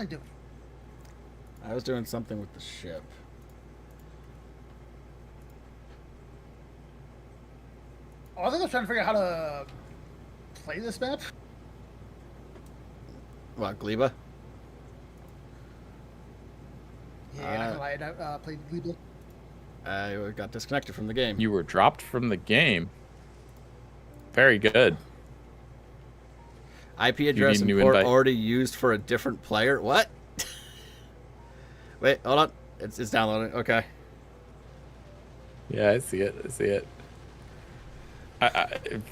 I doing? I was doing something with the ship. Oh, I think I was trying to figure out how to play this map. What, Gleba? Yeah, not gonna lie, I played Gleba. I got disconnected from the game. You were dropped from the game. Very good. IP address and port already used for a different player. What? Wait, hold on. It's downloading. Okay. Yeah, I see it. I see it.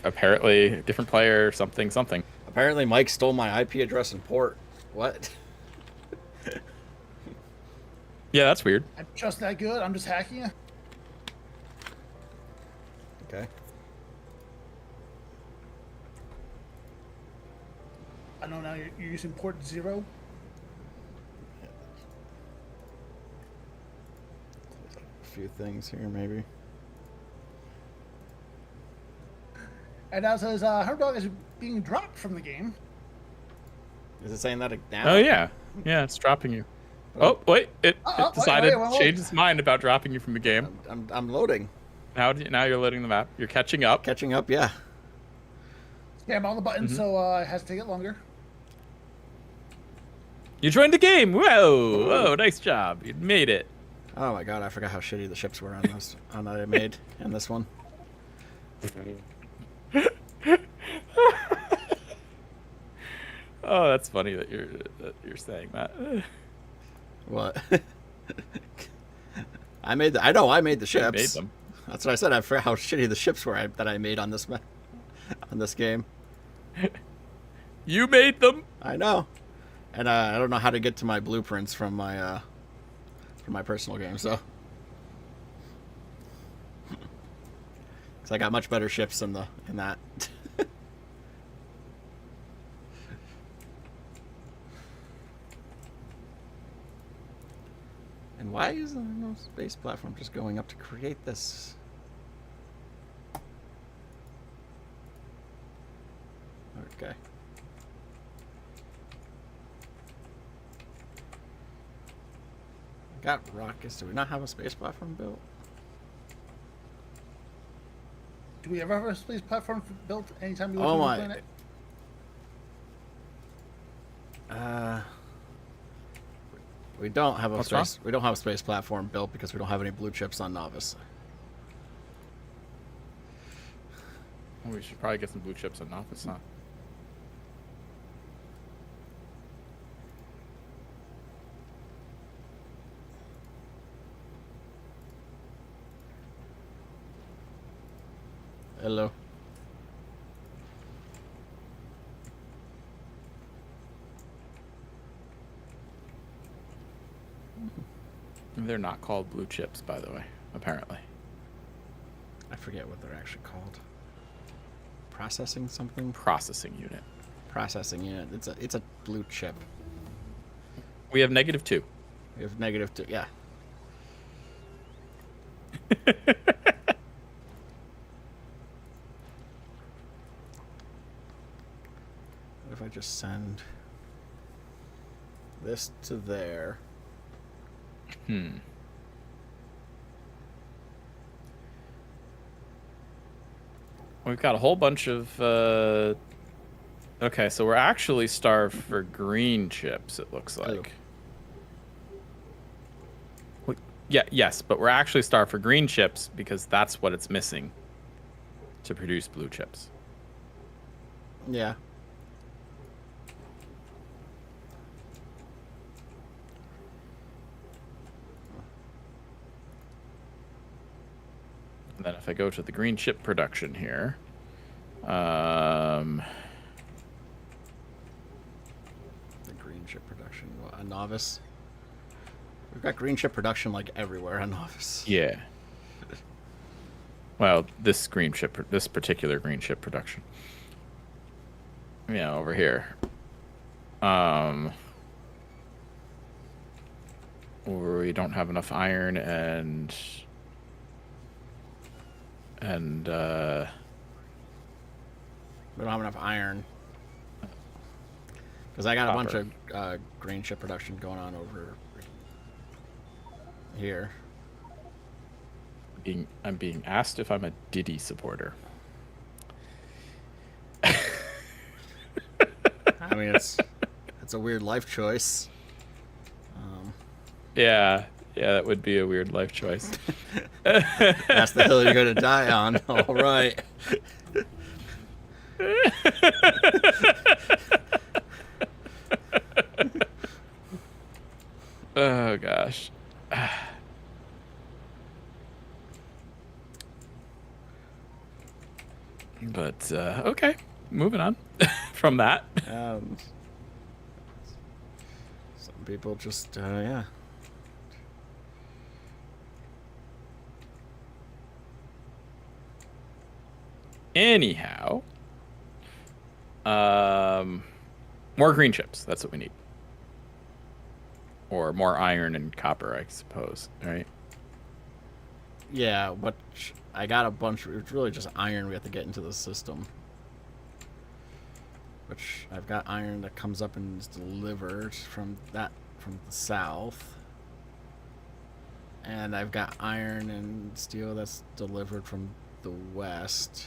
Apparently, different player, something. Apparently, Mike stole my IP address and port. What? Yeah, that's weird. I'm just that good. I'm just hacking you. Okay. I know now you're using port 0. A few things here, maybe. And now it says HermdoGG is being dropped from the game. Is it saying that now? Oh, yeah. Yeah, it's dropping you. Oh, wait. It decided to change its mind about dropping you from the game. I'm loading. Now you're loading the map. You're catching up. Catching up, yeah. Spam all the buttons, so it has to take it longer. You joined the game. Whoa. Whoa, nice job. You made it. Oh my god, I forgot how shitty the ships were on this on that I made in this one. Oh, that's funny that you're saying that. What? I made the ships. You made them. That's what I said. I forgot how shitty the ships were that I made on this game. You made them. I know, and I don't know how to get to my blueprints from my personal game. So, because I got much better ships in that. And why is there no space platform just going up to create this? Okay. I got rockets. Do we not have a space platform built? Do we ever have a space platform built anytime we look Oh at my. the planet? We don't have a What's space. wrong? We don't have a space platform built because we don't have any blue chips on Novice. Well, we should probably get some blue chips in Office, huh? Hello. They're not called blue chips, by the way, apparently. I forget what they're actually called. Processing something? Processing unit. Processing unit. It's a blue chip. We have -2. We have -2. Yeah. What if I just send this to there? We've got a whole bunch of... Okay, so we're actually starved for green chips, it looks like. Yeah, yes, but we're actually starved for green chips because that's what it's missing to produce blue chips. Yeah. And then if I go to the green chip production here, The green chip production. A Novice. We've got green chip production like everywhere on Novice. yeah. Well, this particular green chip production. Yeah, over here. We don't have enough iron and We don't have enough iron. Because I got a bunch Copper. of green chip production going on over here. I'm being asked if I'm a Diddy supporter. I mean, it's a weird life choice. Yeah, that would be a weird life choice. That's the hill you're gonna die on. All right. Oh gosh. But okay, moving on from that. Some people just yeah. Anyhow, more green chips. That's what we need. Or more iron and copper, I suppose. Right? Yeah, but I got a bunch. It's really just iron we have to get into the system. Which I've got iron that comes up and is delivered from the south. And I've got iron and steel that's delivered from the west.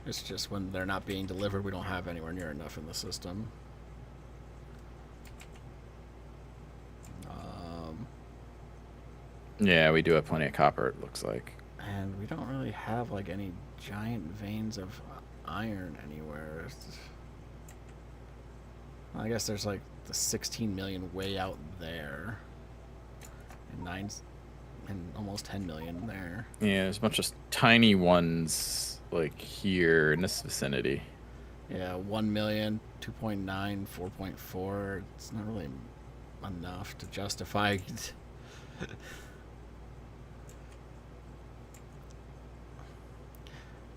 It's just when they're not being delivered, we don't have anywhere near enough in the system. Yeah, we do have plenty of copper, it looks like. And we don't really have like any giant veins of iron anywhere. I guess there's like the 16 million way out there. And almost 10 million there. Yeah, there's a bunch of tiny ones like here in this vicinity. Yeah, 1 million, 2.9, 4.4. It's not really enough to justify.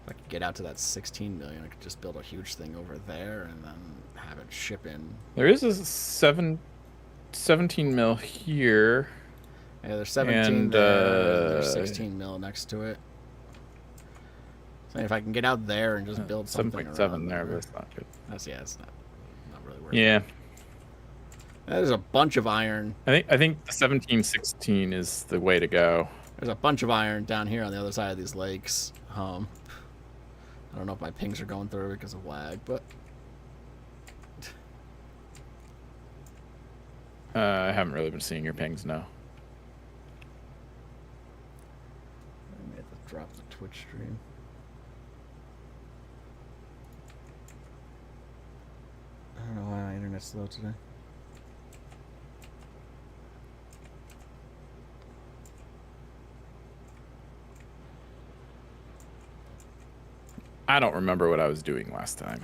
If I could get out to that 16 million, I could just build a huge thing over there and then have it ship in. There is a 17 mil here. Yeah, there's 17 and, there, and there's 16 mil next to it. So if I can get out there and just build something 7.7 there, but it's not good. It's not really working. Yeah. There's a bunch of iron. I think the 1716 is the way to go. There's a bunch of iron down here on the other side of these lakes. I don't know if my pings are going through because of lag, but I haven't really been seeing your pings, no. I may have to drop the Twitch stream. I don't know why my internet's slow today. I don't remember what I was doing last time.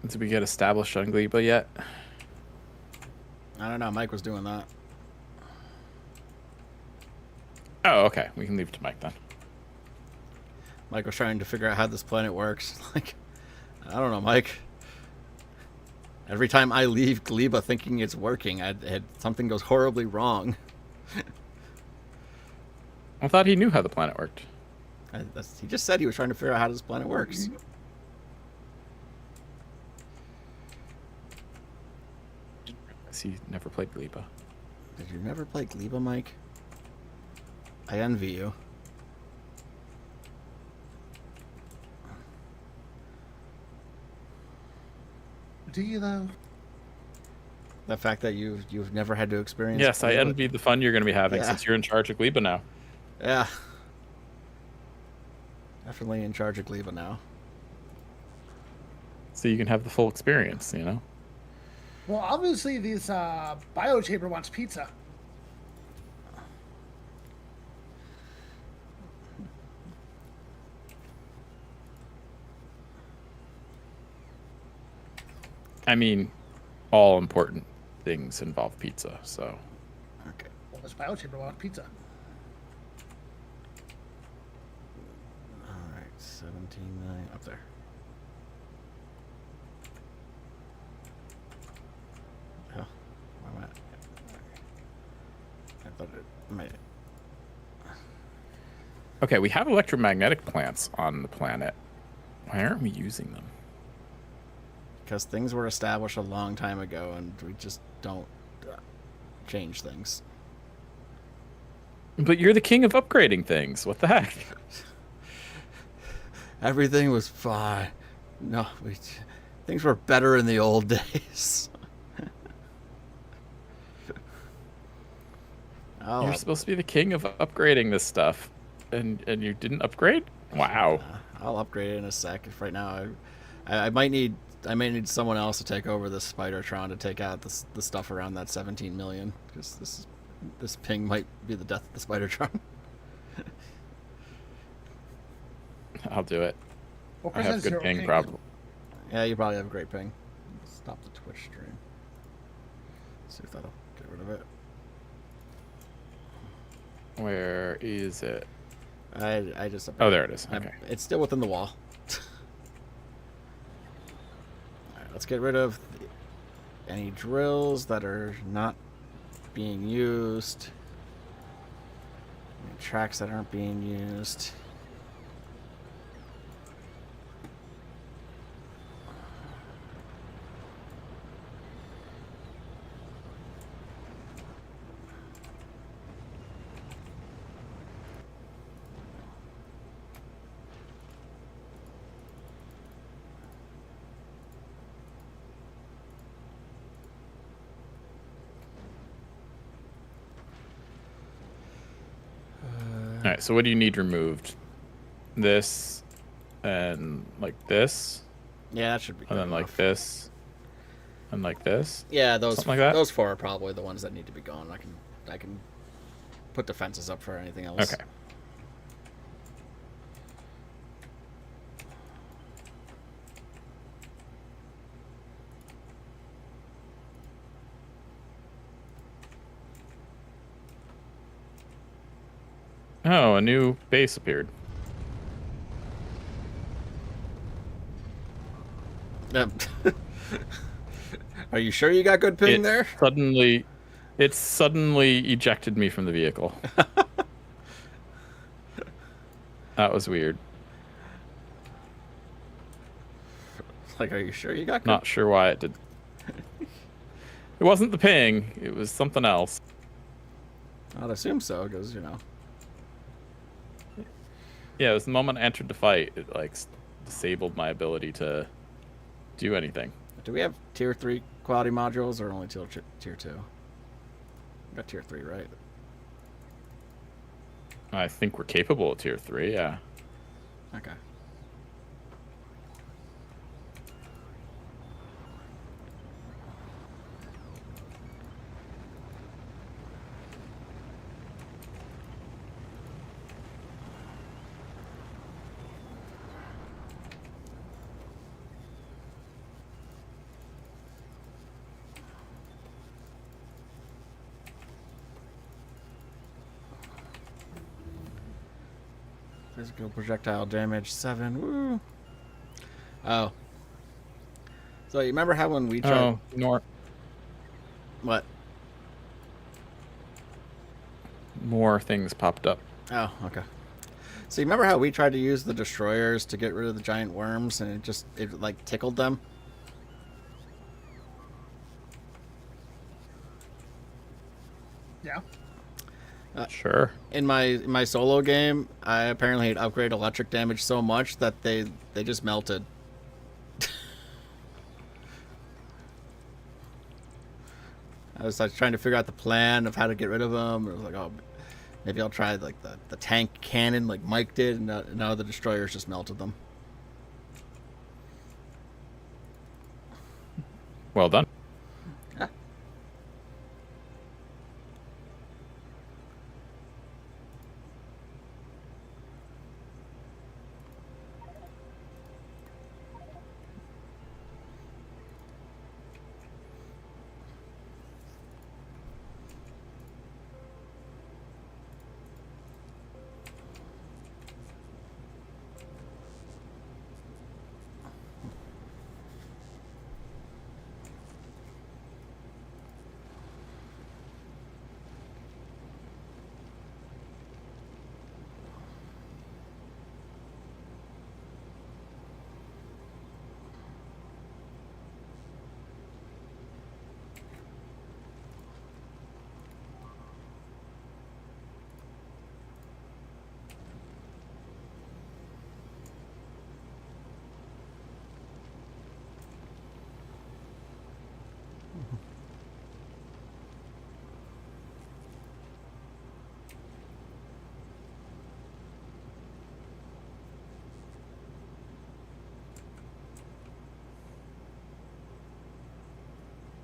Did we get established on Gleba yet? I don't know. Mike was doing that. Oh, okay. We can leave it to Mike then. Mike was trying to figure out how this planet works. Like, I don't know, Mike. Every time I leave Gleba thinking it's working, something goes horribly wrong. I thought he knew how the planet worked. He just said he was trying to figure out how this planet works. He never played Gleba. Did you never play Gleba, Mike? I envy you. Do you though? The fact that you've never had to experience. Yes, I Gleba. envy the fun you're going to be having Yeah. since you're in charge of Gleba now. Yeah. Definitely in charge of Gleba now. So you can have the full experience, you know? Well, obviously, this biochamber wants pizza. I mean, all important things involve pizza, so. Okay. Well, this biochamber wants pizza. All right, 17 million up there. Oh, where am I? I thought it Okay, we have electromagnetic plants on the planet. Why aren't we using them? Because things were established a long time ago, and we just don't change things. But you're the king of upgrading things. What the heck? Everything was fine. No, things were better in the old days. Oh, You're supposed to be the king of upgrading this stuff, and you didn't upgrade? Wow. I'll upgrade it in a sec. If right now, I might need someone else to take over this Spidertron to take out the stuff around that 17 million, because this ping might be the death of the Spidertron. I'll do it. Well, I Chris have has good zero ping, probably. Yeah, you probably have a great ping. Stop the Twitch stream. See if that'll get rid of it. Where is it? I just. Oh, there it is. Okay. It's still within the wall. All right, let's get rid of any drills that are not being used. Any tracks that aren't being used. All right, so what do you need removed? This and like this, Yeah, that should be. and then like this, and like this. Yeah, those Something like that? those four are probably the ones that need to be gone. I can put defenses up for anything else. Okay. Oh, a new base appeared. Are you sure you got good ping there? It suddenly ejected me from the vehicle. That was weird. Like, are you sure you got good? Not sure why it did. It wasn't the ping. It was something else. I'd assume so, because Yeah, it was the moment I entered the fight. It like disabled my ability to do anything. Do we have tier 3 quality modules or only tier 2? We got tier 3, right? I think we're capable of tier 3. Yeah. Okay. Physical projectile damage 7. Woo. Oh. So you remember how when we tried? Oh, more What? things popped up. Oh, okay. So you remember how we tried to use the destroyers to get rid of the giant worms, and it like tickled them? Yeah. Sure. In my solo game, I apparently had upgraded electric damage so much that they just melted. I was like trying to figure out the plan of how to get rid of them. I was like, oh, maybe I'll try like the tank cannon like Mike did, and now the destroyers just melted them. Well done.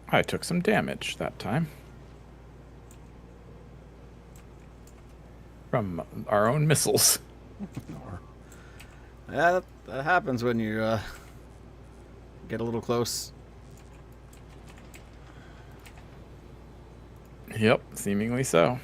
I took some damage that time. From our own missiles. Yeah, that happens when you get a little close. Yep, seemingly so.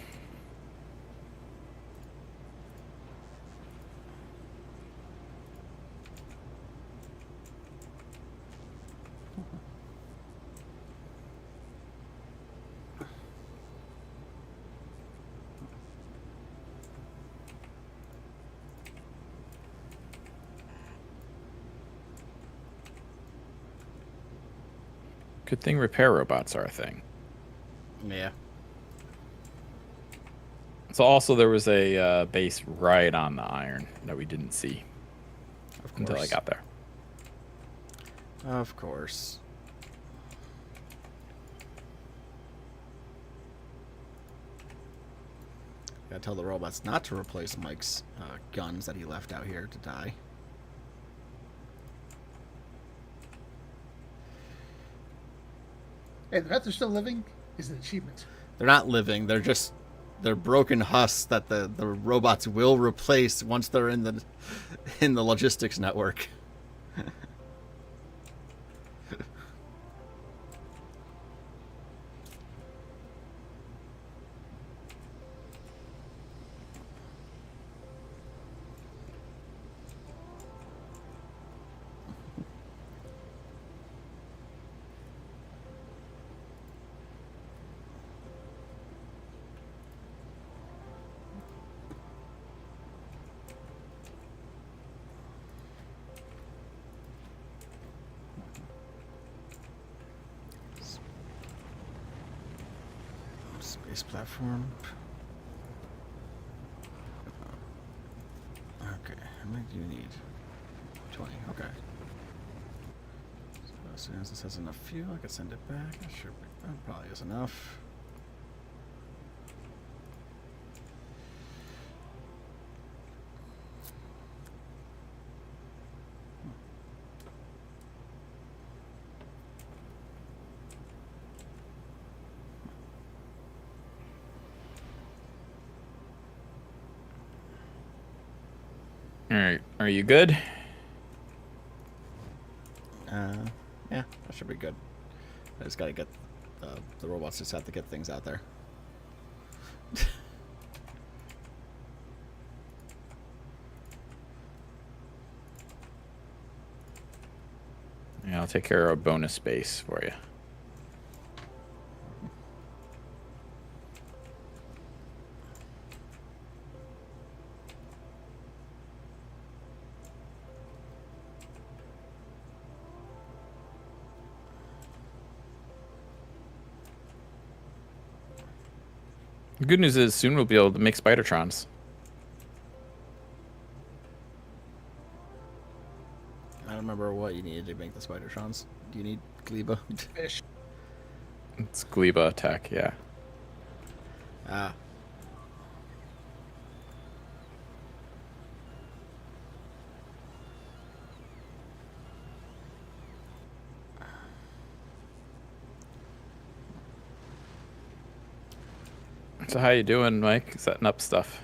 Good thing repair robots are a thing. Yeah. So also there was a base right on the iron that we didn't see until I got there. Of course. Gotta tell the robots not to replace Mike's guns that he left out here to die. Hey, the fact they're still living is an achievement. They're not living. They're broken husks that the robots will replace once they're in the logistics network. Space platform. Okay, how many do you need? 20. Okay. So as soon as this has enough fuel, I can send it back. That probably is enough. All right, are you good? Yeah, that should be good. I just gotta get the robots just have to get things out there. Yeah, I'll take care of a bonus space for you. The good news is soon we'll be able to make Spidertrons. I don't remember what you needed to make the Spidertrons. Do you need Gleba? Fish. It's Gleba tech, yeah. Ah. So how you doing, Mike? Setting up stuff.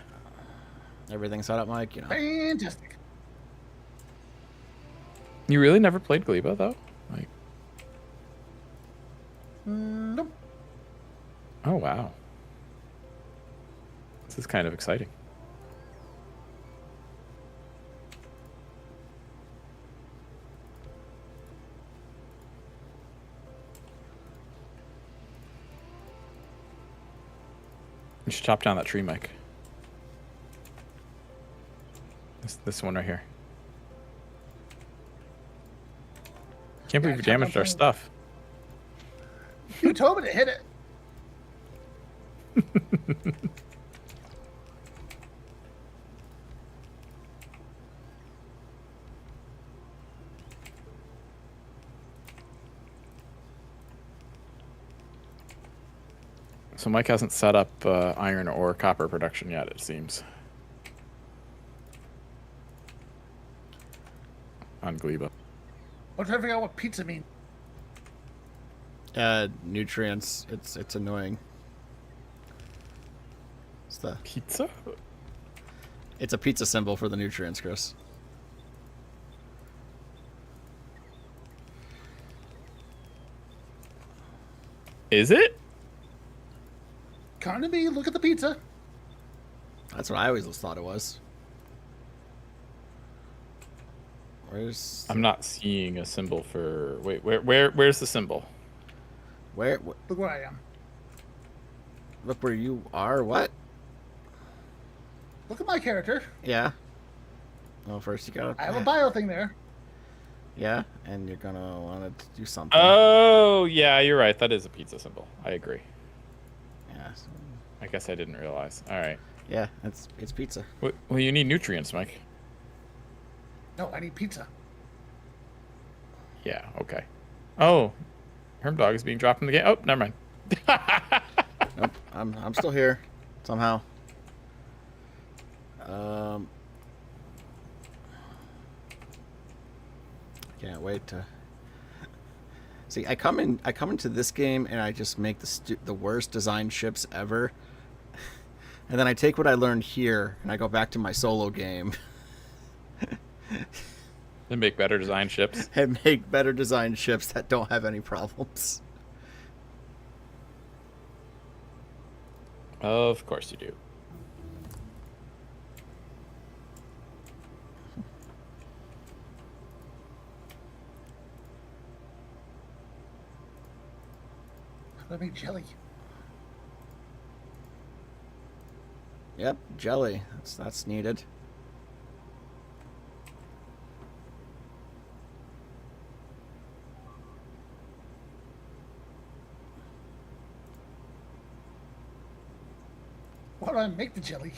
Everything set up, Mike, you know. Fantastic. You really never played Gleba, though? Like, Nope. oh, wow. This is kind of exciting. You should chop down that tree, Mike. This one right here. Can't believe you chop damaged down our some- stuff. You told me to hit it. So Mike hasn't set up iron or copper production yet, it seems. On Gleba. I'm trying to figure out what pizza means. Nutrients. It's annoying. Pizza? It's a pizza symbol for the nutrients, Chris. Is it? Kind of me. Look at the pizza. That's what I always thought it was. Where's... I'm not seeing a symbol for... Wait, where's the symbol? Where? Look where I am. Look where you are. What? Look at my character. Yeah. Well, first you gotta... I have a bio thing there. Yeah, and you're gonna want to do something. Oh, yeah, you're right. That is a pizza symbol. I agree. Yeah. I guess I didn't realize. All right. Yeah, it's pizza. Well, you need nutrients, Mike. No, I need pizza. Yeah, okay. Oh, Hermdog is being dropped in the game. Oh, never mind. Nope, I'm still here somehow. Can't wait to see. I come into this game and I just make the worst designed ships ever, and then I take what I learned here and I go back to my solo game They make better design ships. and make better designed ships that don't have any problems. Of course you do. How do I make jelly? Yep, jelly. That's needed. How do I make the jelly?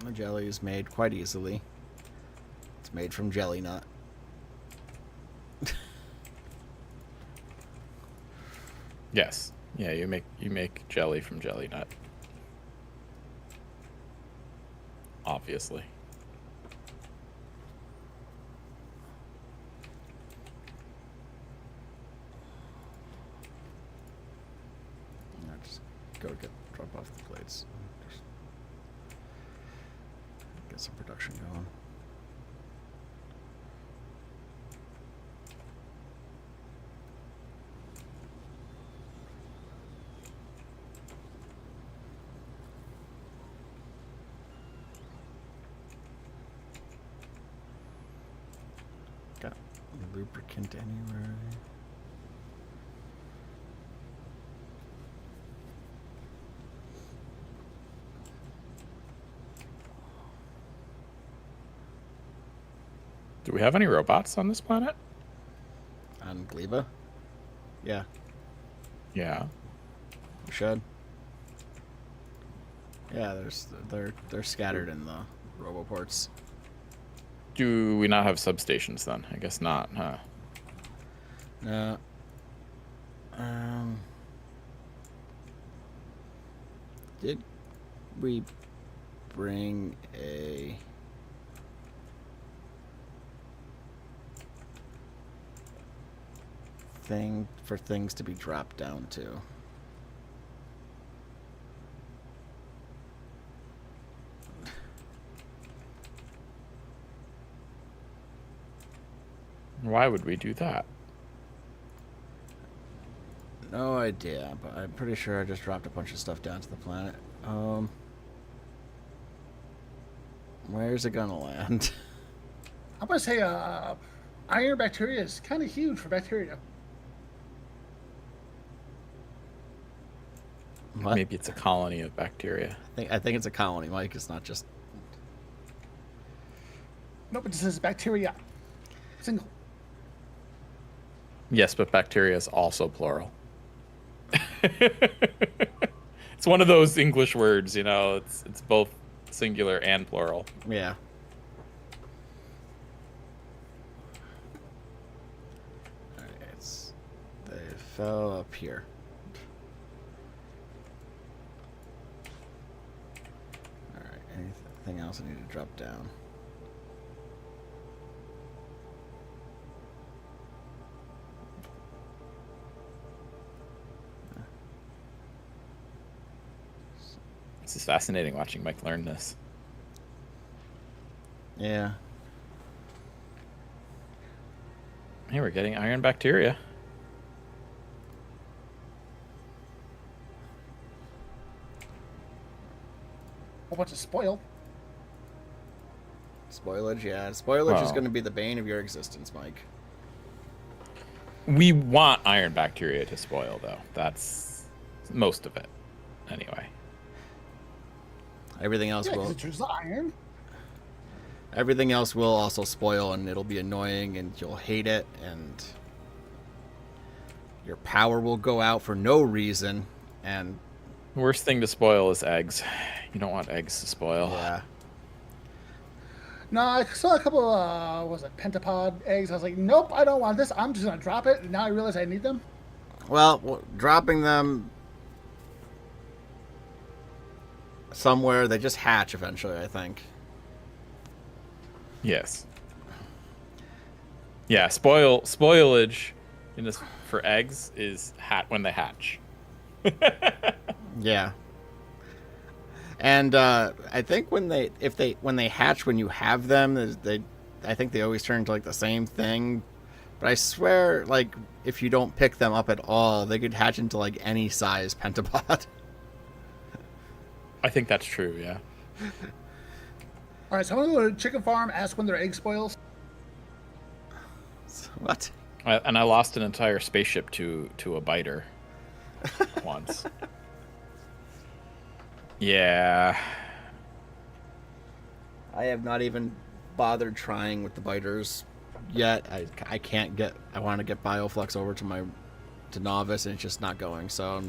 The jelly is made quite easily. It's made from jelly nut. Yes. Yeah, you make jelly from jelly nut. Obviously. Just go drop off the plates. Just get some production going. Got lubricant anywhere? Do we have any robots on this planet? On Gleba? Yeah, Yeah. we should. Yeah, they're scattered in the roboports. Do we not have substations then? I guess not, huh? No. Did we bring a thing for things to be dropped down to? Why would we do that? No idea, but I'm pretty sure I just dropped a bunch of stuff down to the planet. Where's it gonna land? I'm gonna say iron bacteria is kind of huge for bacteria. What? Maybe it's a colony of bacteria. I think it's a colony, Mike. It's not just... Nope, it just says bacteria. Single. Yes, but bacteria is also plural. It's one of those English words, you know. It's both singular and plural. Yeah. Alright, they fell up here. Alright, anything else I need to drop down? This is fascinating watching Mike learn this. Yeah. Hey, we're getting iron bacteria. Whole bunch of spoil. Spoilage, yeah. Spoilage is Well. going to be the bane of your existence, Mike. We want iron bacteria to spoil, though. That's most of it, anyway. Everything else Yeah, because will. it turns to iron. Everything else will also spoil, and it'll be annoying, and you'll hate it, and your power will go out for no reason, and Worst thing to spoil is eggs. You don't want eggs to spoil. yeah. No, I saw a couple what was it, pentapod eggs. I was like, nope, I don't want this. I'm just gonna drop it. And now I realize I need them. Well, dropping them somewhere, they just hatch eventually, I think. Yes. Yeah, spoilage in this for eggs is when they hatch. Yeah. And I think when they hatch when you have them, I think they always turn to like the same thing. But I swear, like if you don't pick them up at all, they could hatch into like any size pentapod. I think that's true, yeah. All right, so I'm gonna go to the chicken farm, ask when their egg spoils. What? And I lost an entire spaceship to a biter once. Yeah. I have not even bothered trying with the biters yet. I can't get. I want to get Bioflux over to Novice, and it's just not going. So,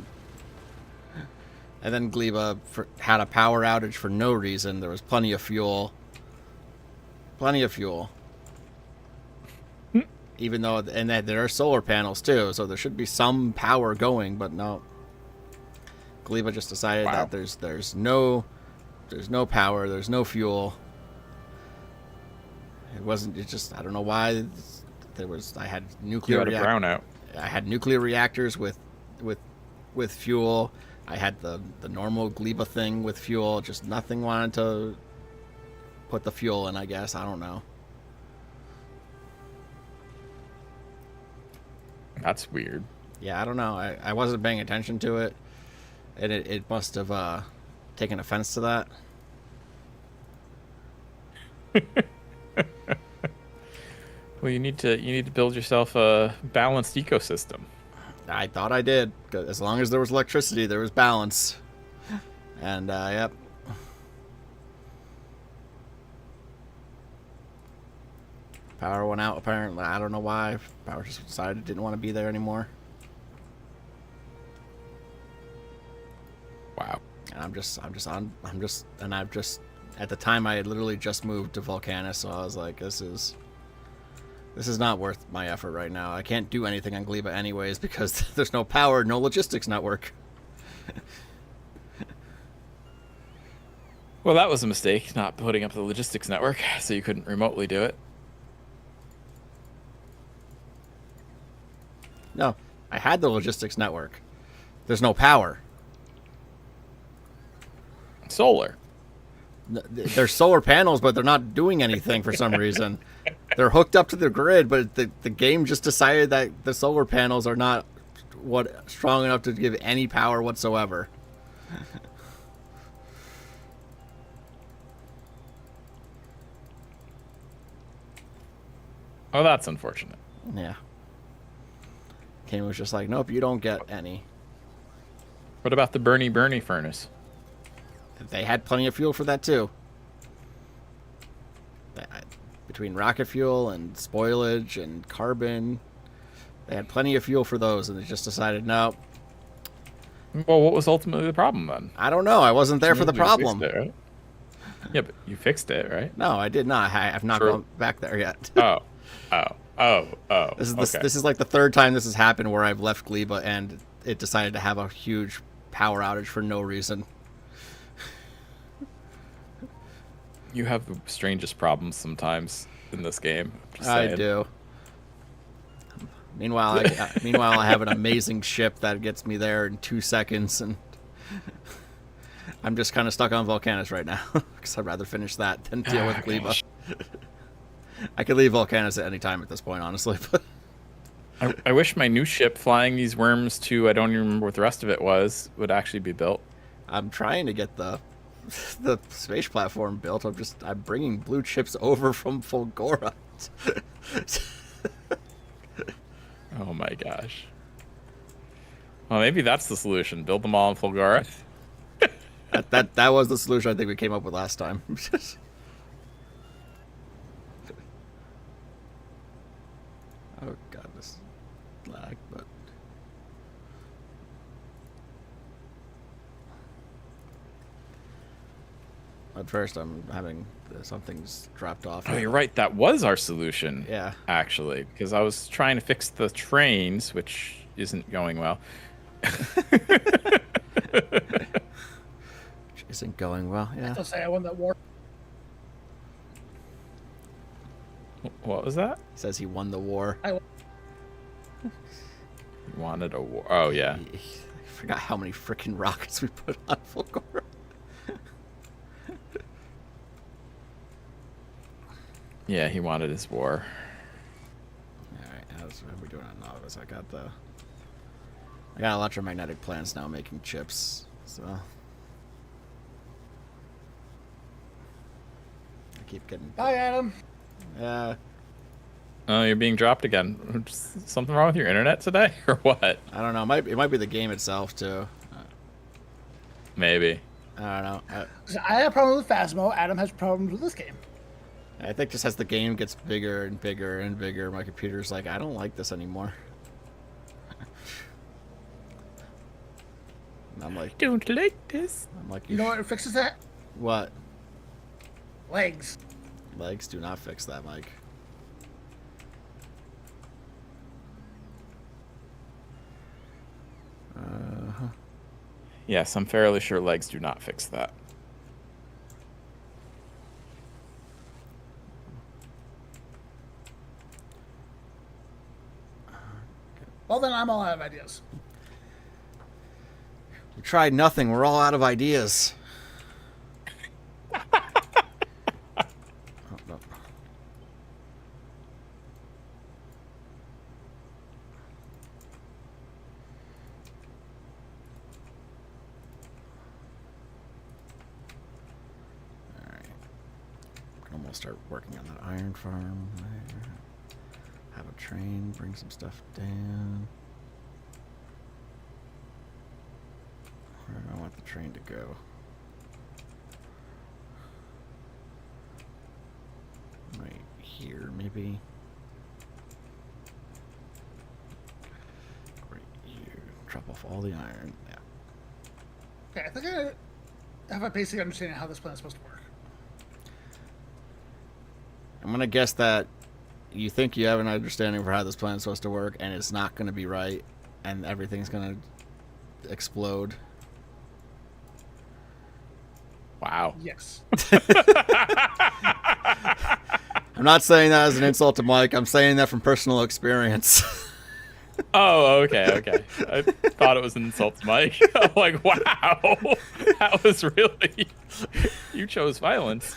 and then Gleba had a power outage for no reason. There was plenty of fuel. Even though, and that there are solar panels too, so there should be some power going, but no. Gleba just decided that there's no power, there's no fuel. It just I don't know why I had nuclear You had a brownout. I had nuclear reactors with fuel. I had the normal Gleba thing with fuel, just nothing wanted to put the fuel in, I guess. I don't know. That's weird. Yeah, I don't know. I wasn't paying attention to it. And it must have taken offense to that. Well, you need to build yourself a balanced ecosystem. I thought I did. 'Cause as long as there was electricity, there was balance. And, yep. Power went out, apparently. I don't know why. Power just decided it didn't want to be there anymore. Wow. And I've just, at the time I had literally just moved to Volcanus, so I was like, this is not worth my effort right now. I can't do anything on Gleba anyways because there's no power, no logistics network. Well, that was a mistake, not putting up the logistics network, so you couldn't remotely do it. No, I had the logistics network. There's no power. Solar. There's solar panels, but they're not doing anything for some reason. They're hooked up to the grid, but the game just decided that the solar panels are not strong enough to give any power whatsoever. Oh, that's unfortunate. Yeah. Game was just like, nope, you don't get any. What about the Bernie furnace? They had plenty of fuel for that too. Between rocket fuel and spoilage and carbon, they had plenty of fuel for those, and they just decided, no. Well, what was ultimately the problem then? I don't know. I wasn't there for the You problem. fixed it, right? Yeah, but you fixed it, right? No, I did not. I have not gone back there yet. Oh. This is like the third time this has happened where I've left Gleba and it decided to have a huge power outage for no reason. You have the strangest problems sometimes in this game. Just I saying. do. Meanwhile, I have an amazing ship that gets me there in 2 seconds, and I'm just kind of stuck on Volcanus right now because I'd rather finish that than deal with Gleba. I could leave Volcanus at any time at this point, honestly. But I wish my new ship flying these worms to, I don't even remember what the rest of it was, would actually be built. I'm trying to get the space platform built. I'm bringing blue chips over from Fulgora. Oh my gosh. Well, maybe that's the solution. Build them all in Fulgora. that was the solution I think we came up with last time. Oh god, this lag, but at first I'm having something's dropped off. Oh, you're right. That was our solution. Yeah. Actually, because I was trying to fix the trains, which isn't going well. Which isn't going well. Yeah. I still say I won that war. What was that? He says he won the war. He wanted a war. Oh yeah. I forgot how many freaking rockets we put on Fulgora. Yeah, he wanted his war. Alright, how's what are we doing on Novice? I got electromagnetic plants now making chips, so I keep getting. Bye, Adam. Yeah. Oh, you're being dropped again. Something wrong with your internet today, or what? I don't know. It might be the game itself too. Maybe. I don't know. I have problems with Phasmo. Adam has problems with this game. I think just as the game gets bigger and bigger and bigger, my computer's like, I don't like this anymore. And I'm like, Don't like this. I'm like, You know what fixes that? What? Legs. Legs do not fix that, Mike. Yes, I'm fairly sure legs do not fix that. Well, then I'm all out of ideas. We tried nothing. We're all out of ideas. Oh, no. Alright. We can almost start working on that iron farm. Have a train, bring some stuff down. Where do I want the train to go? Right here, maybe. Right here. Drop off all the iron. Yeah. Okay, I think I have a basic understanding of how this plan is supposed to work. I'm gonna guess that you think you have an understanding for how this plan is supposed to work, and it's not gonna be right, and everything's gonna explode. Wow. Yes. I'm not saying that as an insult to Mike. I'm saying that from personal experience. Oh, okay. I thought it was an insult to Mike. I'm like, wow, that was really... You chose violence.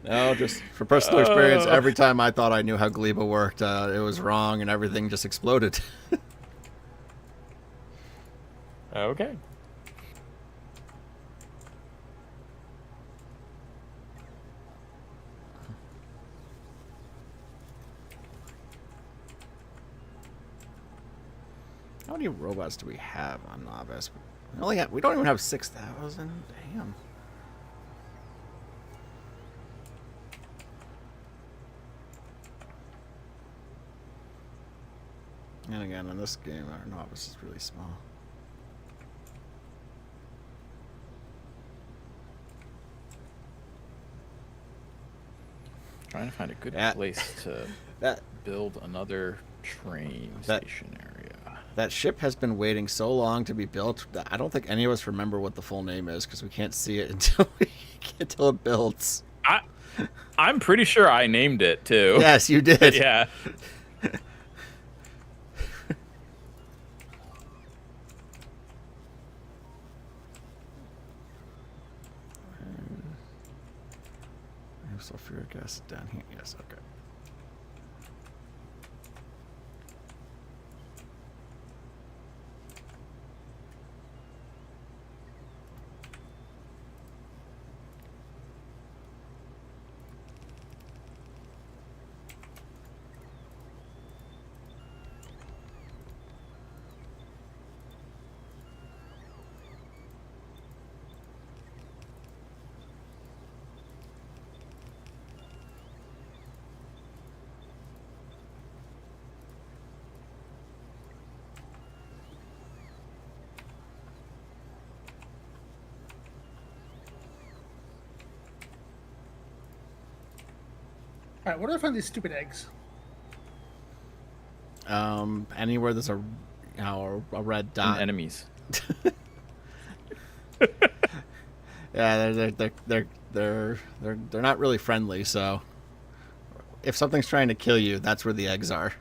No, just for personal experience, every time I thought I knew how Gleba worked, it was wrong and everything just exploded. Okay. How many robots do we have on Novice? We don't even have 6,000. Damn. And again, in this game, our Novice is really small. Trying to find a good place to build another train station area. That ship has been waiting so long to be built that I don't think any of us remember what the full name is because we can't see it until it builds. I'm pretty sure I named it too. Yes, you did. Yeah. Sulfuric acid down here. Yes, okay. All right, where do I find these stupid eggs? Anywhere there's a red dot. And enemies. Yeah, they're not really friendly. So if something's trying to kill you, that's where the eggs are.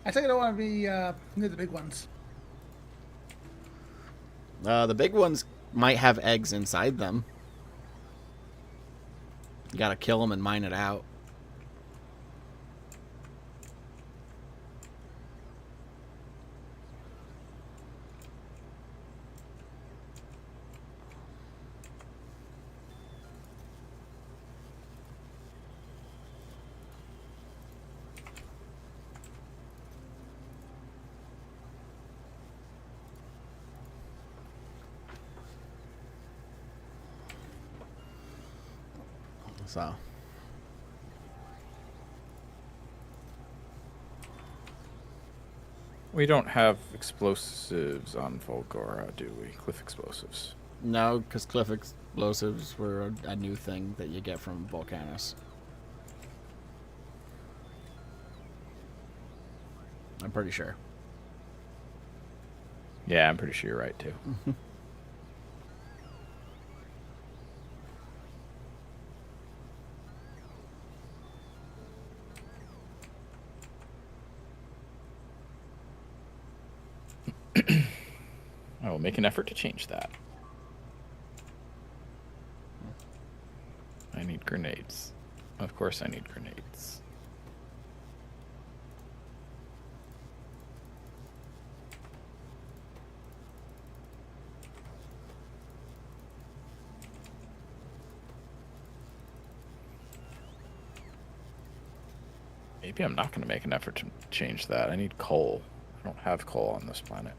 I think I don't want to be near the big ones. The big ones might have eggs inside them. You gotta kill them and mine it out. So We don't have explosives on Volgora, do we? Cliff explosives. no, because cliff explosives were a new thing that you get from Volcanus. I'm pretty sure. Yeah, I'm pretty sure you're right too. I will make an effort to change that. I need grenades. Of course I need grenades. Maybe I'm not going to make an effort to change that. I need coal. I don't have coal on this planet.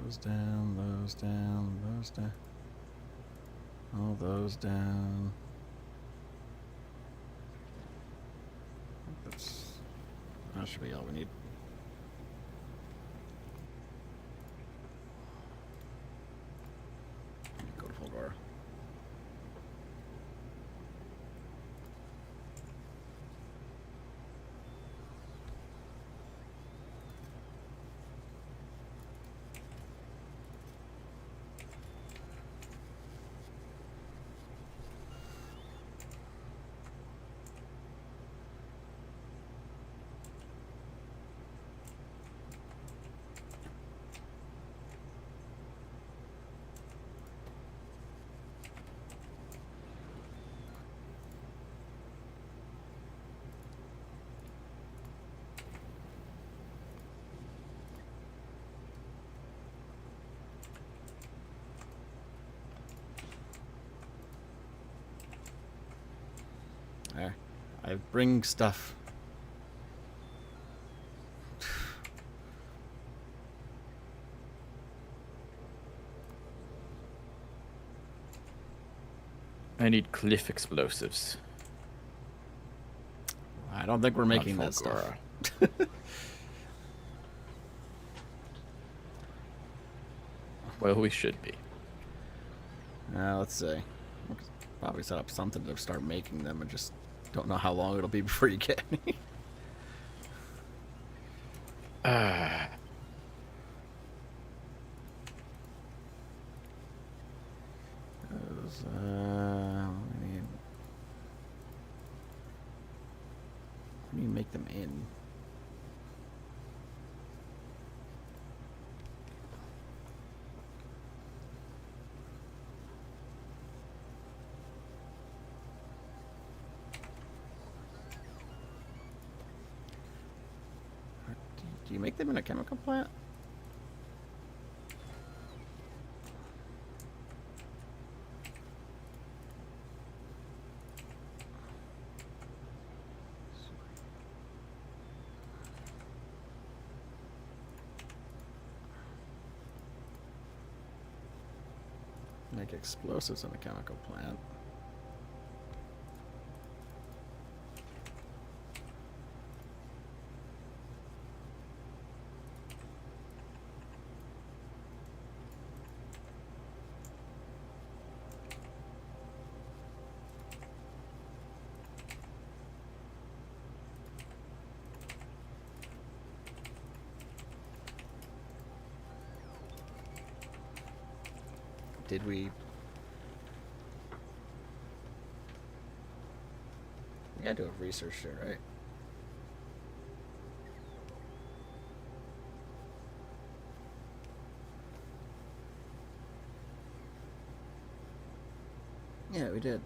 Those down, those down, those down. All those down. That should be all we need. Go to Fulgora. There. I bring stuff. I need cliff explosives. I don't think we're making that stuff. Well, we should be. Let's see. We'll probably set up something to start making them. I just don't know how long it'll be before you get any. What do you make them in? Do you make them in a chemical plant? Make explosives in a chemical plant. Did we? We had to have researched it, right? Yeah, we did.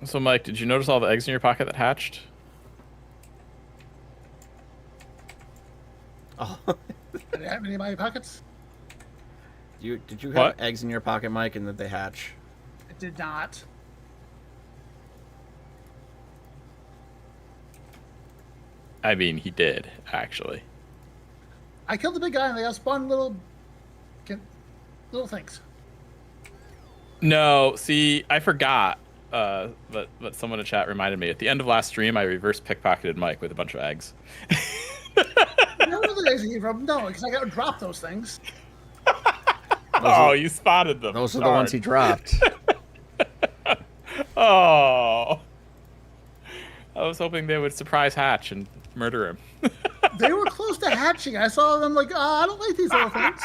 So, Mike, did you notice all the eggs in your pocket that hatched? Oh. I didn't have any in my pockets. Did you have What? eggs in your pocket, Mike, and did they hatch? It did not. I mean, he did, actually. I killed the big guy and they all spawned little things. No, see, I forgot. But someone in chat reminded me. At the end of last stream, I reverse pickpocketed Mike with a bunch of eggs. Where were the eggs you came from? No, because I got to drop those things. Oh, you spotted them. Those are the ones he dropped. Oh. I was hoping they would surprise hatch and murder him. They were close to hatching. I saw them like, I don't like these little things.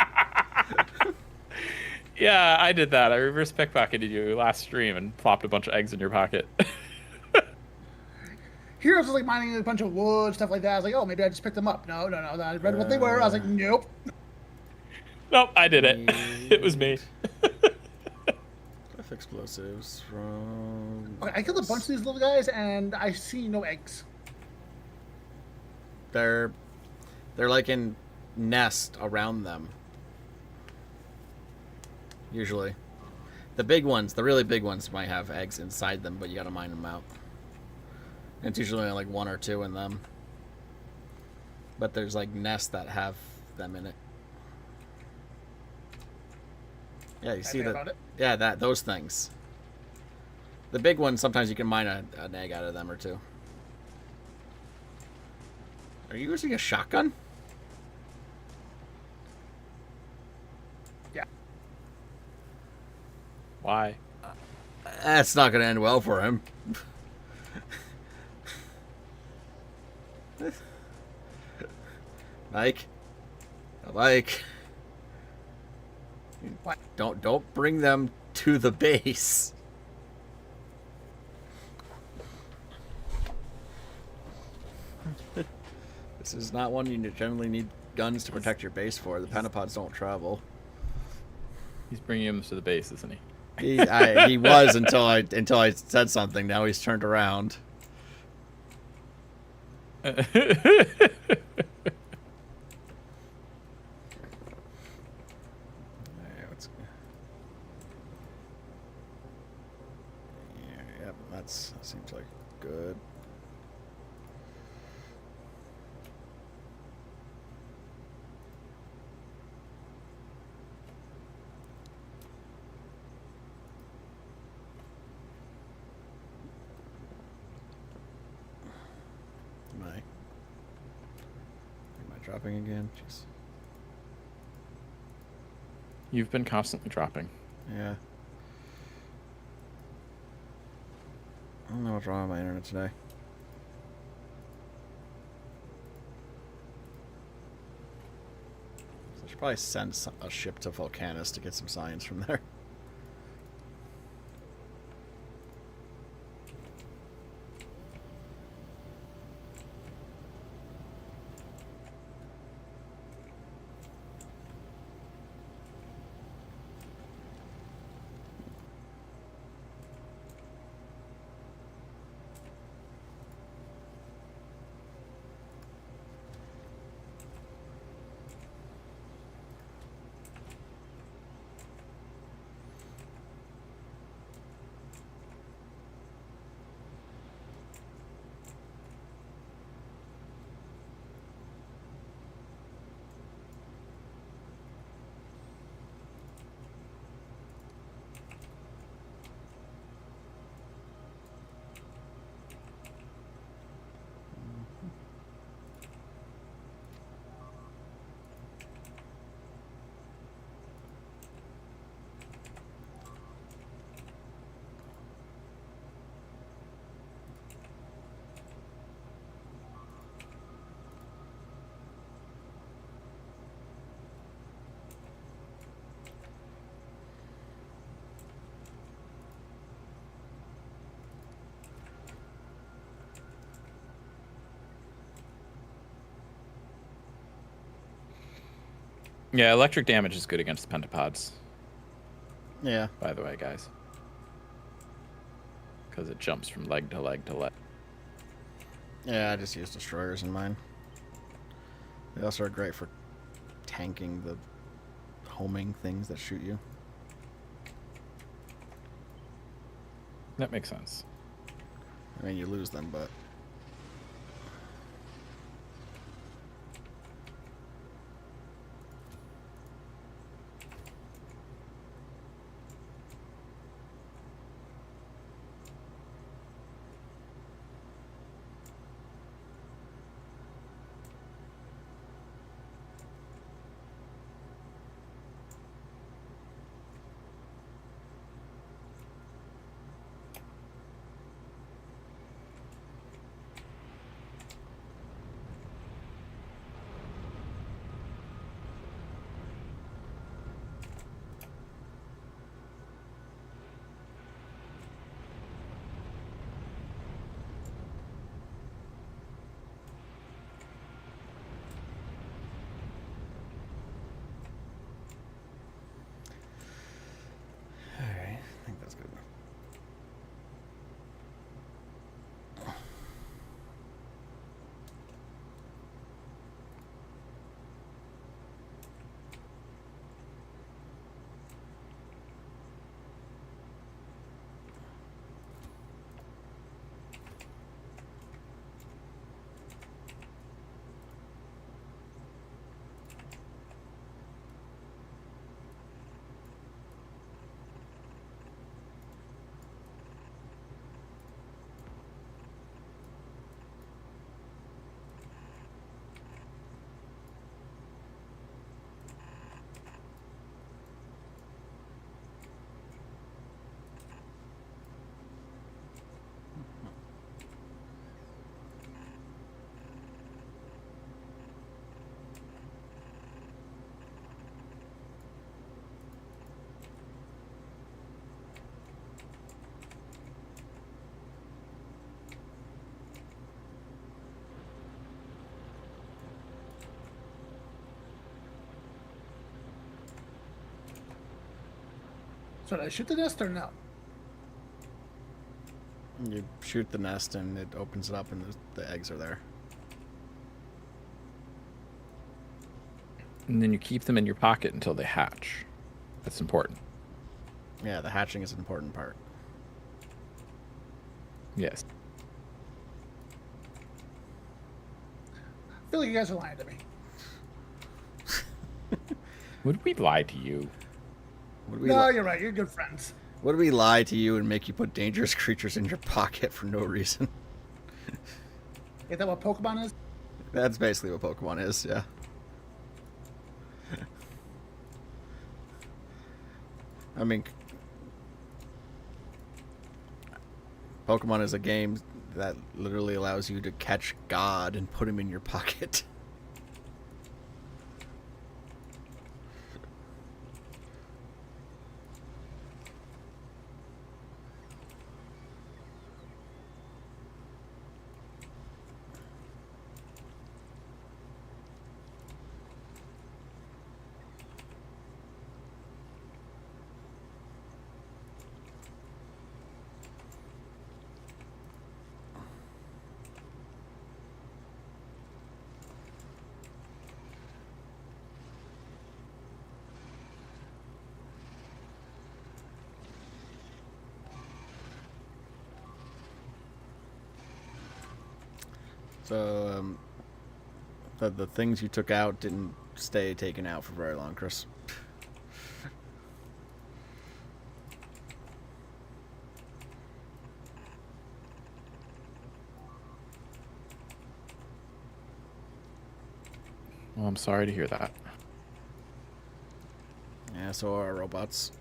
Yeah, I did that. I reverse pickpocketed you last stream and plopped a bunch of eggs in your pocket. Heroes was like mining a bunch of wood, stuff like that. I was like, oh, maybe I just picked them up. No. I read what they were. I was like, nope. Nope, I did it. It was me. Cliff explosives from... Okay, I killed a bunch of these little guys, and I see no eggs. They're like in nest around them. Usually. The big ones, the really big ones, might have eggs inside them, but you gotta mine them out. And it's usually only like 1 or 2 in them. But there's like nests that have them in it. Yeah, you see that? Yeah, those things. The big ones, sometimes you can mine an egg out of them or 2. Are you using a shotgun? Yeah. Why? That's not going to end well for him. Mike. Mike. What? Don't bring them to the base. This is not one you generally need guns to protect your base for. The pentapods don't travel. He's bringing him to the base, isn't he? He was until I said something. Now he's turned around. Yep, that seems like good. Am I dropping again? Jeez. You've been constantly dropping. Yeah. I don't know what's wrong with my internet today. I should probably send a ship to Volcanus to get some science from there. Yeah, electric damage is good against the pentapods. Yeah. By the way, guys. Because it jumps from leg to leg to leg. Yeah, I just use destroyers in mine. They also are great for tanking the homing things that shoot you. That makes sense. I mean, you lose them, but... So did I shoot the nest or no? You shoot the nest and it opens it up and the eggs are there. And then you keep them in your pocket until they hatch. That's important. Yeah, the hatching is an important part. Yes. I feel like you guys are lying to me. Would we lie to you? No, you're right. You're good friends. Would we lie to you and make you put dangerous creatures in your pocket for no reason? Is that what Pokemon is? That's basically what Pokemon is, yeah. I mean, Pokemon is a game that literally allows you to catch God and put him in your pocket. So, the things you took out didn't stay taken out for very long, Chris. Well, I'm sorry to hear that. Yeah, so are robots.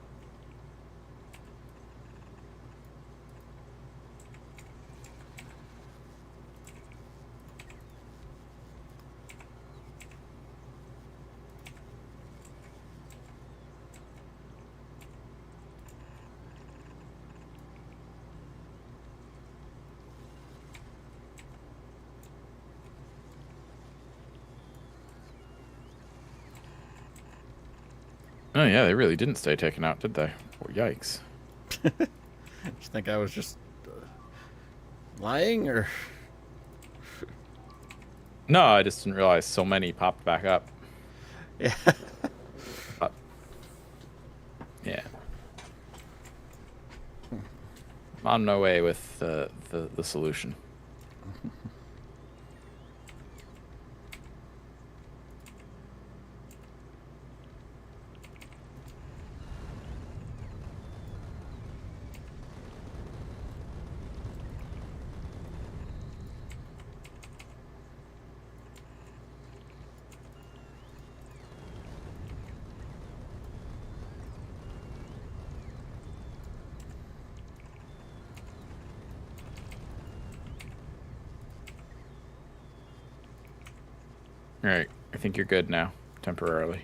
Oh yeah, they really didn't stay taken out, did they? Oh, yikes. You think I was just lying, or? No, I just didn't realize so many popped back up. Yeah. Yeah. I'm on my way with the solution. All right, I think you're good now, temporarily.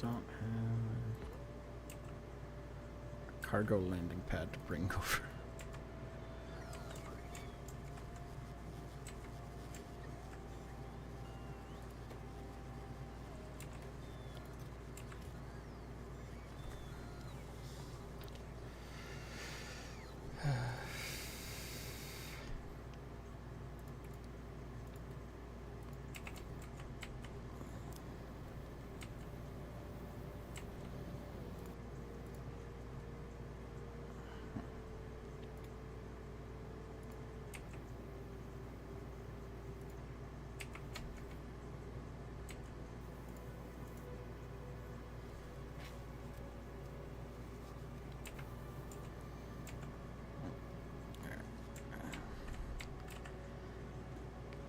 don't have a cargo landing pad to bring over.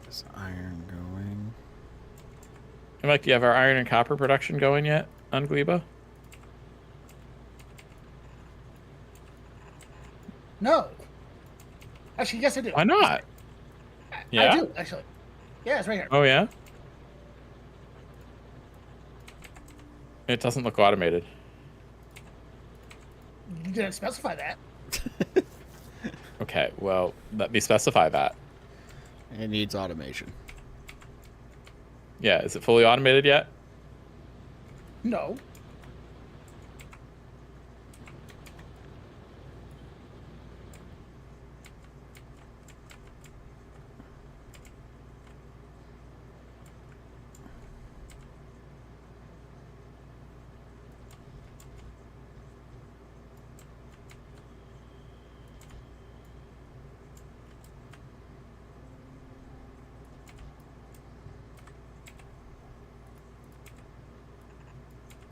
This iron going. Hey, Mike, do you have our iron and copper production going yet on Gleba? No. Actually, yes, I do. Why not? Yeah? I do, actually. Yeah, it's right here. Oh, yeah? It doesn't look automated. You didn't specify that. Okay, well, let me specify that. It needs automation. Yeah, is it fully automated yet? No.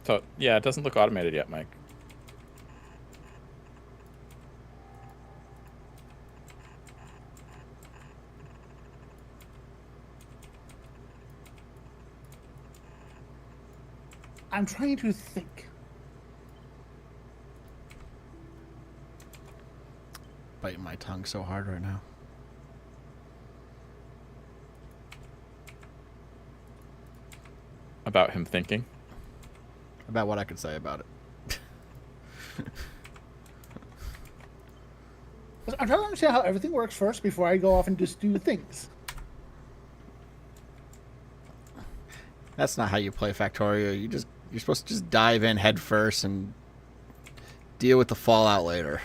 So, yeah, it doesn't look automated yet, Mike. I'm trying to think. Biting my tongue so hard right now. About him thinking. About what I could say about it. I'm trying to understand how everything works first before I go off and just do things. That's not how you play Factorio. You're supposed to just dive in head first and deal with the fallout later.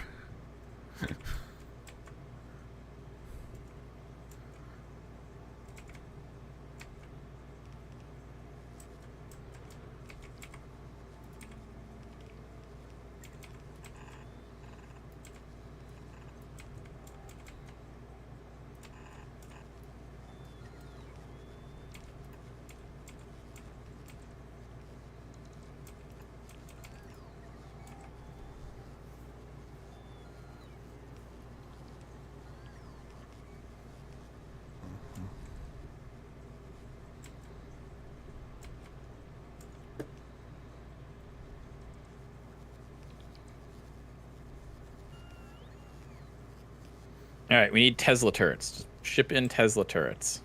All right, we need Tesla turrets. Just ship in Tesla turrets.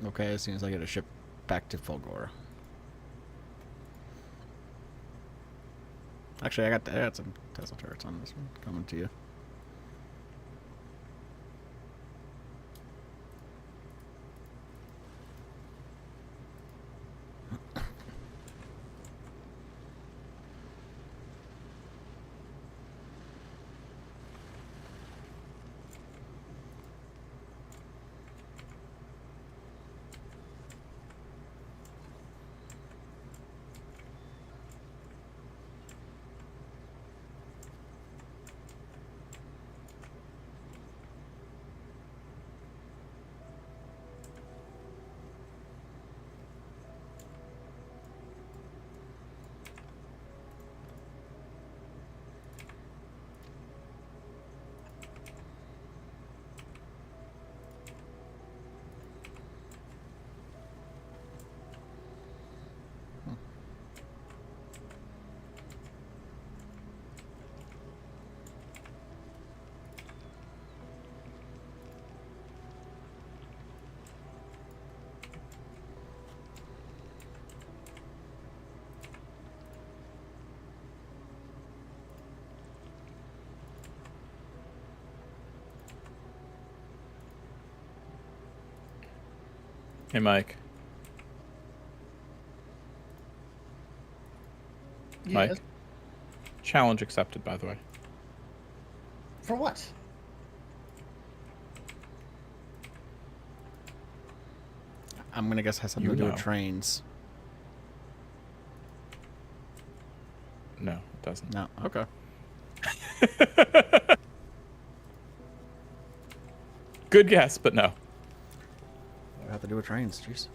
Okay, as soon as I get a ship back to Fulgora. Actually, I got some Tesla turrets on this one coming to you. Hey, Mike. Yes. Mike. Challenge accepted, by the way. For what? I'm gonna guess has something You to do know. with trains. No, it doesn't. No. Okay. Good guess, but no. What have to do with trains? Jeez.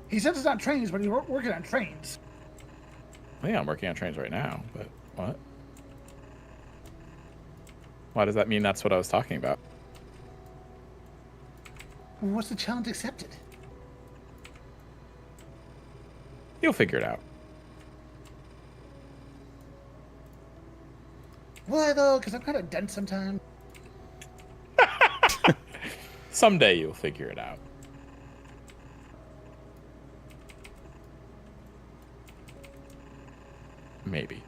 He said it's not trains, but he's working on trains. I think I'm working on trains right now, but what? Why does that mean that's what I was talking about? What's the challenge accepted? You'll figure it out. Why though? Because I'm kind of dense sometimes. Someday you'll figure it out. Maybe.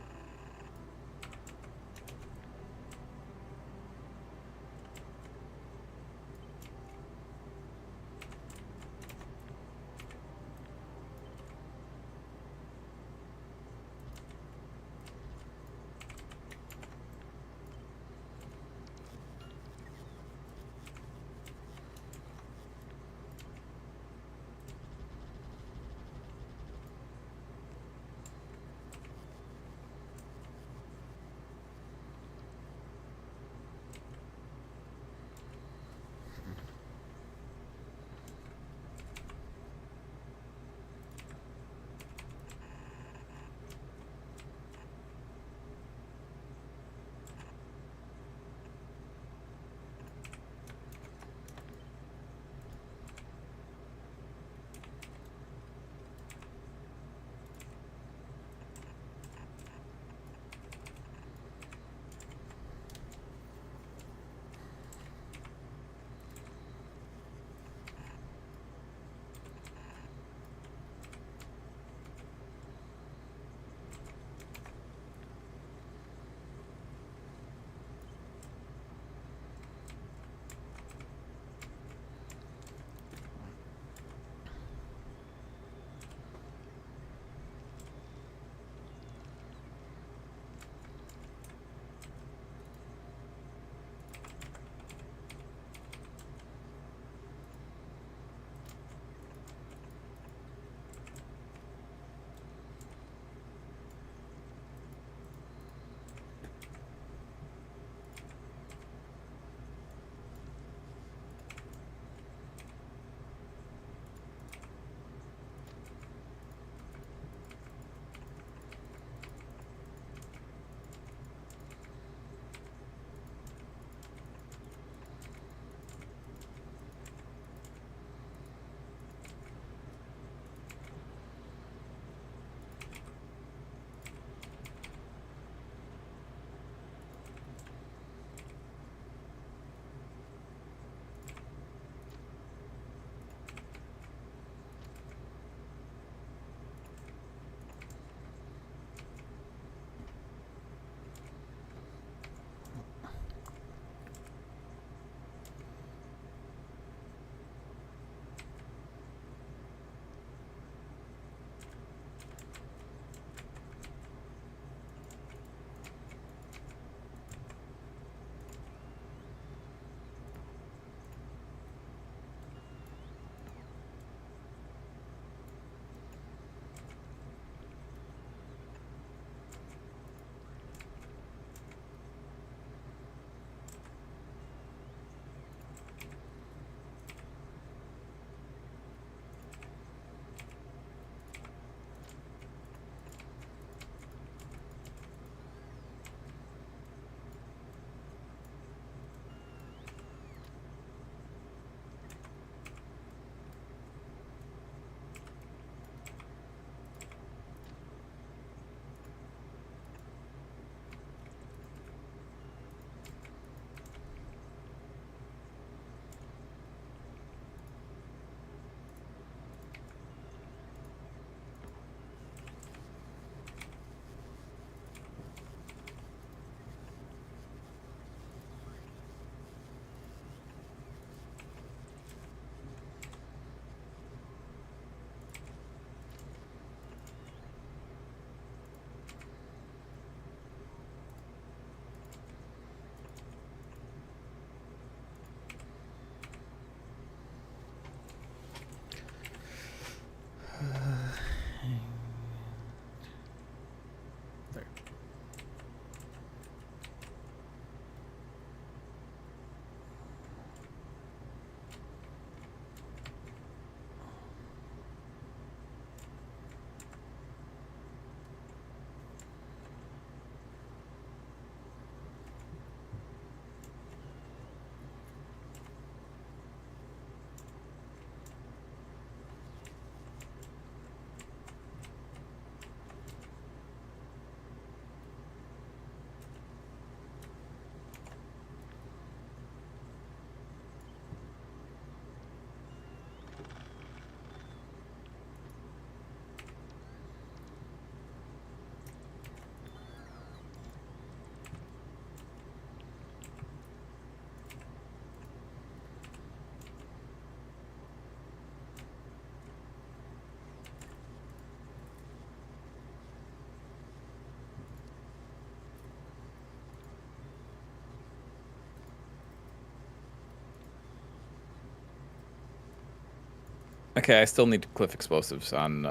Okay, I still need to cliff explosives on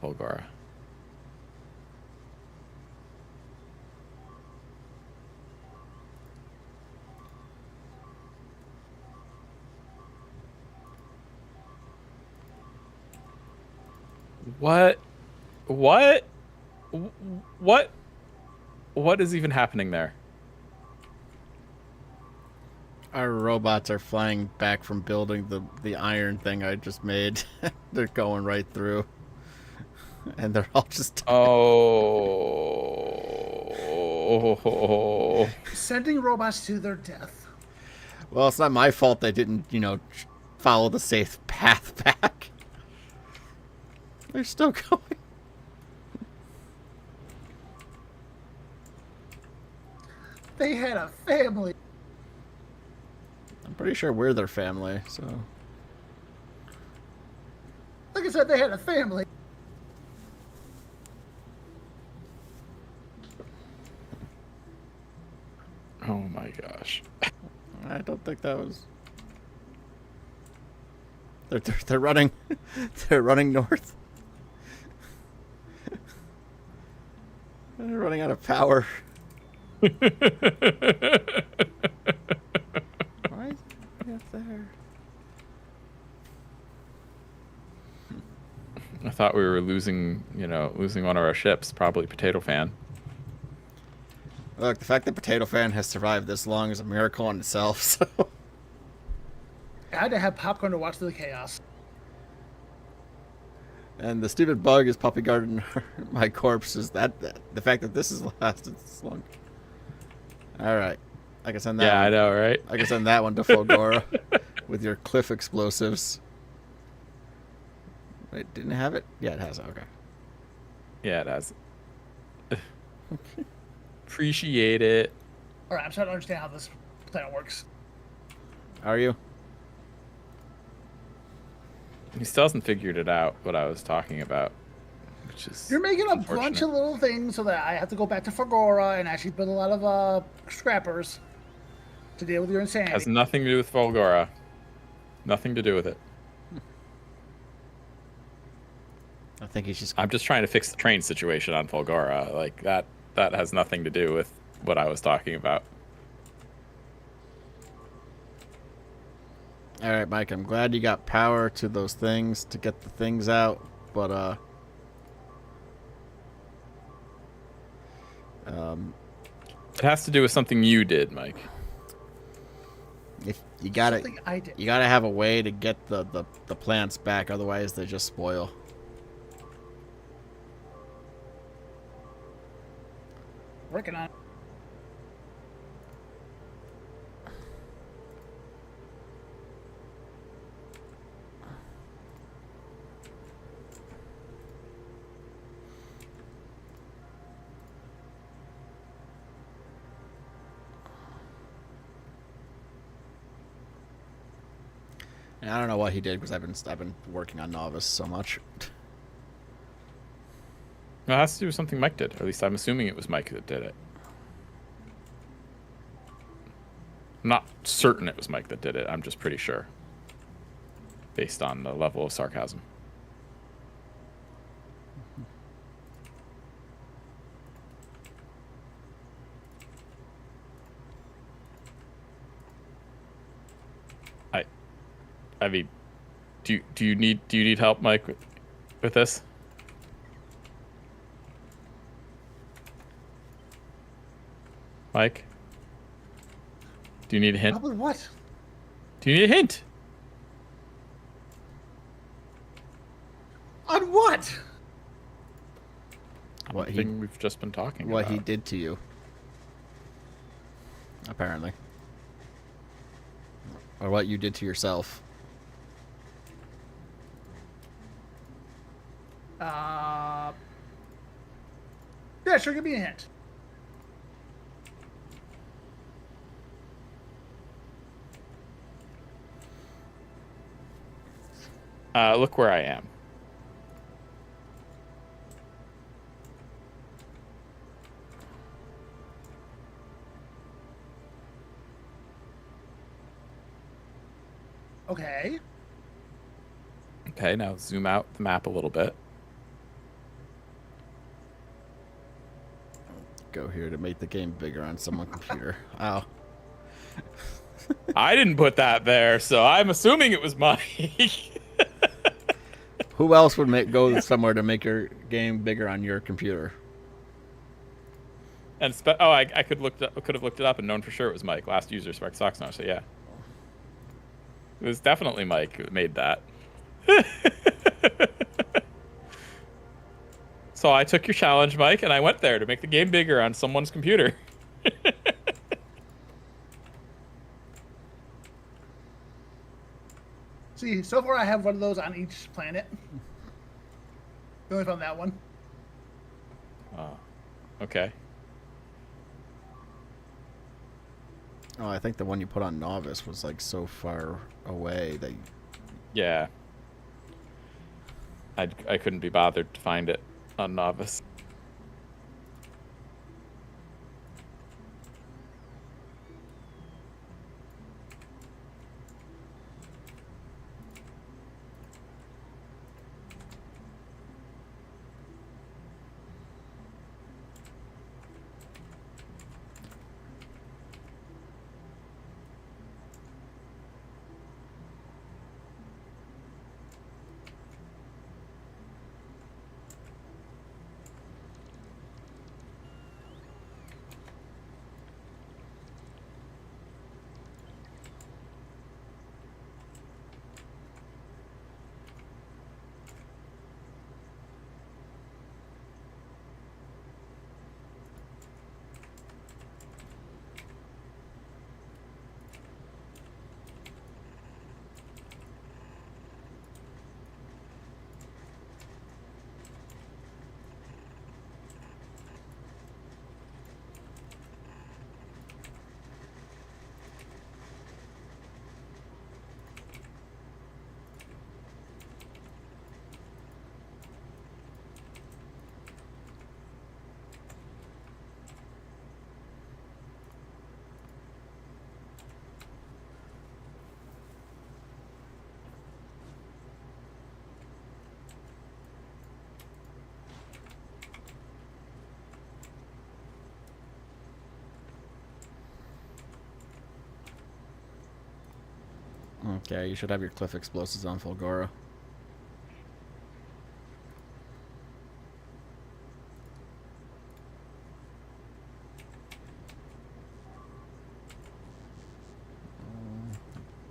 Volgora. What? What? What? What is even happening there? Our robots are flying back from building the iron thing I just made. They're going right through. And they're all just... Oh. Sending robots to their death. Well, it's not my fault they didn't, follow the safe path back. They're still going. They had a family. I'm pretty sure we're their family, so... Like I said, they had a family. Oh my gosh. I don't think that was... They're running. They're running north. They're running out of power. Why is he up there? I thought we were losing one of our ships, probably Potato Fan. Look, the fact that Potato Fan has survived this long is a miracle in itself, so... I had to have popcorn to watch through the chaos. And the stupid bug is puppy guarding my corpse. Is that the fact that this has lasted this long? All right, I can send that. Yeah, one. I know, right? I can send that one to Fulgora with your cliff explosives. Wait, didn't it have it? Yeah, it has it. Okay. Yeah, it has. Appreciate it. All right, I'm trying to understand how this planet works. Are you? He still hasn't figured it out, what I was talking about. Which is You're making a bunch of little things so that I have to go back to Factorio and actually build a lot of scrappers to deal with your insanity. Has nothing to do with Volgora. Nothing to do with it. I think he's just... I'm just trying to fix the train situation on Volgora. Like, that has nothing to do with what I was talking about. All right, Mike, I'm glad you got power to those things to get the things out, but it has to do with something you did, Mike. if you gotta, Something I did. you gotta have a way to get the plants back, otherwise they just spoil. Working on it. And I don't know what he did because I've been working on Novice so much. No, it has to do with something Mike did. Or at least I'm assuming it was Mike that did it. I'm not certain it was Mike that did it. I'm just pretty sure. Based on the level of sarcasm. I mean, do you need help, Mike, with this? Mike? Do you need a hint? Help with what? Do you need a hint? On what? What The he thing we've just been talking what about. he did to you. Apparently. Or what you did to yourself. Yeah, sure, give me a hint. Look where I am. Okay. Okay, now zoom out the map a little bit. Go here to make the game bigger on someone's computer. Ow. I didn't put that there, so I'm assuming it was Mike. Who else would go somewhere to make your game bigger on your computer? And I could have looked it up and known for sure it was Mike. Last user Spark Socks now, so yeah. It was definitely Mike who made that. So I took your challenge, Mike, and I went there to make the game bigger on someone's computer. See, so far I have one of those on each planet. We only found that one. Oh, okay. Oh, I think the one you put on Novice was like so far away that. Yeah. I couldn't be bothered to find it on Novice. Okay, you should have your cliff explosives on Fulgora.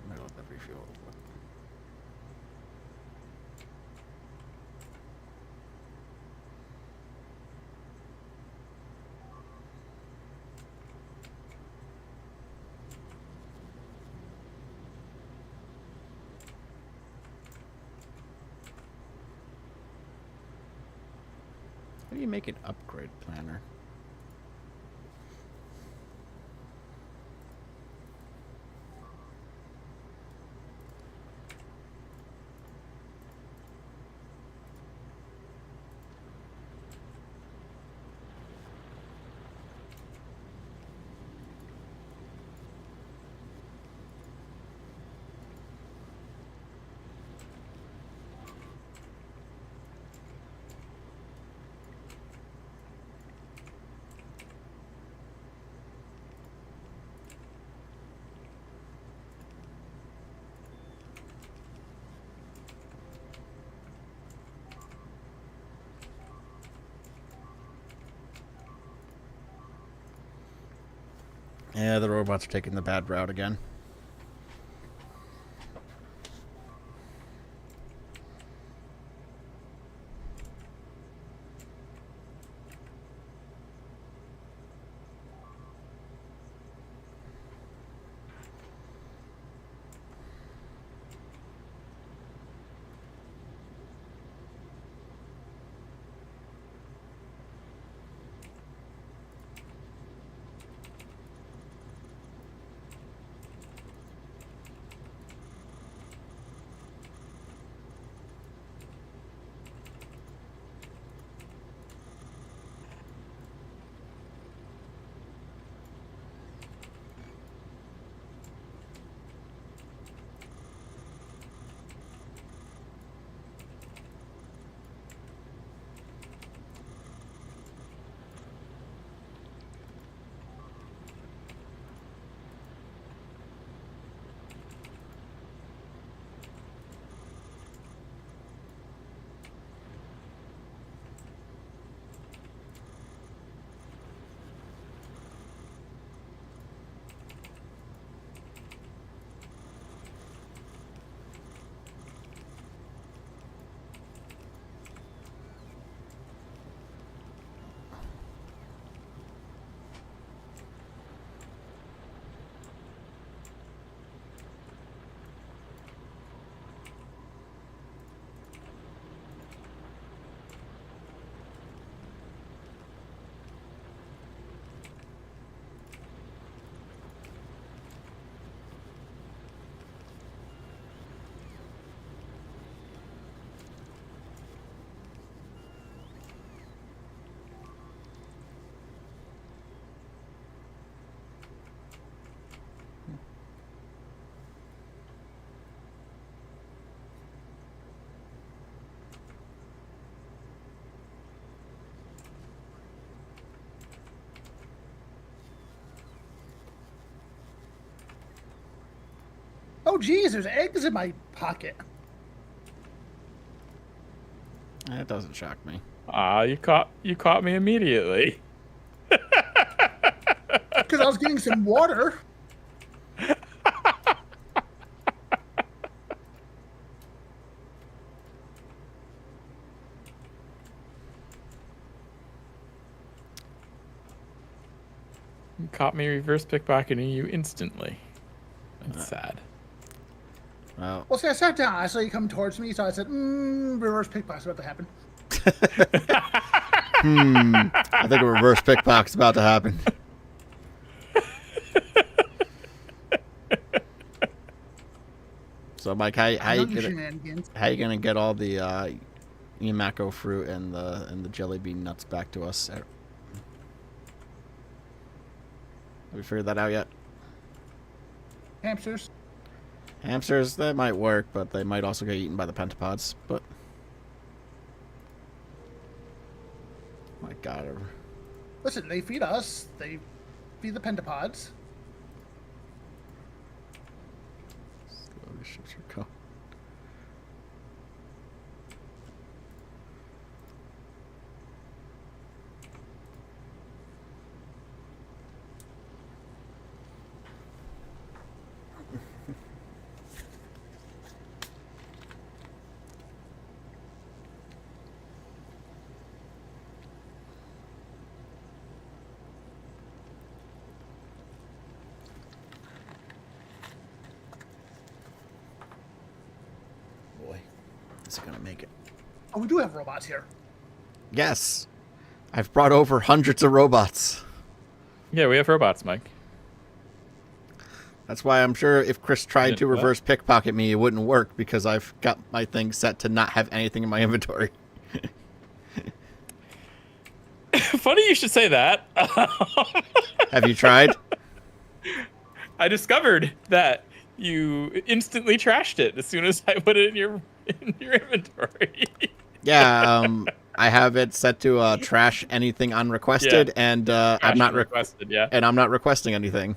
Might let that refuel. How do you make an upgrade planner? Yeah, the robots are taking the bad route again. Oh, geez, there's eggs in my pocket. That doesn't shock me. Ah, you caught me immediately. Because I was getting some water. You caught me reverse pickpocketing you instantly. That's sad. Well, Well, see, I sat down. I saw you come towards me, so I said, reverse pickpocket's about to happen. I think a reverse pickpocket's about to happen. So, Mike, how you gonna get all the Yamako fruit and the jelly bean nuts back to us? Have we figured that out yet? Hamsters. Hamsters, that might work, but they might also get eaten by the pentapods. But my God, Listen, they feed us. They feed the pentapods. slowly shift your cone. Boy, is it gonna make it? Oh, we do have robots here. Yes, I've brought over hundreds of robots. Yeah, we have robots, Mike. That's why I'm sure if Chris tried to What? reverse pickpocket me, it wouldn't work because I've got my thing set to not have anything in my inventory. Funny you should say that. Have you tried? I discovered that you instantly trashed it as soon as I put it in your inventory. Yeah, I have it set to trash anything unrequested, and I'm not requested. Yeah. and I'm not requesting anything.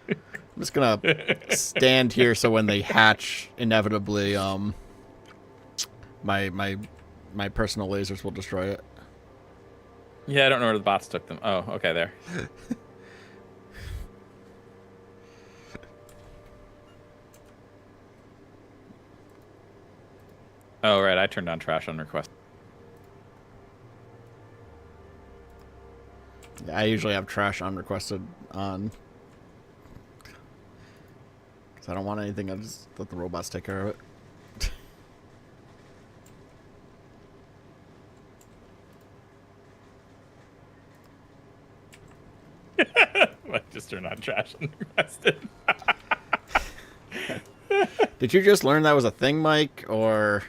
I'm just gonna stand here so when they hatch, inevitably, my personal lasers will destroy it. Yeah, I don't know where the bots took them. Oh, okay, there. Oh, right, I turned on trash on request. I usually have trash unrequested on. Because I don't want anything, I just let the robots take care of it. I just turned on trash unrequested. Did you just learn that was a thing, Mike, or...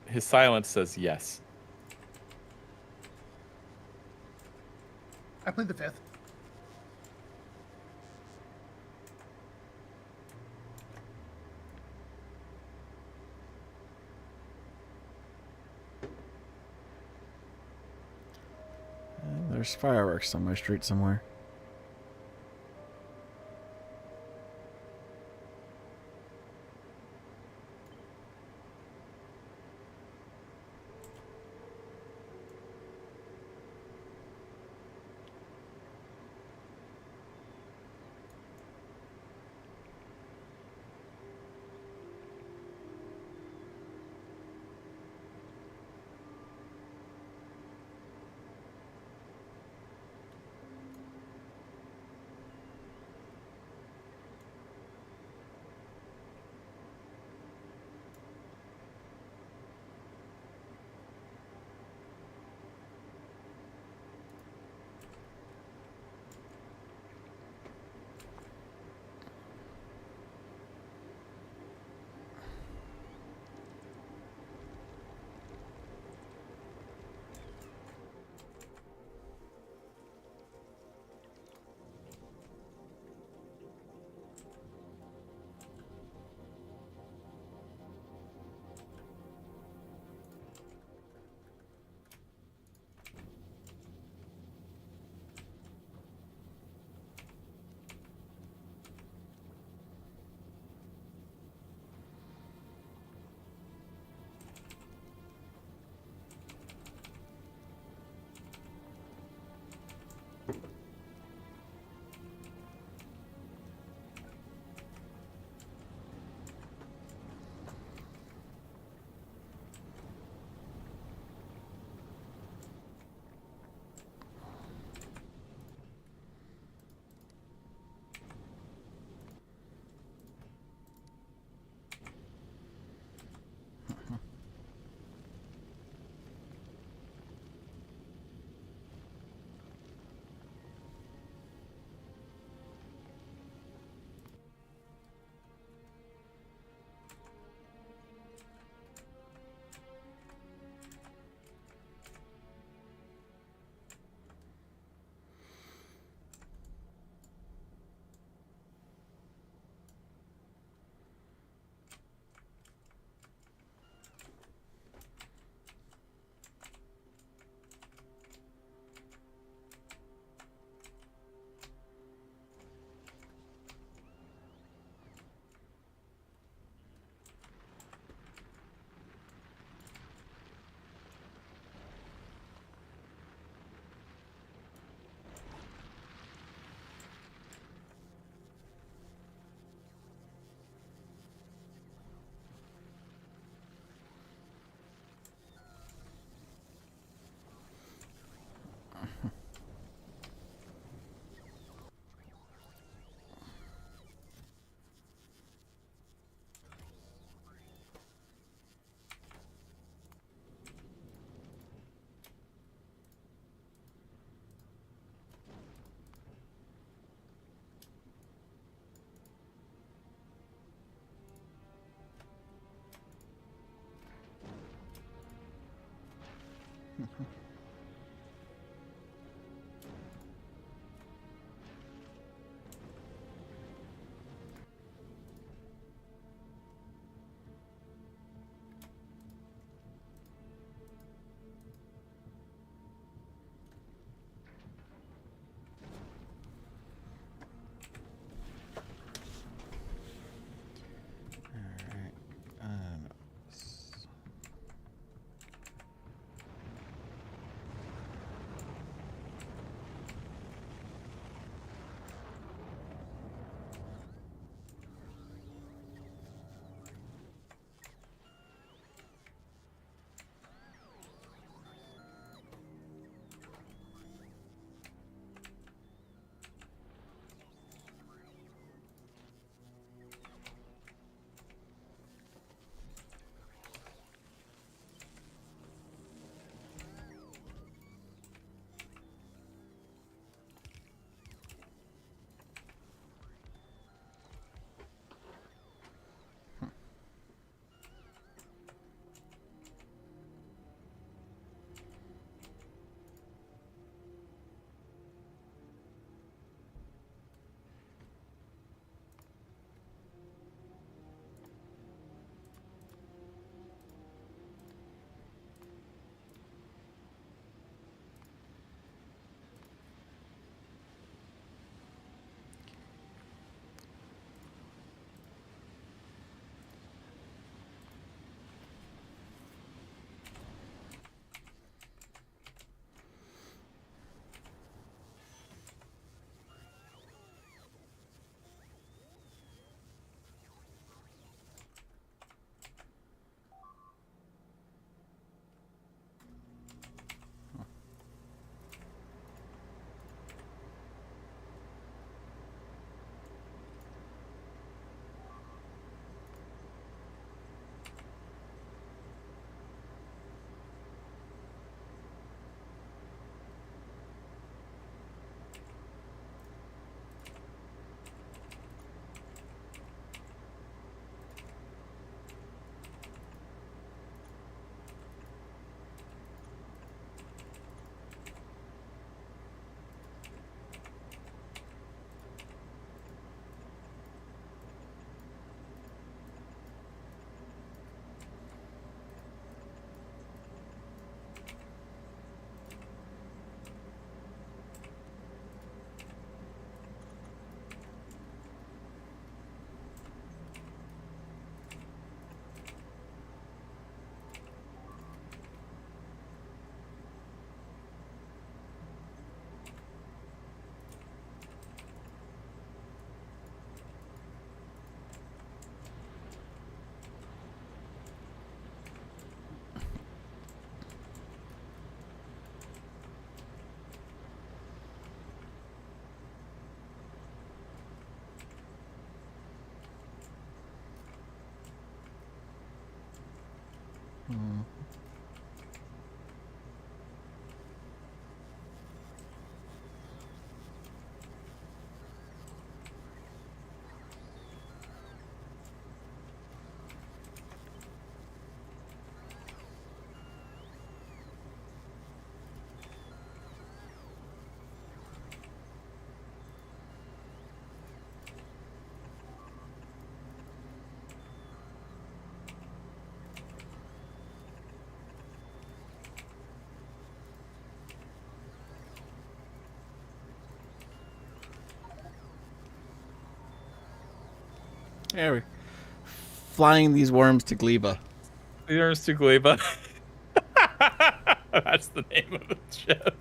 His silence says yes. I played the 5th. There's fireworks on my street somewhere. There we flying these worms to Gleba. There's to Gleba. That's the name of the ship.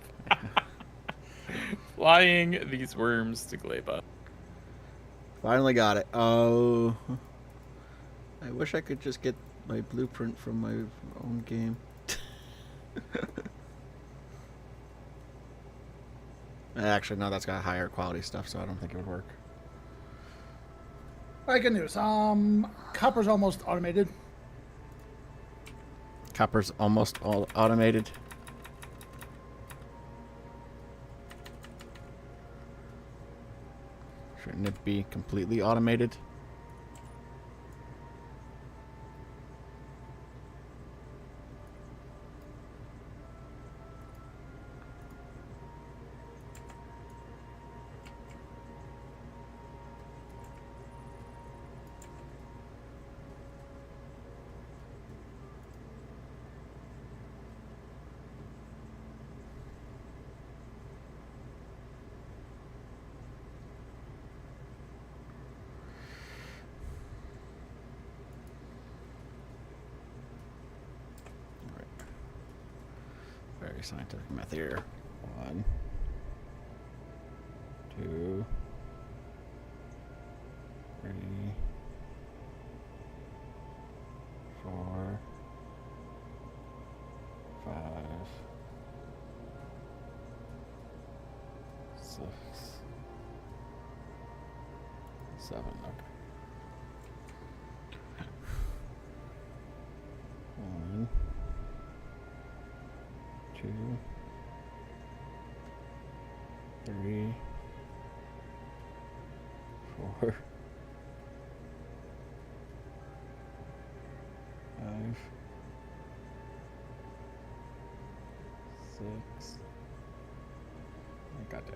Flying these worms to Gleba. Finally got it. Oh, I wish I could just get my blueprint from my own game. Actually, no, that's got higher quality stuff, so I don't think it would work. All right, good news. Copper's almost automated. Copper's almost all automated. Shouldn't it be completely automated? Very scientific method here. 1, 2, 3, 4, 5, 6, 7. Okay. 1, 2, 3, 4, 5, 6. I got that.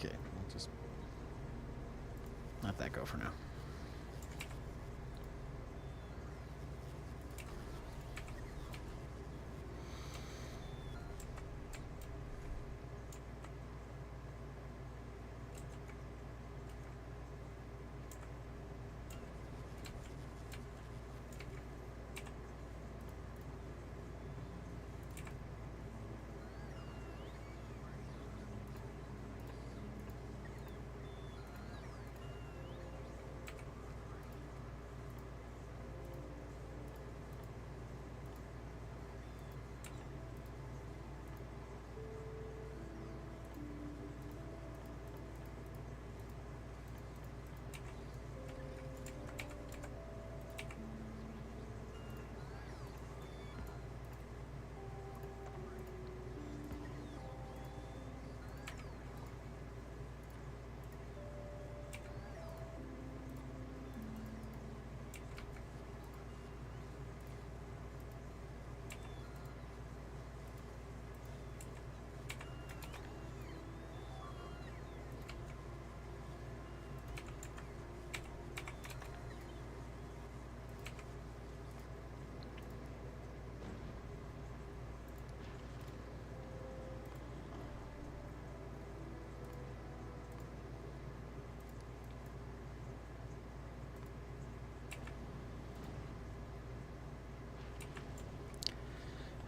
Okay, we'll just let that go for now.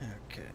Okay.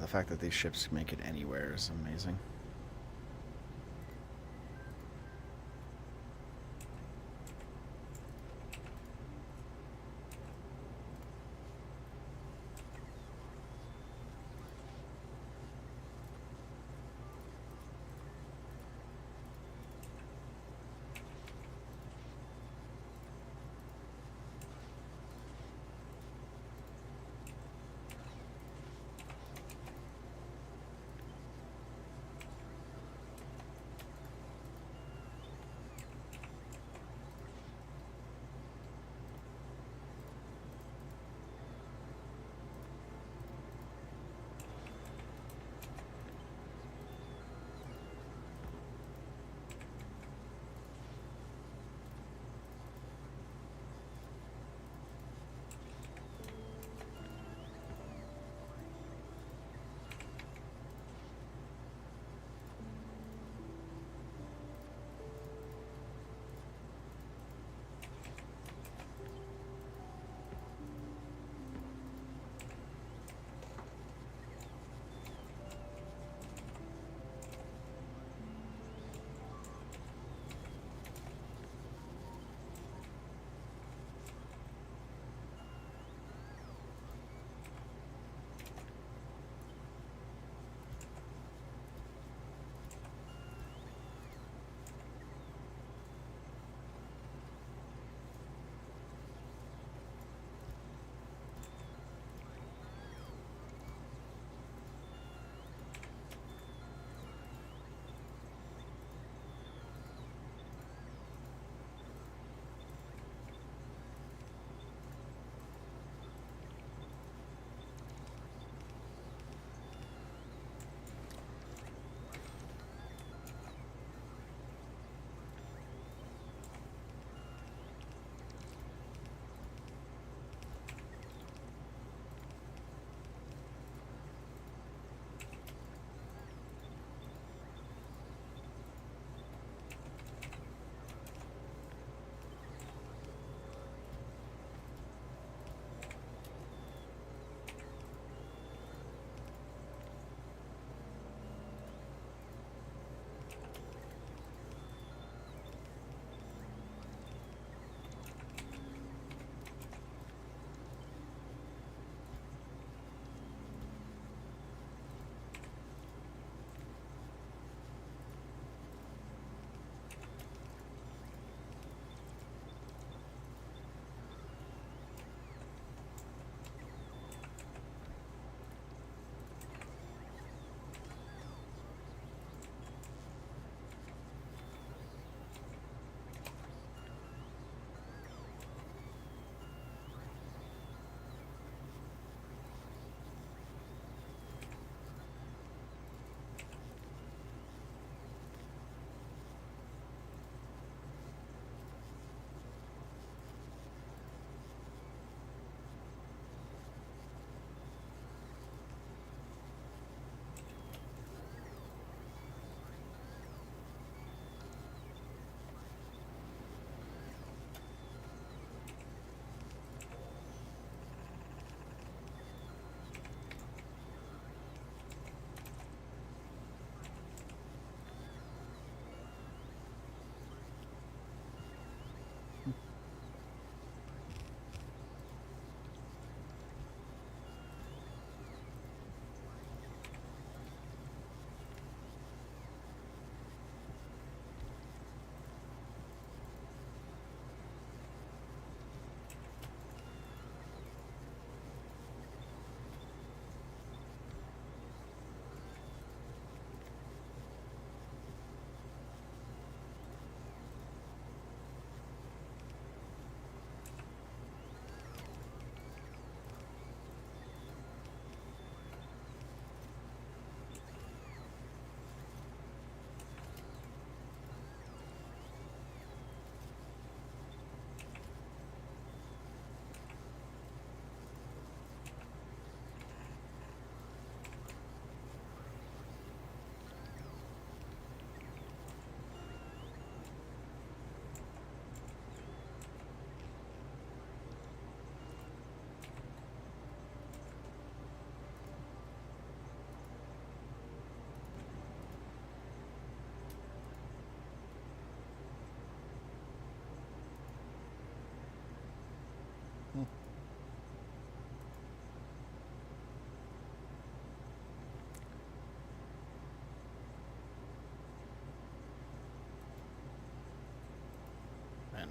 The fact that these ships make it anywhere is amazing.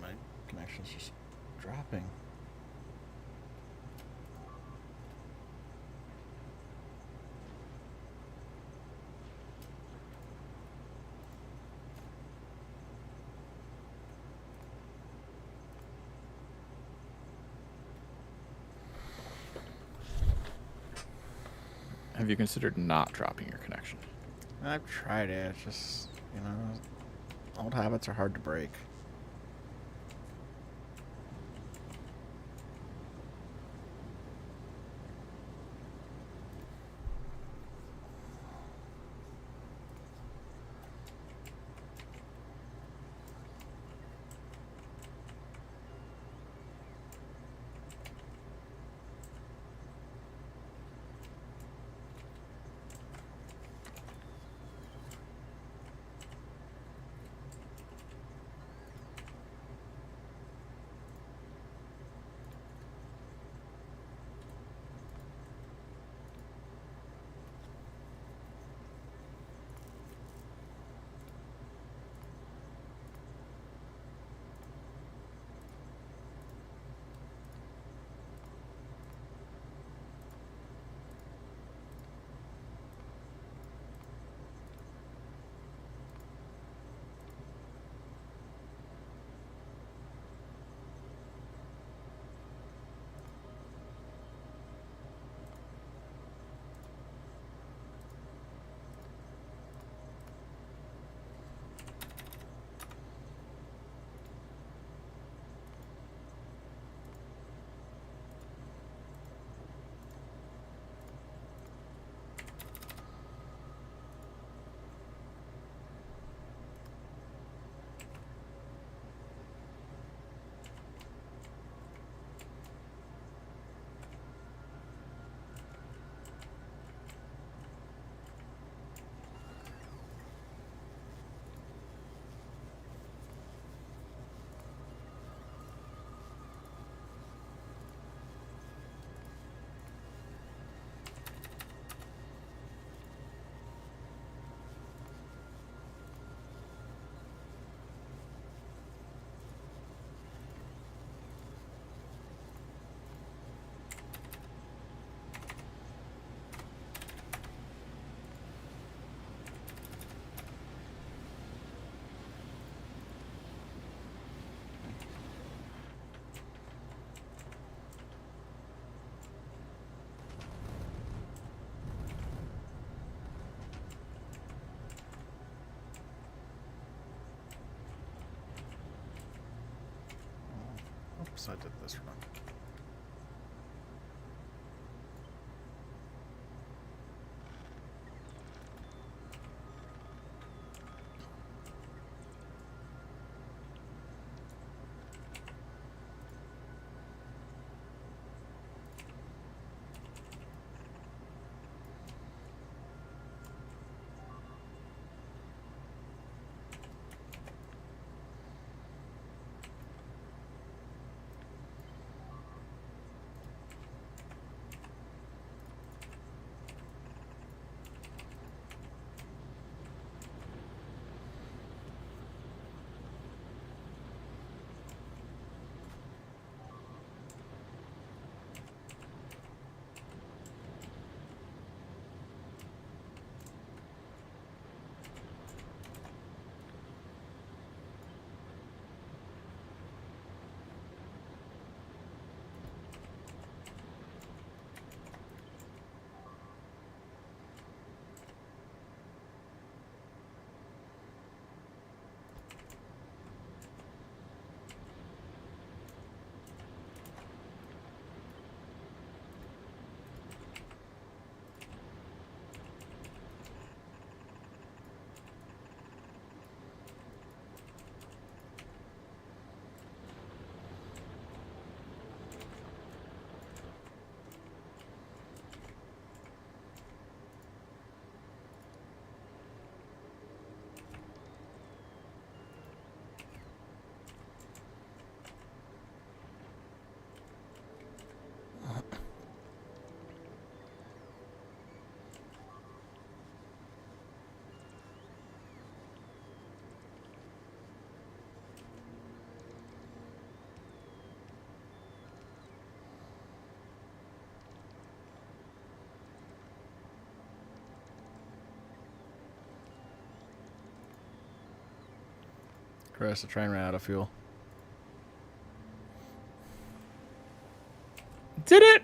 my connection's just dropping. Have you considered not dropping your connection? I've tried it. It's just, you know, old habits are hard to break. Oops, I did this wrong. Chris, the train ran out of fuel. Did it?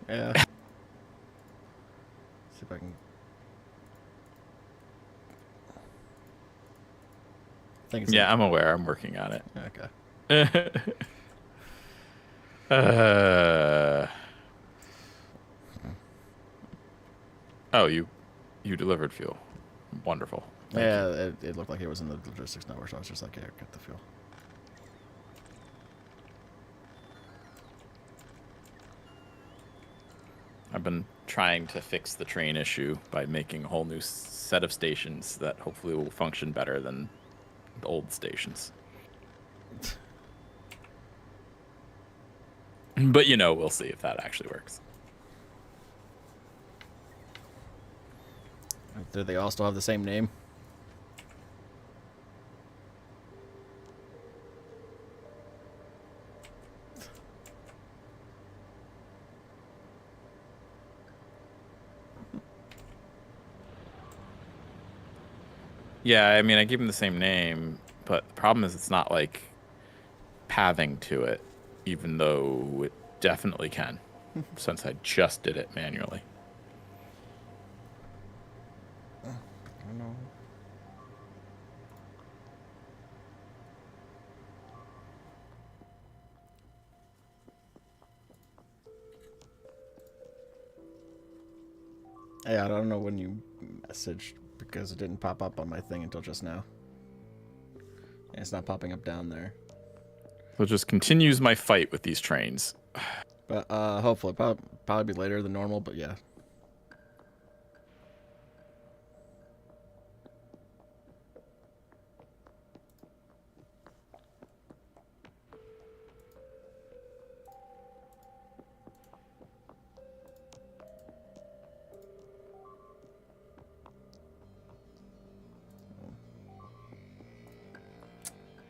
Yeah. See if I can. I think it's Yeah, I'm aware. I'm working on it. Okay. Oh, you delivered fuel. Wonderful. Thank you. Yeah, it looked like it was in the logistics network, so I was just like, yeah, get the fuel. I've been trying to fix the train issue by making a whole new set of stations that hopefully will function better than the old stations. But we'll see if that actually works. Do they all still have the same name? Yeah, I mean, I gave him the same name, but the problem is it's not like pathing to it, even though it definitely can, since I just did it manually. I don't know. Yeah, I don't know when you messaged because it didn't pop up on my thing until just now. And it's not popping up down there. So it just continues my fight with these trains. But hopefully, probably be later than normal, but yeah.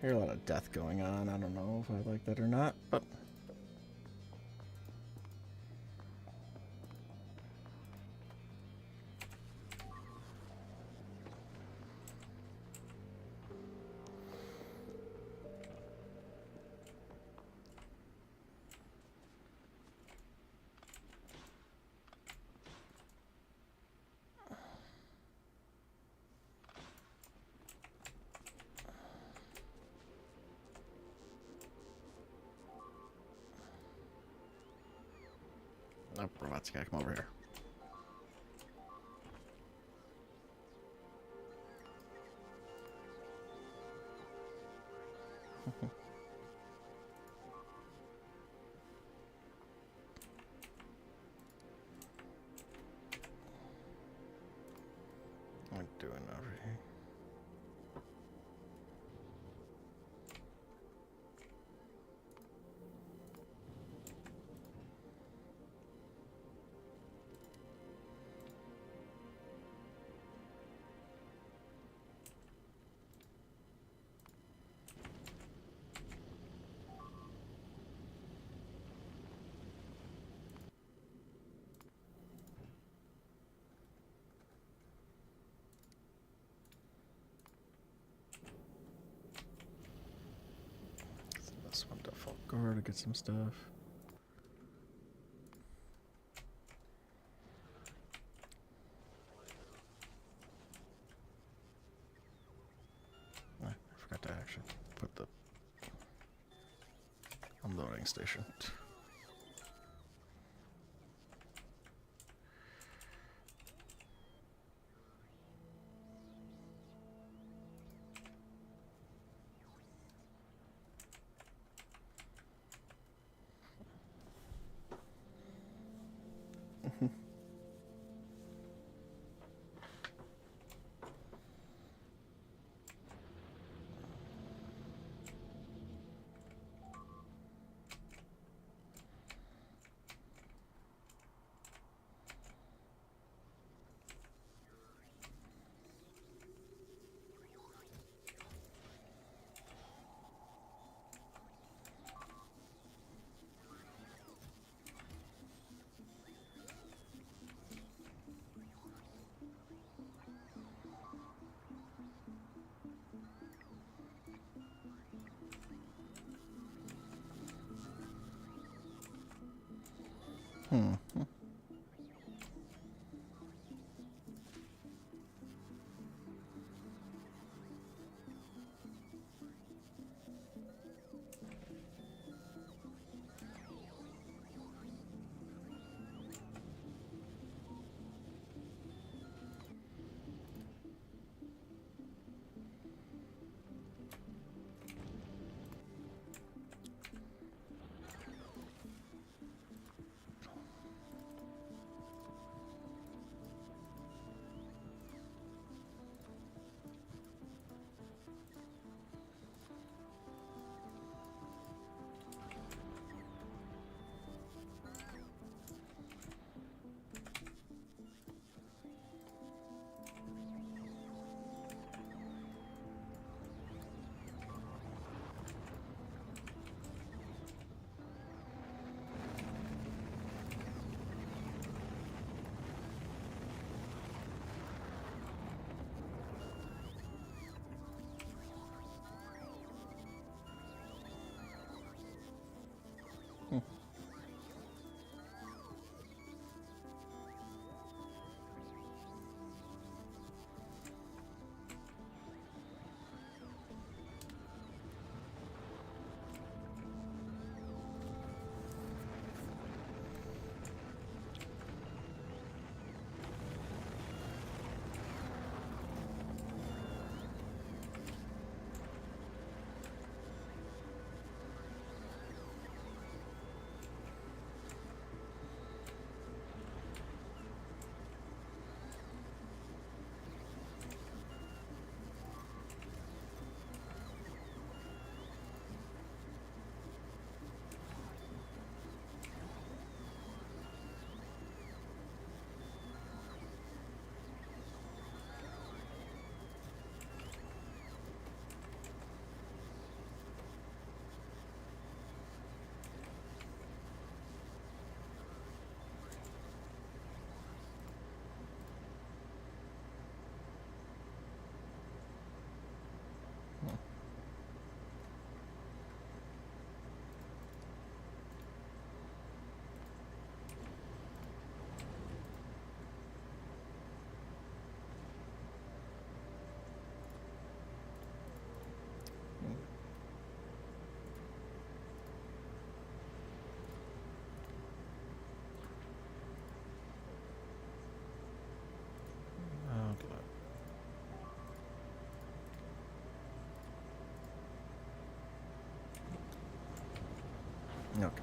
I hear a lot of death going on. I don't know if I like that or not, but... Oh, robots gotta come over here. What am I doing over here? This one to Falcor to get some stuff. I forgot to actually put the unloading station. Hmm. Okay.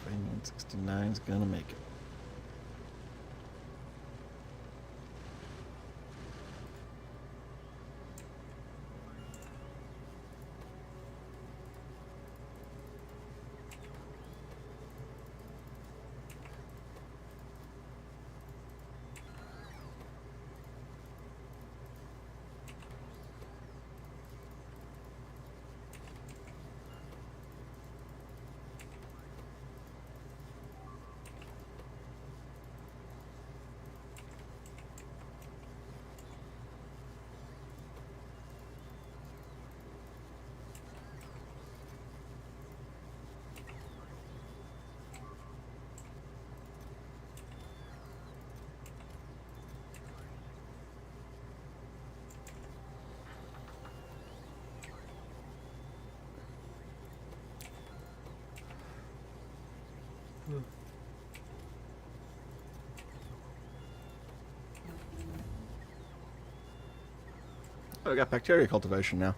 Frame 169 is gonna make it. Oh, we got bacteria cultivation now.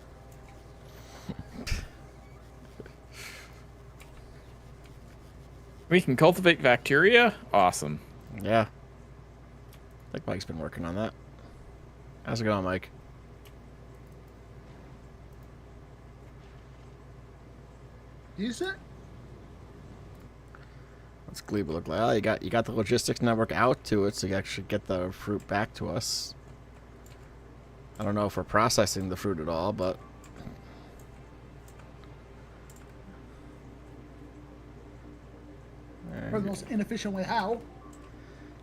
We can cultivate bacteria? Awesome. Yeah. I think Mike's been working on that. How's it going, Mike? Decent. What's Gleba look like? Oh, you got the logistics network out to it, so you actually get the fruit back to us. I don't know if we're processing the fruit at all, but For the most inefficient way. How?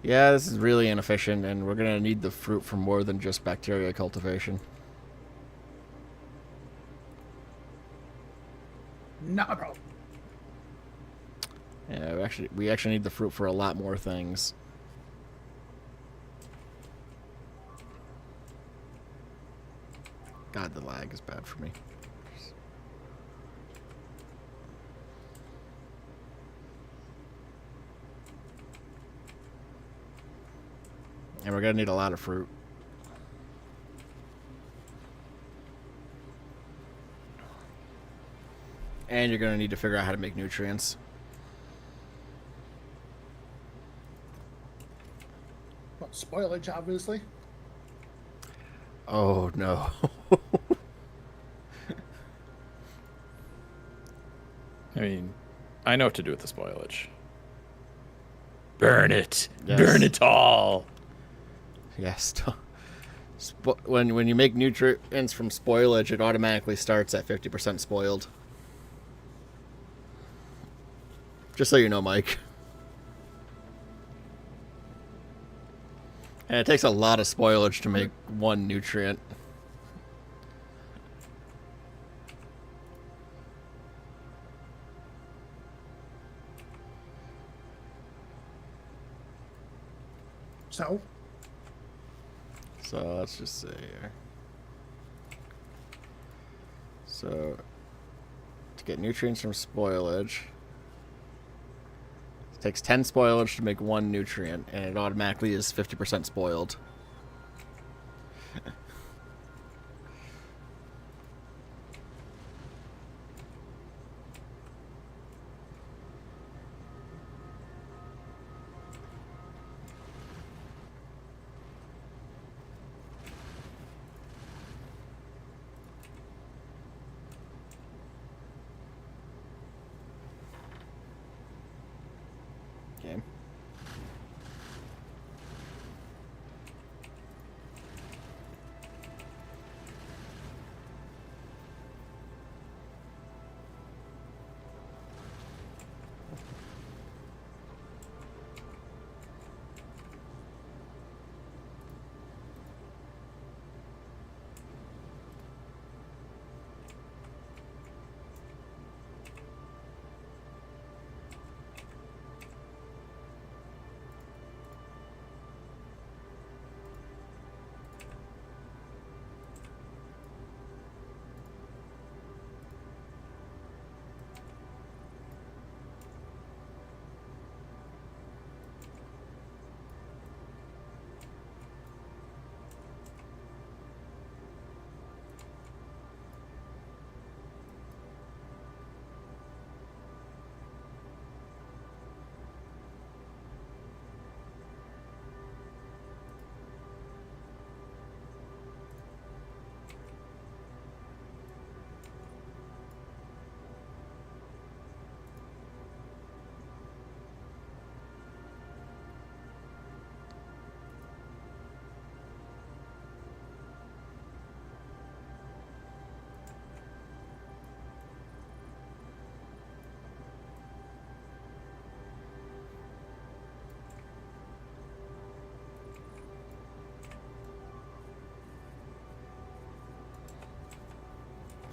yeah, this is really inefficient, and we're gonna need the fruit for more than just bacteria cultivation. Not a problem. Yeah, we actually need the fruit for a lot more things. God, the lag is bad for me. And we're gonna need a lot of fruit. And you're gonna need to figure out how to make nutrients. Well, spoilage, obviously. Oh no. I mean, I know what to do with the spoilage. Burn it. Yes. Burn it all. Yes. When you make nutrients from spoilage, it automatically starts at 50% spoiled. Just so you know, Mike. And it takes a lot of spoilage to make one nutrient. So, Let's just say here. So to get nutrients from spoilage, it takes 10 spoilage to make one nutrient, and it automatically is 50% spoiled. Okay.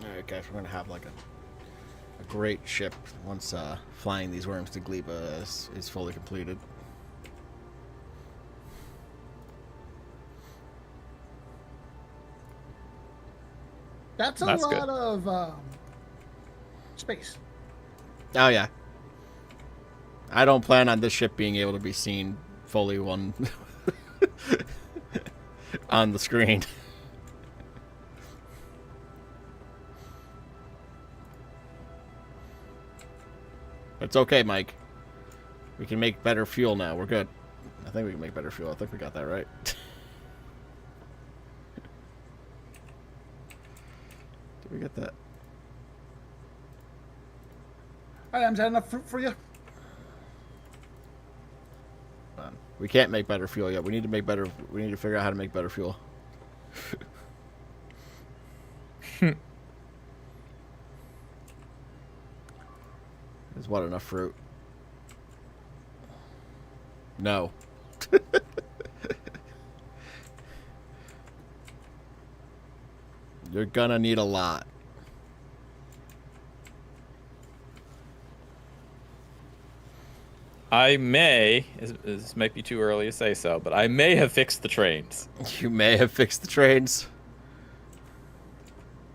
Alright guys, we're gonna have like a great ship once flying these worms to Gleba is fully completed. that's a That's lot good. of space. Oh yeah. I don't plan on this ship being able to be seen fully on the screen. It's okay, Mike. We can make better fuel now. We're good. I think we can make better fuel. I think we got that right. Did we get that? All right, is that enough fruit for you? We can't make better fuel yet. We need to make better. We need to figure out how to make better fuel. Is what enough fruit? No. You're gonna need a lot. I may, this might be too early to say so, but I may have fixed the trains. You may have fixed the trains.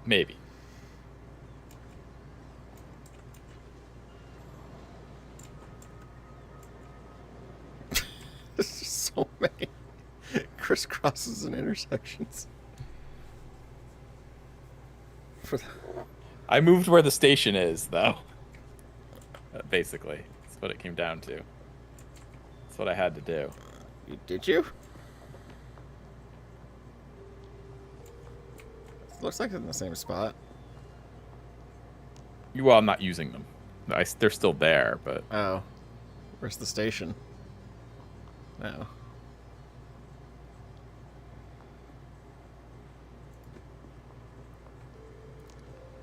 Maybe. There's so many crisscrosses and intersections. I moved where the station is, though. Basically, that's what it came down to. That's what I had to do. Did you? Looks like it's in the same spot. Well, I'm not using them. They're still there, but... Oh. Where's the station? Oh.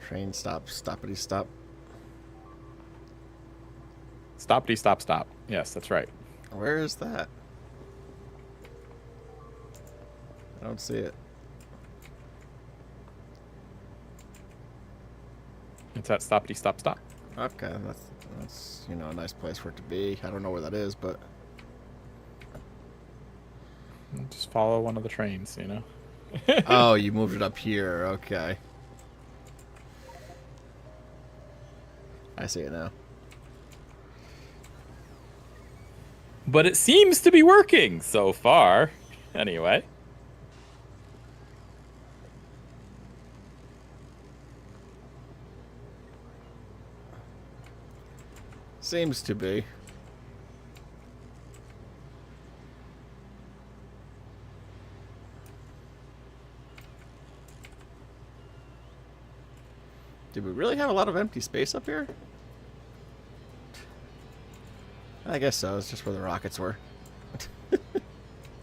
Train stop, stoppity stop. Stoppity stop stop. Yes, that's right. Where is that? I don't see it. It's at stoppity stop stop. Okay, that's a nice place for it to be. I don't know where that is, but Just follow one of the trains, oh, you moved it up here. Okay, I see it now. But it seems to be working so far. Anyway. Seems to be. Did we really have a lot of empty space up here? I guess so. It's just where the rockets were.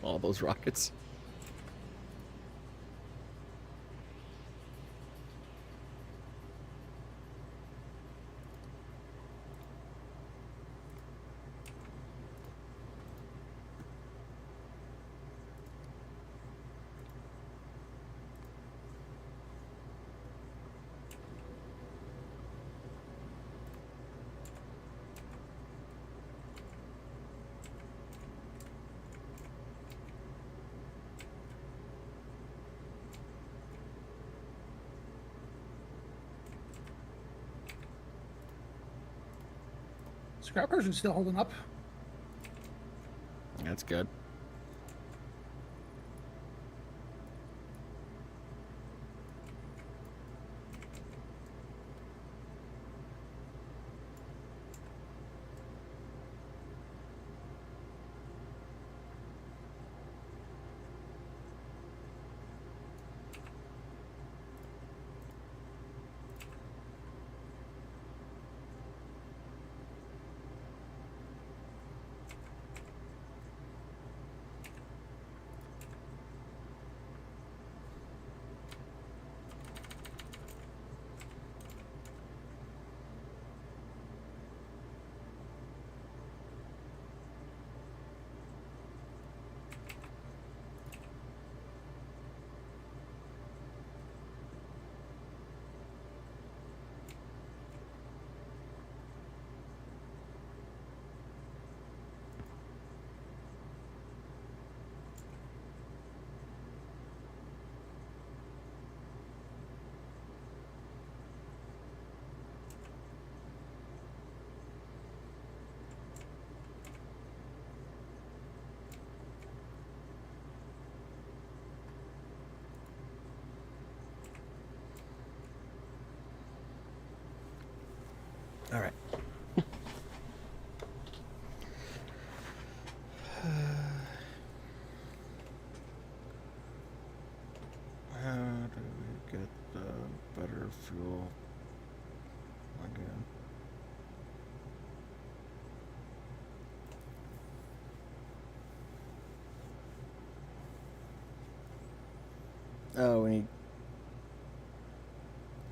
All those rockets. Scrap Persian's still holding up. That's good. Oh, we need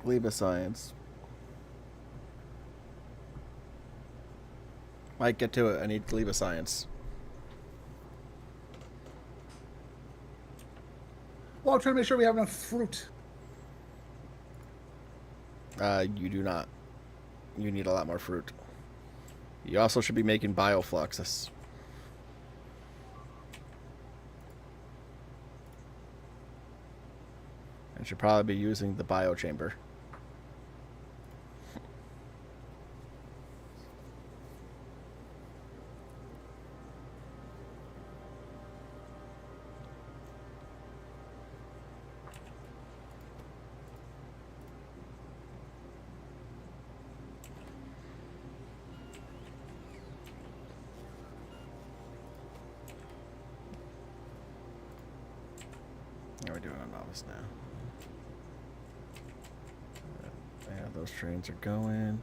Gleba science. Mike, get to it. I need Gleba science. Well, I'm trying to make sure we have enough fruit. You do not. You need a lot more fruit. You also should be making biofluxus. And should probably be using the biochamber. How are we doing on novice now? Yeah, those trains are going.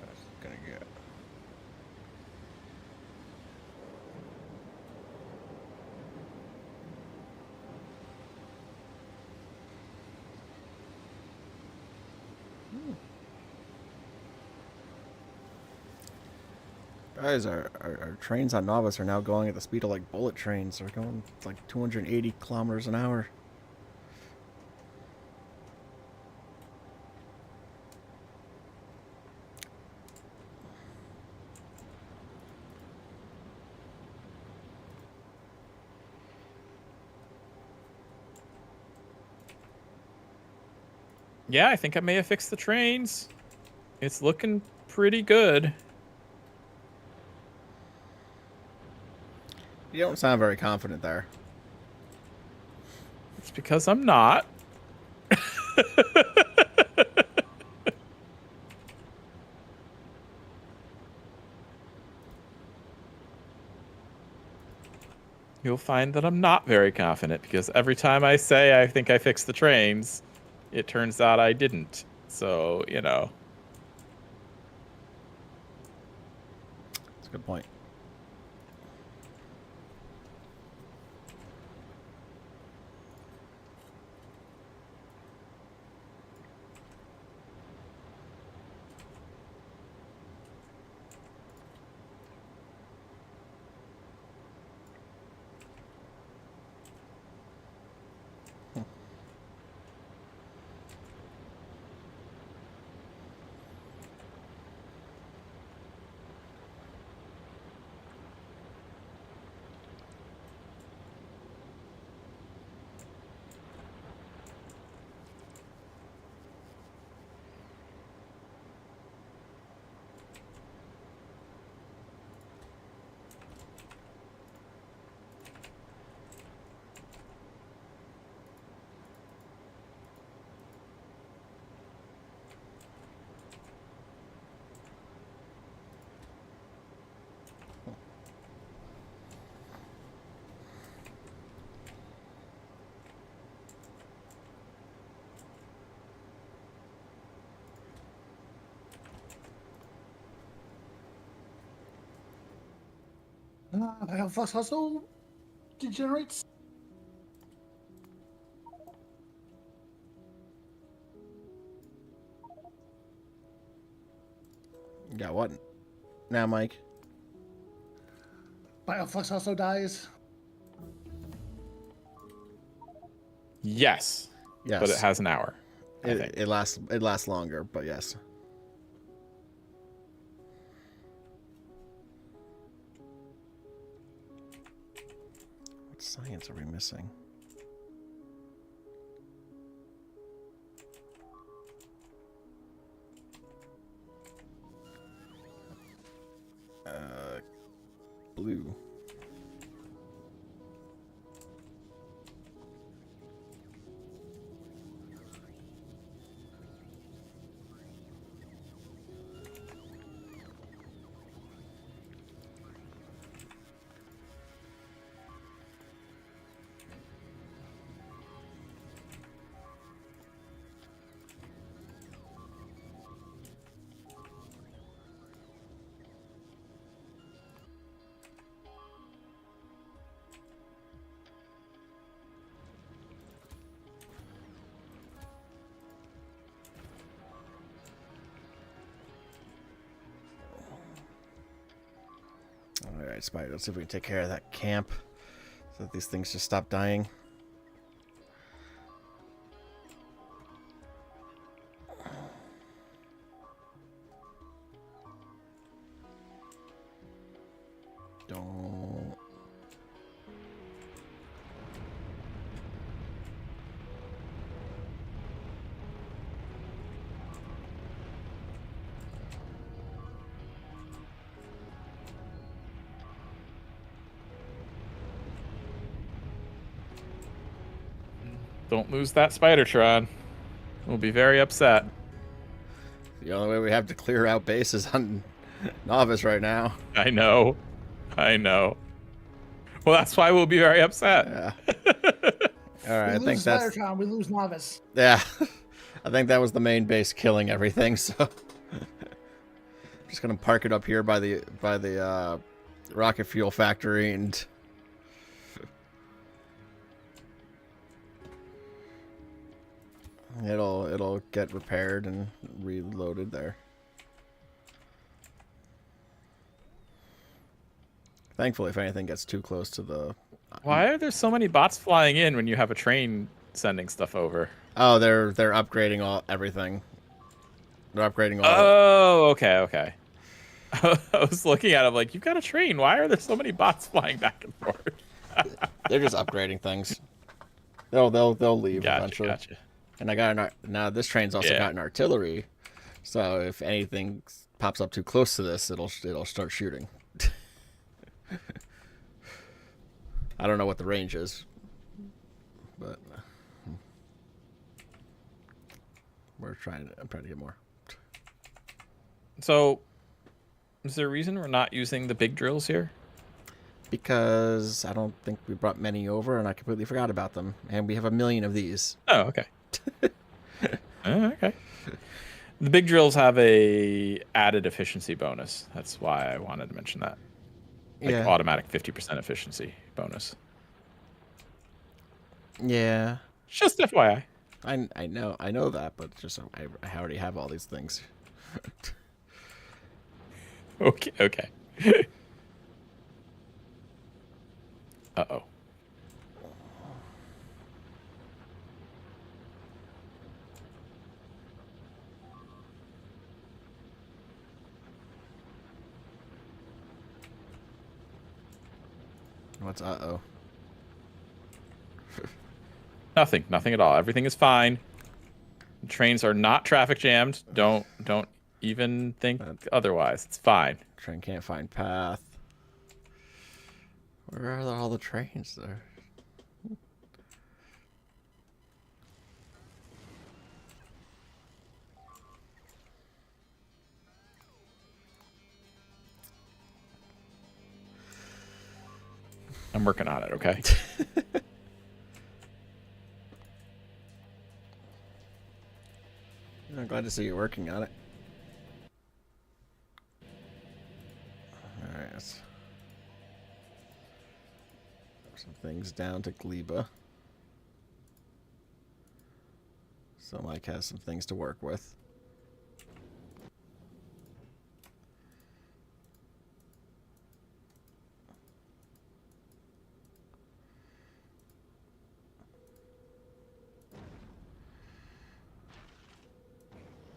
That's gonna get. Guys, our trains on Novice are now going at the speed of like bullet trains. They're going like 280 kilometers an hour. Yeah, I think I may have fixed the trains. It's looking pretty good. You don't sound very confident there. It's because I'm not. You'll find that I'm not very confident because every time I say I think I fixed the trains, it turns out I didn't. So, you know. That's a good point. Bioflux also degenerates. You got what now, Mike? Bioflux also dies. Yes. Yes. But it has an hour. I think. It lasts longer, but yes. What science are we missing? Blue. right, Spider. Let's see if we can take care of that camp so that these things just stop dying. Don't. Don't lose that Spidertron. We'll be very upset. The only way we have to clear out base is on Novice right now. I know. I know. Well, that's why we'll be very upset. Yeah. All right, We I lose think that's. Spider-Tron, we lose Novice. Yeah, I think that was the main base killing everything. So, just gonna park it up here by the rocket fuel factory and. It'll get repaired and reloaded there. Thankfully, if anything gets too close to the... Why are there so many bots flying in when you have a train sending stuff over? Oh, they're upgrading everything. They're upgrading all. Oh, okay, okay. I was looking at it like, you've got a train. Why are there so many bots flying back and forth? They're just upgrading things. They'll leave eventually. Gotcha. And I got now this train's also got an artillery, so if anything pops up too close to this, it'll start shooting. I don't know what the range is, but I'm trying to get more. So, is there a reason we're not using the big drills here? Because I don't think we brought many over, and I completely forgot about them. And we have 1 million of these. Oh, okay. Okay. The big drills have a added efficiency bonus. That's why I wanted to mention that. Like automatic 50% efficiency bonus. Yeah. Just FYI. I know that, but just I already have all these things. Okay. Uh-oh. What's uh-oh? Nothing at all. Everything is fine. Trains are not traffic jammed. Don't even think otherwise. It's fine. Train can't find path. Where are all the trains there? I'm working on it, okay? I'm glad to see you're working on it. Alright. Some things down to Gleba. So Mike has some things to work with.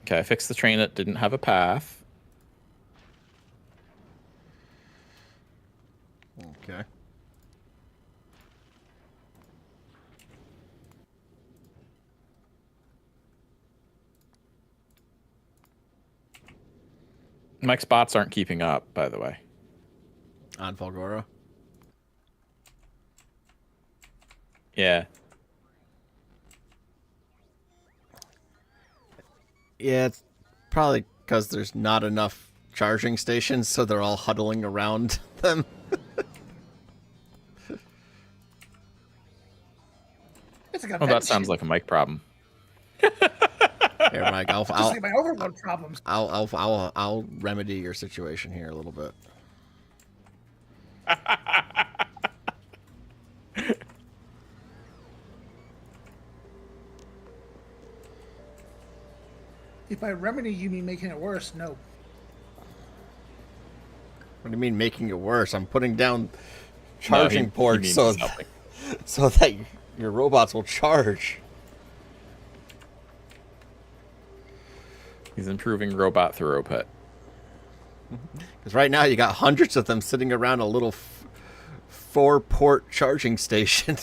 Okay, I fixed the train that didn't have a path. Okay. Mike's bots aren't keeping up, by the way. On Fulgora? Yeah. Yeah, it's probably because there's not enough charging stations, so they're all huddling around them. Oh, that sounds like a Mike problem. Here, Mike, I'll like my overload problems. I'll remedy your situation here a little bit. If by remedy you mean making it worse, no. What do you mean making it worse? I'm putting down No, charging he ports means so he's helping. so that your robots will charge. He's improving robot throughput. Because right now you got hundreds of them sitting around a little 4-port charging station.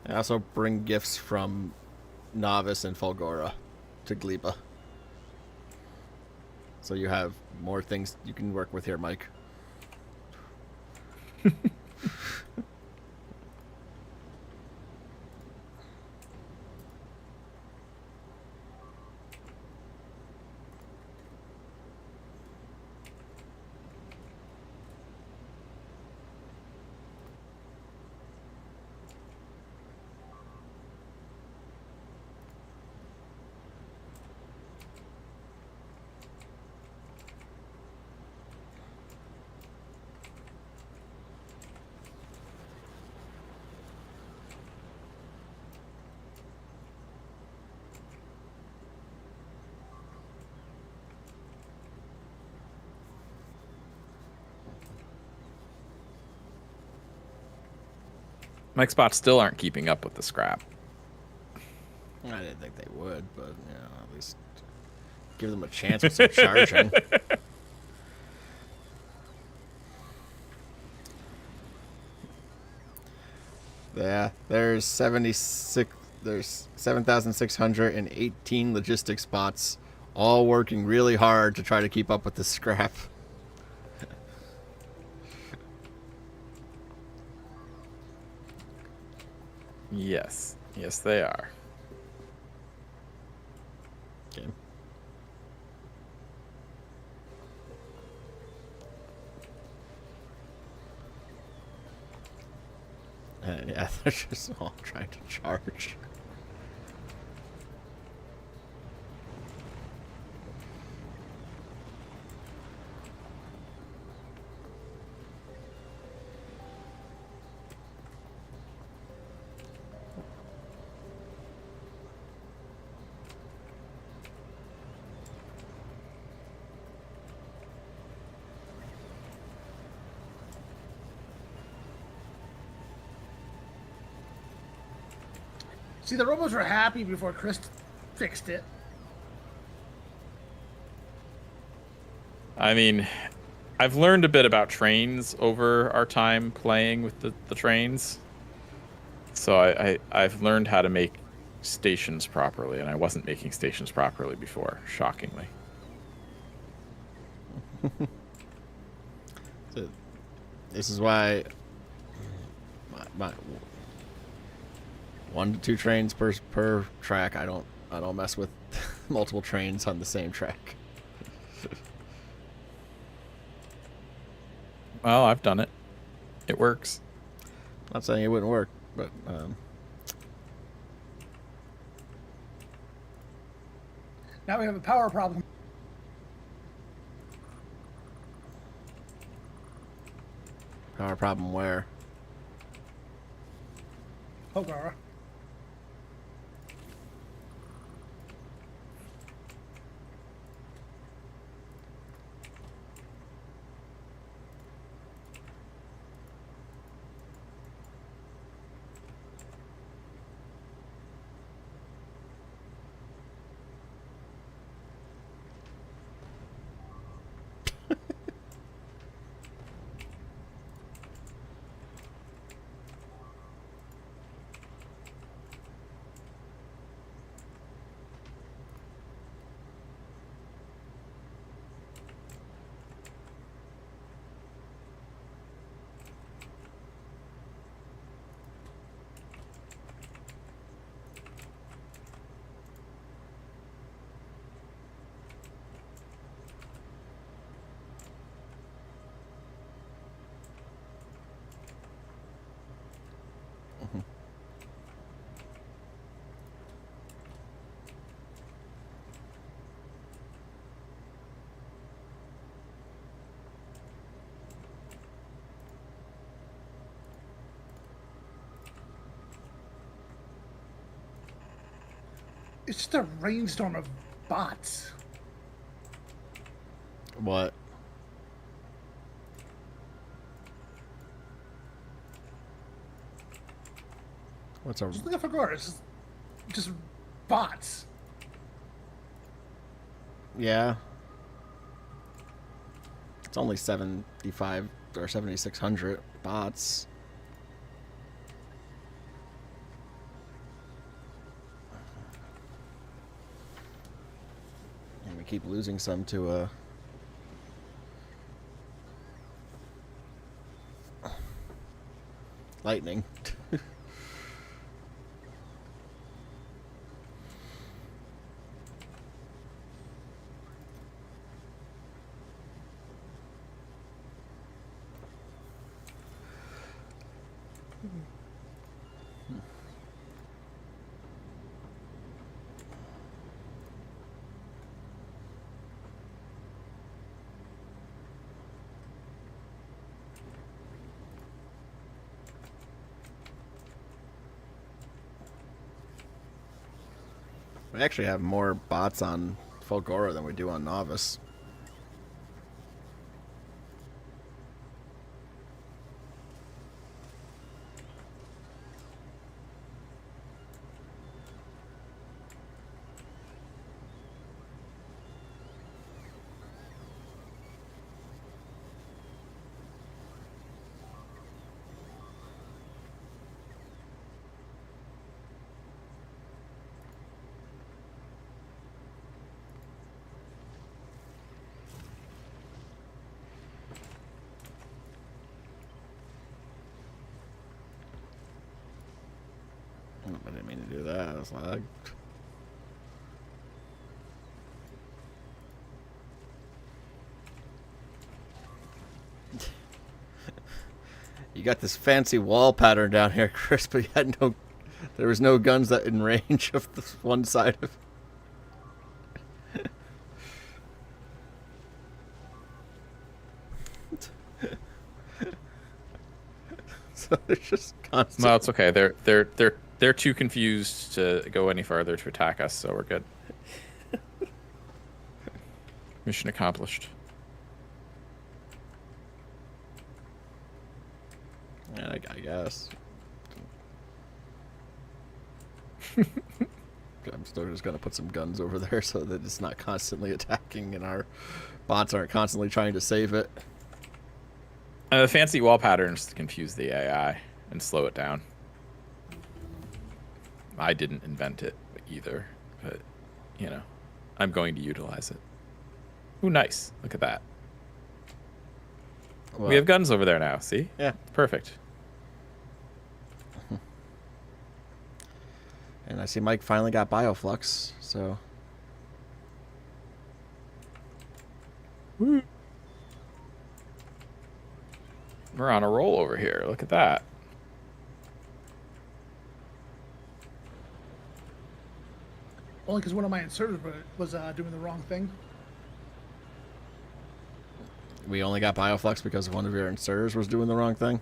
I also bring gifts from Novice and Fulgora to Gleba. So you have more things you can work with here, Mike. Mike's bots still aren't keeping up with the scrap. I didn't think they would, but you know, at least give them a chance with some charging. Yeah, there's 7,618 logistics bots, all working really hard to try to keep up with the scrap. Yes. Yes, they are. Okay. And yeah, they're just all trying to charge. See, the robots were happy before Chris fixed it. I mean, I've learned a bit about trains over our time playing with the trains. So I've learned how to make stations properly, and I wasn't making stations properly before, shockingly. So, this is why my 1 to 2 trains per track. I don't mess with multiple trains on the same track. Well, I've done it. It works. Not saying it wouldn't work, but Now we have a power problem. power problem where? Hogara. It's just a rainstorm of bots. What? What's a... Just look at Factorio. It's just bots. Yeah. It's only 75 or 7,600 bots. And we keep losing some to lightning. We actually have more bots on Fulgora than we do on Novice. I didn't mean to do that. I was like... You got this fancy wall pattern down here, Chris, but you had no... There was no guns that in range of this one side of... So they're just constant... Well, it's okay. They're too confused to go any farther to attack us, so we're good. Mission accomplished. Yeah, I guess. I'm still just gonna put some guns over there so that it's not constantly attacking and our bots aren't constantly trying to save it. The fancy wall patterns confuse the AI and slow it down. I didn't invent it either, but, you know, I'm going to utilize it. Ooh, nice. Look at that. Well, we have guns over there now, see? Yeah. Perfect. And I see Mike finally got Bioflux, so... Woo. We're on a roll over here. Look at that. Only because one of my inserters was doing the wrong thing. We only got Bioflux because one of your inserters was doing the wrong thing?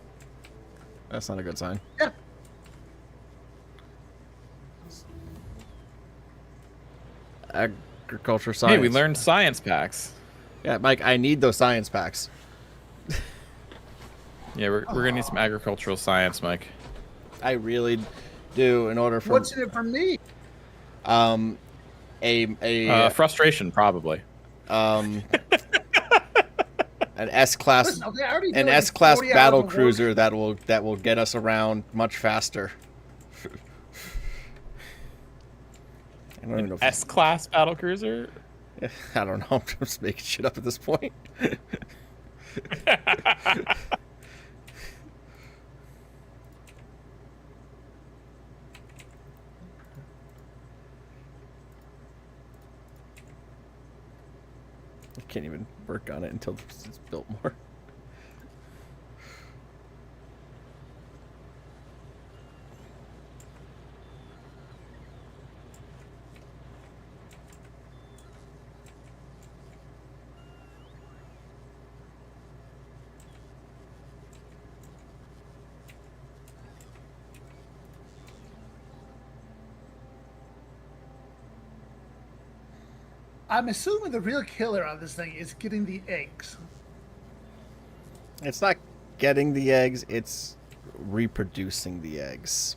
That's not a good sign. Yeah. Agriculture science. Hey, we learned science packs. Yeah, Mike, I need those science packs. Yeah, we're gonna need some agricultural science, Mike. I really do, in order for... What's in it for me? Frustration, probably. An S-class, Listen, okay, I already did an like S-class 40 hours battle of work. cruiser that will get us around much faster. I don't even know. S-class battle cruiser. I don't know. I'm just making shit up at this point. I can't even work on it until it's built more. I'm assuming the real killer on this thing is getting the eggs. It's not getting the eggs, it's reproducing the eggs.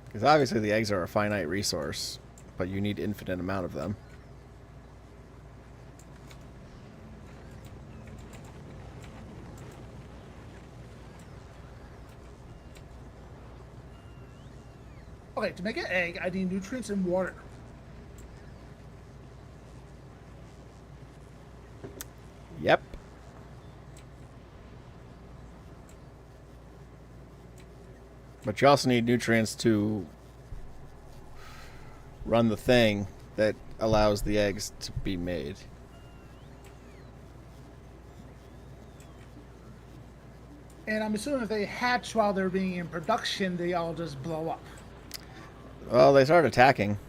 Because obviously the eggs are a finite resource, but you need infinite amount of them. Okay, to make an egg, I need nutrients and water. Yep. But you also need nutrients to run the thing that allows the eggs to be made. And I'm assuming if they hatch while they're being in production, they all just blow up. Well, they start attacking.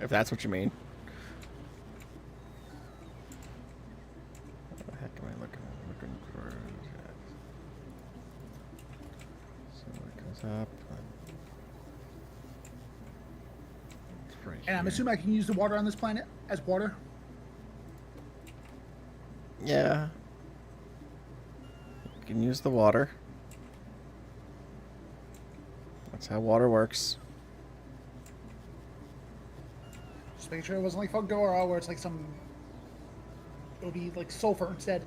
If that's what you mean. What the heck am I looking for? So it goes up. It's right And I'm here. assuming I can use the water on this planet as water. Yeah. You can use the water. That's how water works. Just making sure it wasn't like Factorio where it's like some... It would be like sulfur instead.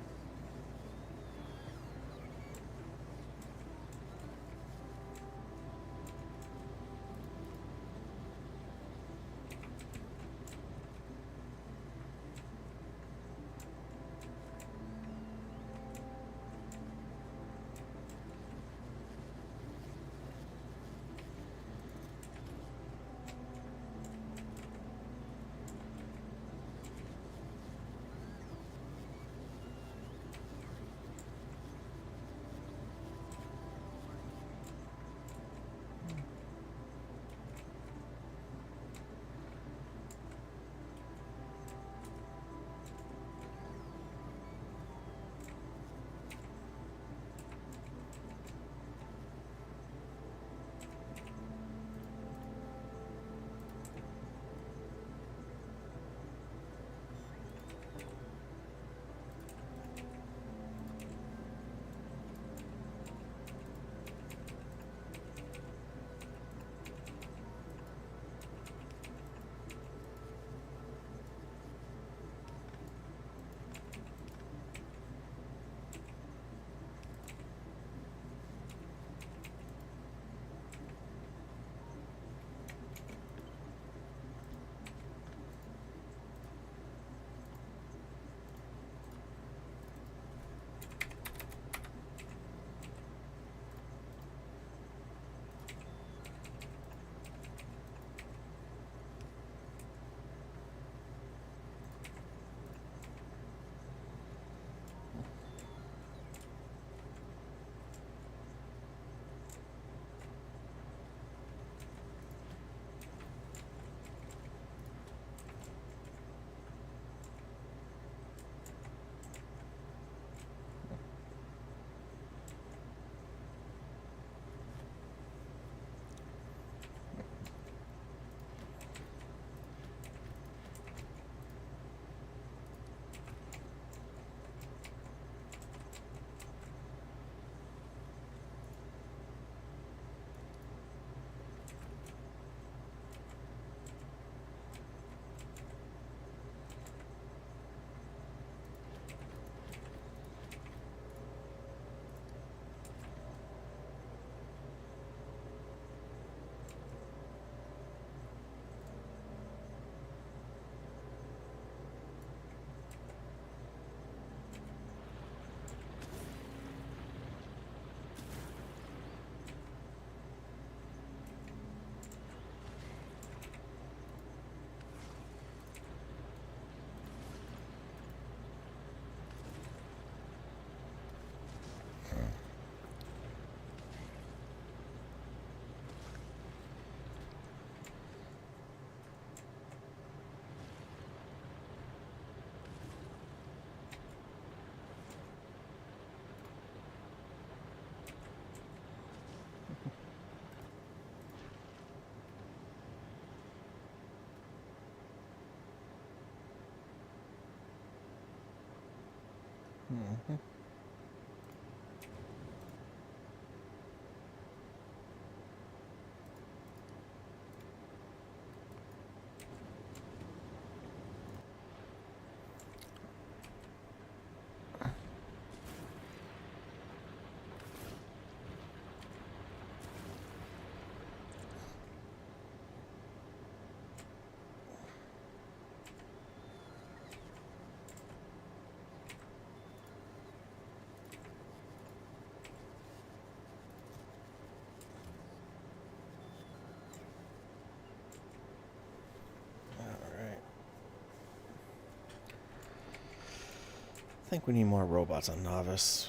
I think we need more robots on Novice.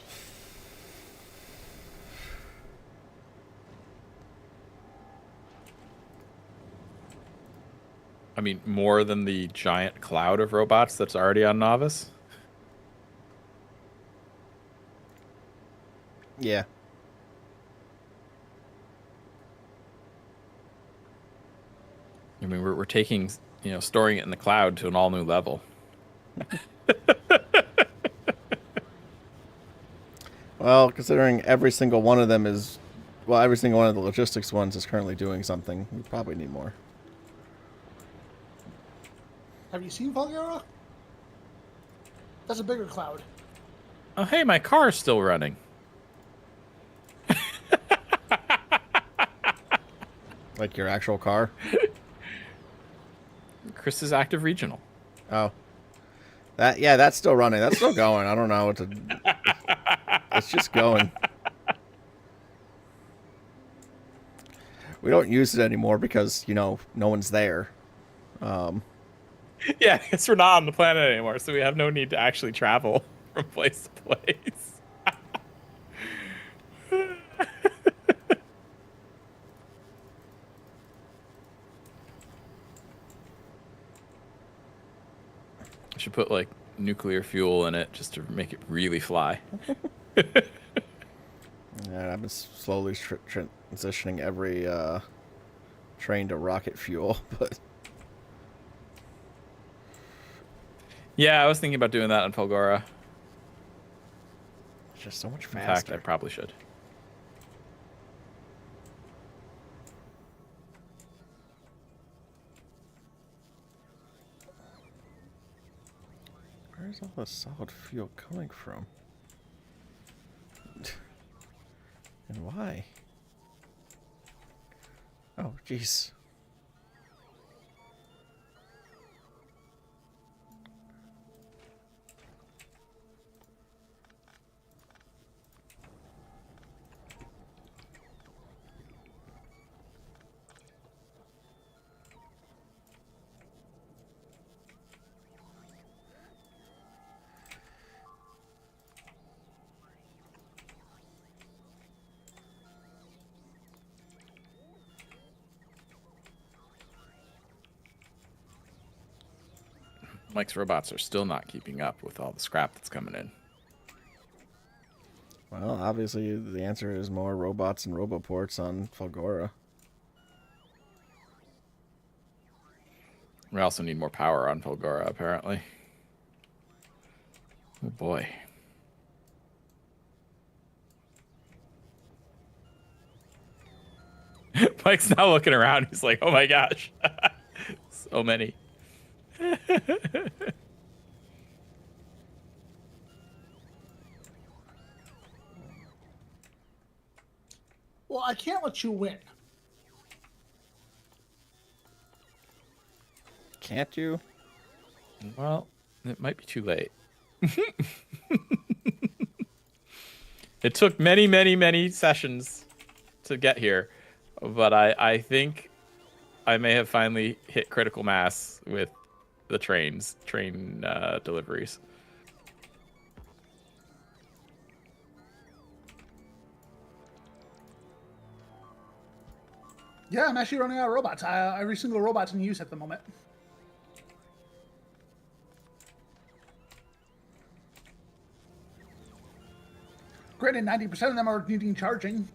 I mean, more than the giant cloud of robots that's already on Novice. Yeah. I mean, we're taking, storing it in the cloud to an all new level. Well, considering every single one of them is, well, every single one of the logistics ones is currently doing something, we probably need more. Have you seen Vulgara? That's a bigger cloud. Oh, hey, my car's still running. Like your actual car? Chris's active regional. Oh. That's still running. That's still going. I don't know what to... It's just going. We don't use it anymore because, no one's there. Yeah, because we're not on the planet anymore, so we have no need to actually travel from place to place. I should put, like, nuclear fuel in it just to make it really fly. Yeah, I've been slowly transitioning every train to rocket fuel, but... Yeah, I was thinking about doing that on Fulgora. It's just so much faster. In fact, I probably should. Where's all the solid fuel coming from? And why? Oh, jeez. Mike's robots are still not keeping up with all the scrap that's coming in. Well, obviously the answer is more robots and roboports on Fulgora. We also need more power on Fulgora, apparently. Oh boy. Mike's now looking around. He's like, oh my gosh. So many. Well, I can't let you win. Can't you? Well, it might be too late. It took many, many, many sessions to get here, but I think I may have finally hit critical mass with the train deliveries. Yeah, I'm actually running out of robots. Every single robot's in use at the moment. Granted, 90% of them are needing charging.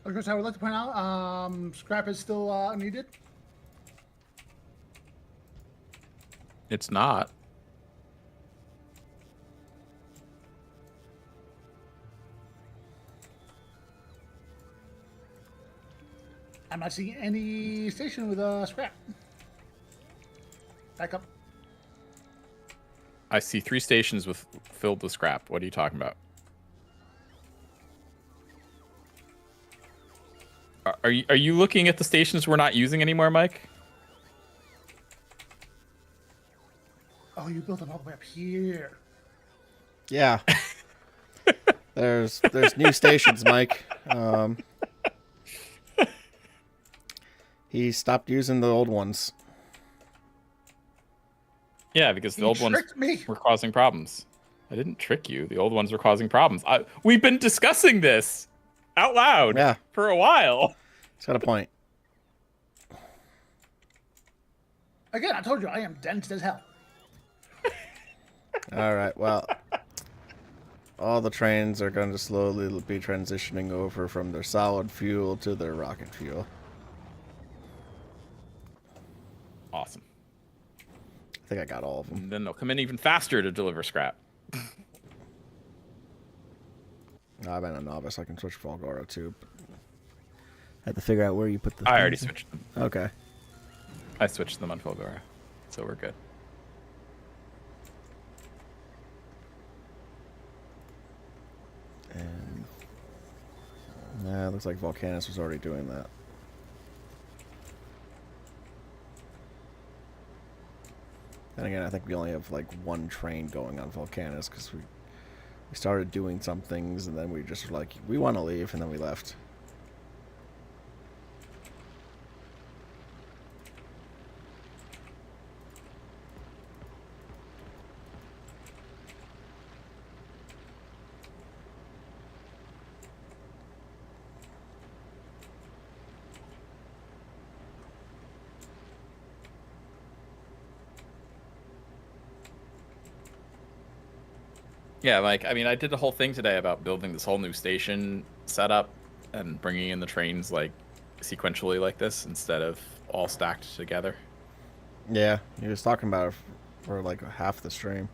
Of course, I would like to point out, scrap is still needed. It's not. I'm not seeing any station with scrap. Back up. I see 3 stations filled with scrap. What are you talking about? Are you looking at the stations we're not using anymore, Mike? Oh, you built them all the way up here. Yeah. There's new stations, Mike. He stopped using the old ones. Yeah, because the You old ones tricked me. were causing problems. I didn't trick you. The old ones were causing problems. We've been discussing this out loud for a while. He's got a point. Again, I told you I am dense as hell. All right, well, all the trains are going to slowly be transitioning over from their solid fuel to their rocket fuel. Awesome. I think I got all of them. And then they'll come in even faster to deliver scrap. I've been a novice. I can switch Volgora too. But I had to figure out where you put the. I already switched them. Okay. I switched them on Fulgora, so we're good. And nah, looks like Volcanus was already doing that. And again, I think we only have like one train going on Volcanus because we started doing some things and then we just were like, we want to leave, and then we left. Yeah, like, I mean, I did the whole thing today about building this whole new station setup and bringing in the trains, like, sequentially like this instead of all stacked together. Yeah, he was talking about it for like half the stream.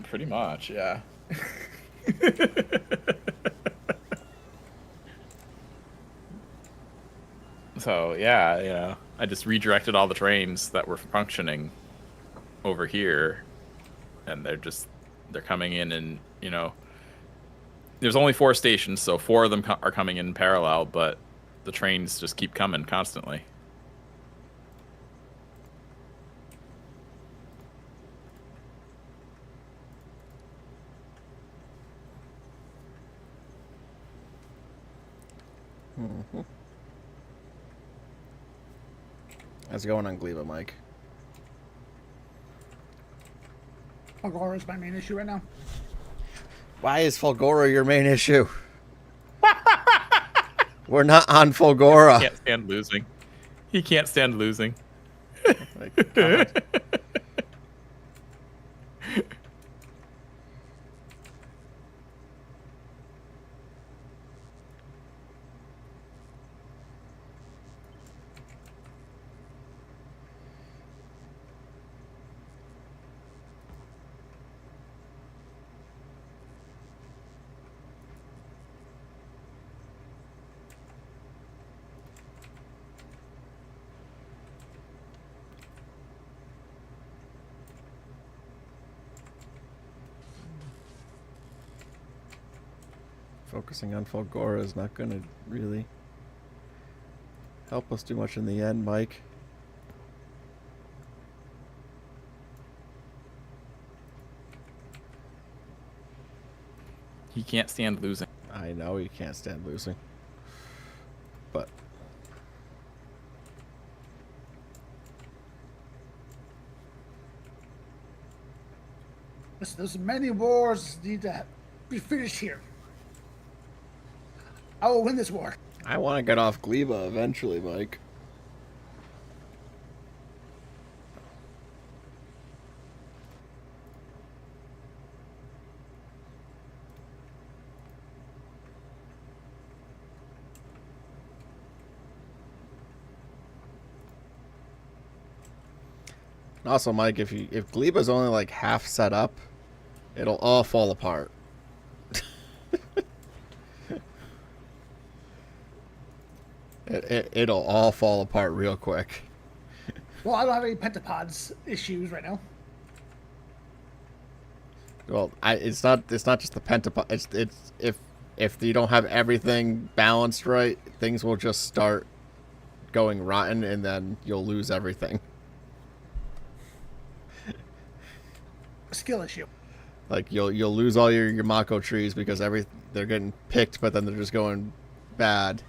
Pretty much, yeah. So, yeah, you know, I just redirected all the trains that were functioning over here, and they're coming in, and, you know, there's only 4 stations, so 4 of them are coming in parallel, but the trains just keep coming constantly. Mm-hmm. How's it going on Gleba, Mike? Fulgora is my main issue right now. Why is Fulgora your main issue? We're not on Fulgora. He can't stand losing. He can't stand losing. Focusing on Fulgora is not going to really help us do much in the end, Mike. He can't stand losing. I know you can't stand losing. But Listen, there's many wars need to be finished here. I will win this war. I want to get off Gleba eventually, Mike. Also, Mike, if Gleba's only like half set up, it'll all fall apart. It'll all fall apart real quick. Well, I don't have any pentapods issues right now. Well, it's not just the pentapod. It's if you don't have everything balanced right, things will just start going rotten, and then you'll lose everything. Skill issue. Like you'll lose all your Mako trees because they're getting picked, but then they're just going bad.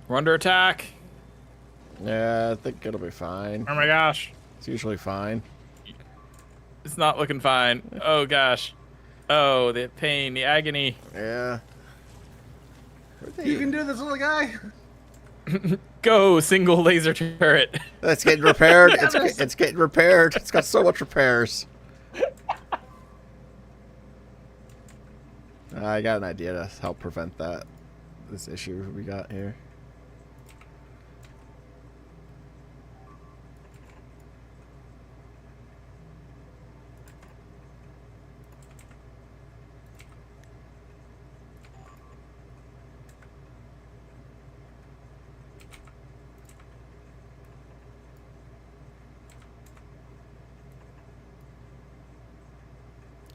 We're under attack. Yeah, I think it'll be fine. Oh my gosh. It's usually fine. It's not looking fine. Oh gosh. Oh, the pain, the agony. Yeah. You can do this, little guy. Go, single laser turret. It's getting repaired. It's getting repaired. It's got so much repairs. I got an idea to help prevent this issue we got here.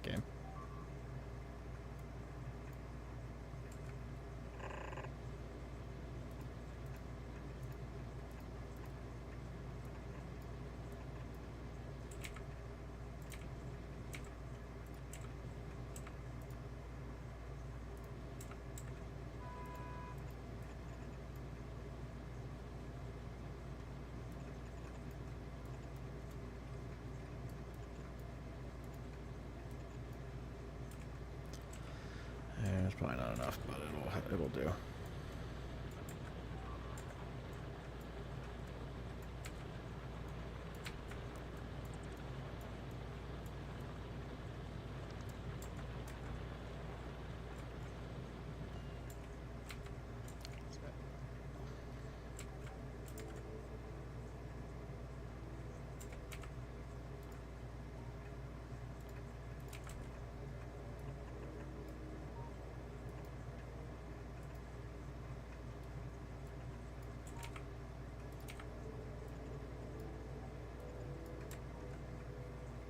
Okay. It's probably not enough, but it'll do.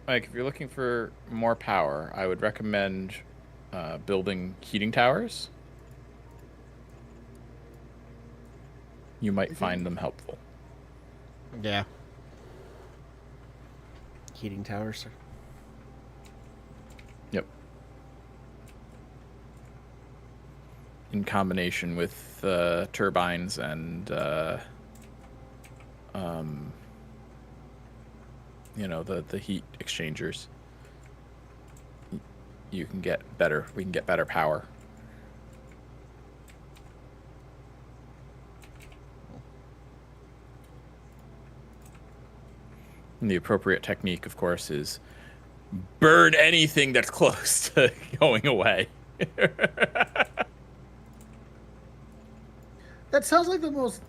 Mike, if you're looking for more power, I would recommend building heating towers. You might find them helpful. Yeah. Heating towers. Yep. In combination with turbines and you know, the heat exchangers, you can get better. We can get better power. And the appropriate technique, of course, is burn anything that's close to going away. That sounds like the most...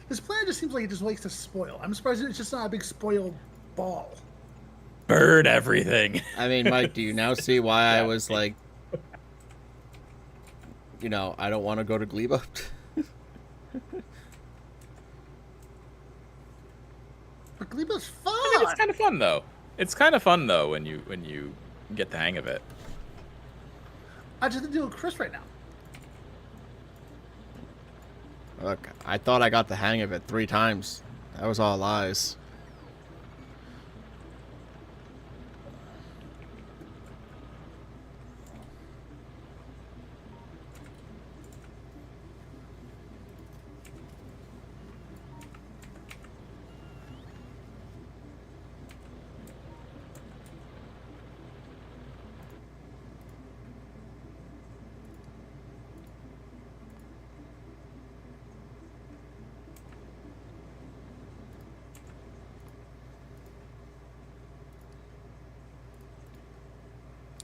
This planet just seems like it just likes to spoil. I'm surprised it's just not a big spoiled ball. Burn everything. I mean, Mike, do you now see why I was like, you know, I don't want to go to Gleba? But Gleba's fun! I mean, it's kind of fun, though. It's kind of fun, though, when you get the hang of it. I just have to deal with Chris right now. Look, I thought I got the hang of it 3 times. That was all lies.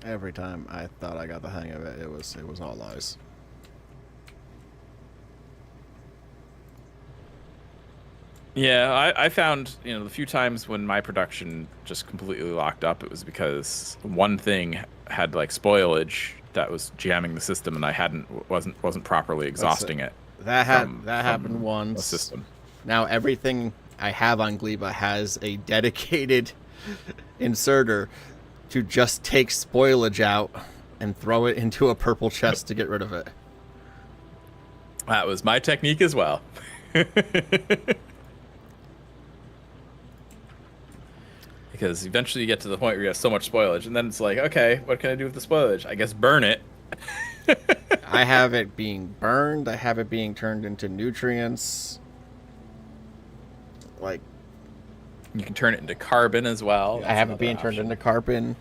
Every time I thought I got the hang of it, it was all lies. Yeah, I found, the few times when my production just completely locked up, it was because one thing had like spoilage that was jamming the system, and I wasn't properly exhausting it. That from happened once. a system. Now everything I have on Gleba has a dedicated inserter to just take spoilage out and throw it into a purple chest to get rid of it. That was my technique as well. Because eventually you get to the point where you have so much spoilage, and then it's like, okay, what can I do with the spoilage? I guess burn it. I have it being burned. I have it being turned into nutrients. Like, you can turn it into carbon as well. I have it being turned into carbon,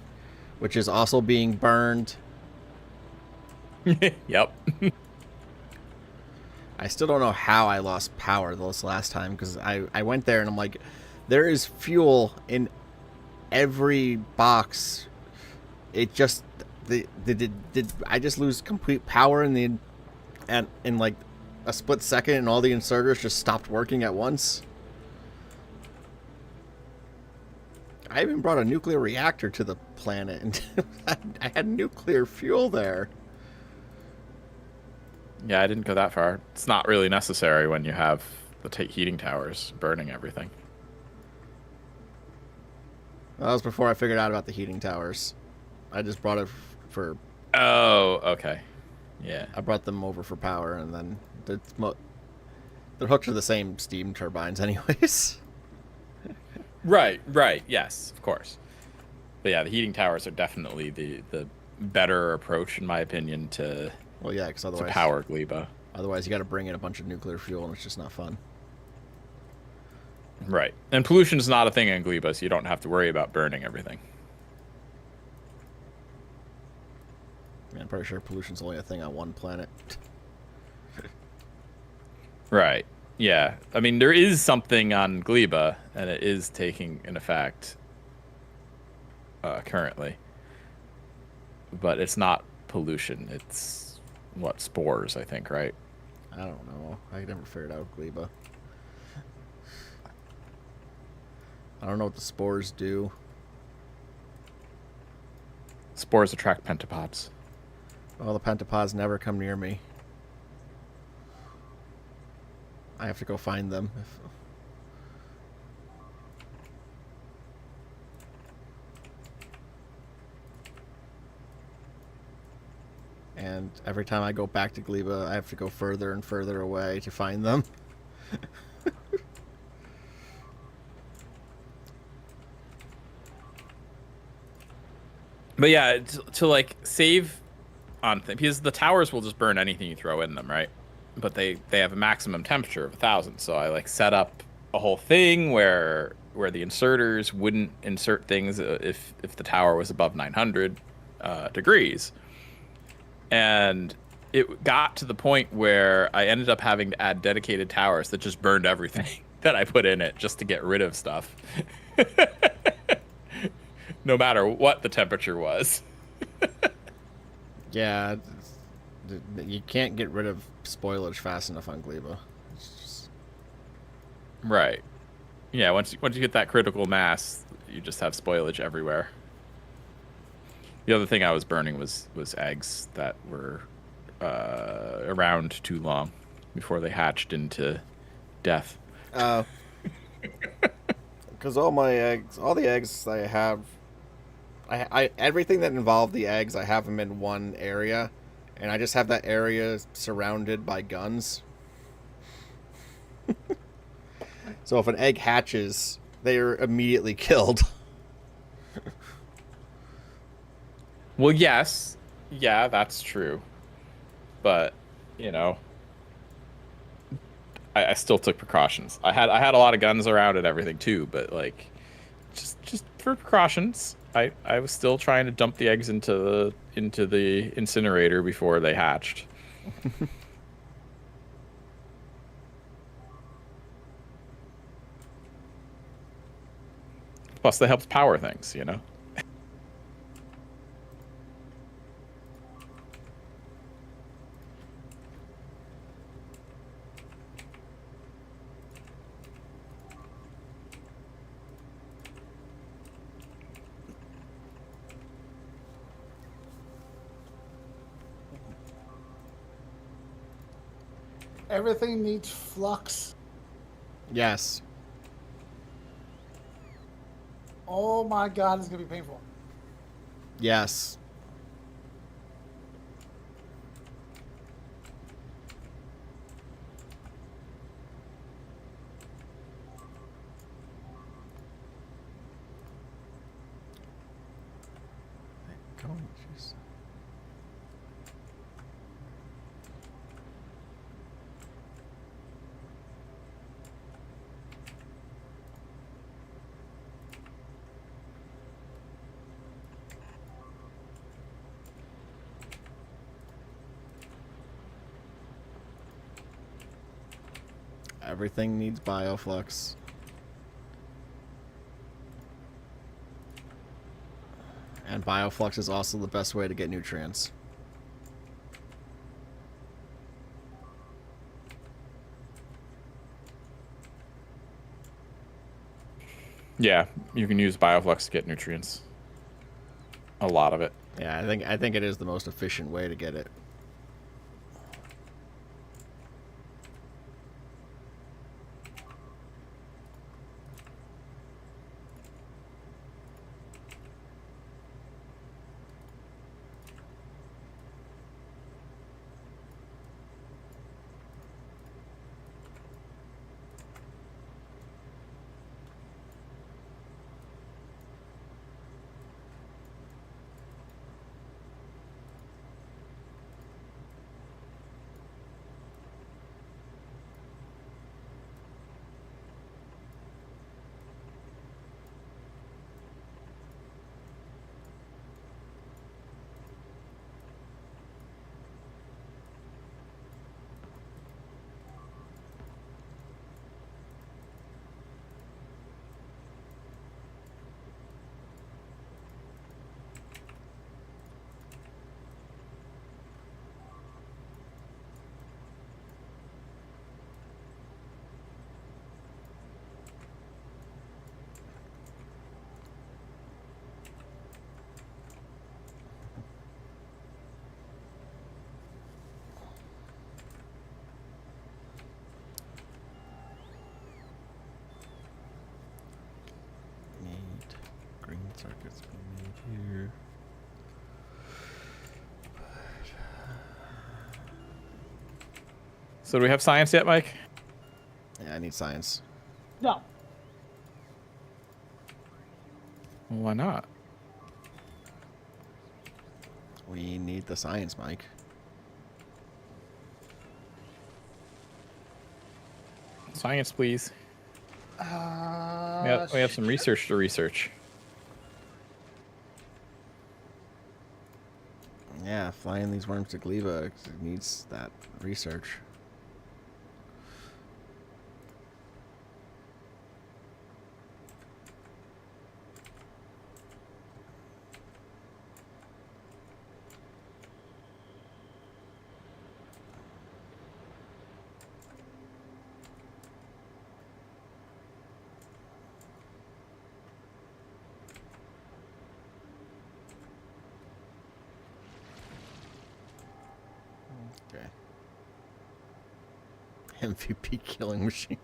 which is also being burned. Yep. I still don't know how I lost power this last time, because I went there and I'm like, there is fuel in every box. It just did I just lose complete power in like a split second, and all the inserters just stopped working at once? I even brought a nuclear reactor to the planet, and I had nuclear fuel there. Yeah, I didn't go that far. It's not really necessary when you have the heating towers burning everything. That was before I figured out about the heating towers. I just brought it for... Oh, okay. Yeah. I brought them over for power, and then they're hooked to the same steam turbines anyways. Right, yes, of course. But yeah, the heating towers are definitely the better approach, in my opinion, to... Well, yeah, because otherwise... to power Gleba. Otherwise, you got to bring in a bunch of nuclear fuel, and it's just not fun. Right. And pollution is not a thing in Gleba, so you don't have to worry about burning everything. Yeah, I'm pretty sure pollution's only a thing on one planet. Right. Yeah. I mean, there is something on Gleba, and it is taking an effect currently. But it's not pollution. It's, spores, I think, right? I don't know. I never figured out Gleba. I don't know what the spores do. Spores attract pentapods. Well, the pentapods never come near me. I have to go find them. And every time I go back to Gleba, I have to go further and further away to find them. But yeah, to like save on things, because the towers will just burn anything you throw in them, right? But they have a maximum temperature of 1,000. So I like set up a whole thing where the inserters wouldn't insert things if the tower was above 900 degrees. And it got to the point where I ended up having to add dedicated towers that just burned everything that I put in it just to get rid of stuff. No matter what the temperature was. Yeah, you can't get rid of spoilage fast enough on Gleba. Just... Right. Yeah, once you hit that critical mass, you just have spoilage everywhere. The other thing I was burning was eggs that were around too long before they hatched into death. Because all the eggs I have, I everything that involved the eggs, I have them in one area, and I just have that area surrounded by guns. So if an egg hatches, they are immediately killed. Well, yes. Yeah, that's true. But, I still took precautions. I had a lot of guns around and everything too, but like just for precautions, I was still trying to dump the eggs into the incinerator before they hatched. Plus, that helps power things, Everything needs flux. Yes. Oh my god, it's gonna be painful. Yes. Go, jeez. Everything needs bioflux. And bioflux is also the best way to get nutrients. Yeah, you can use bioflux to get nutrients. A lot of it. Yeah, I think it is the most efficient way to get it. Need green circuits be made here. So do we have science yet, Mike? Yeah, I need science. No. Well, why not? We need the science, Mike. Science, please. We have some research to research. Yeah, flying these worms to Gleba needs that research. Okay. MVP killing machine.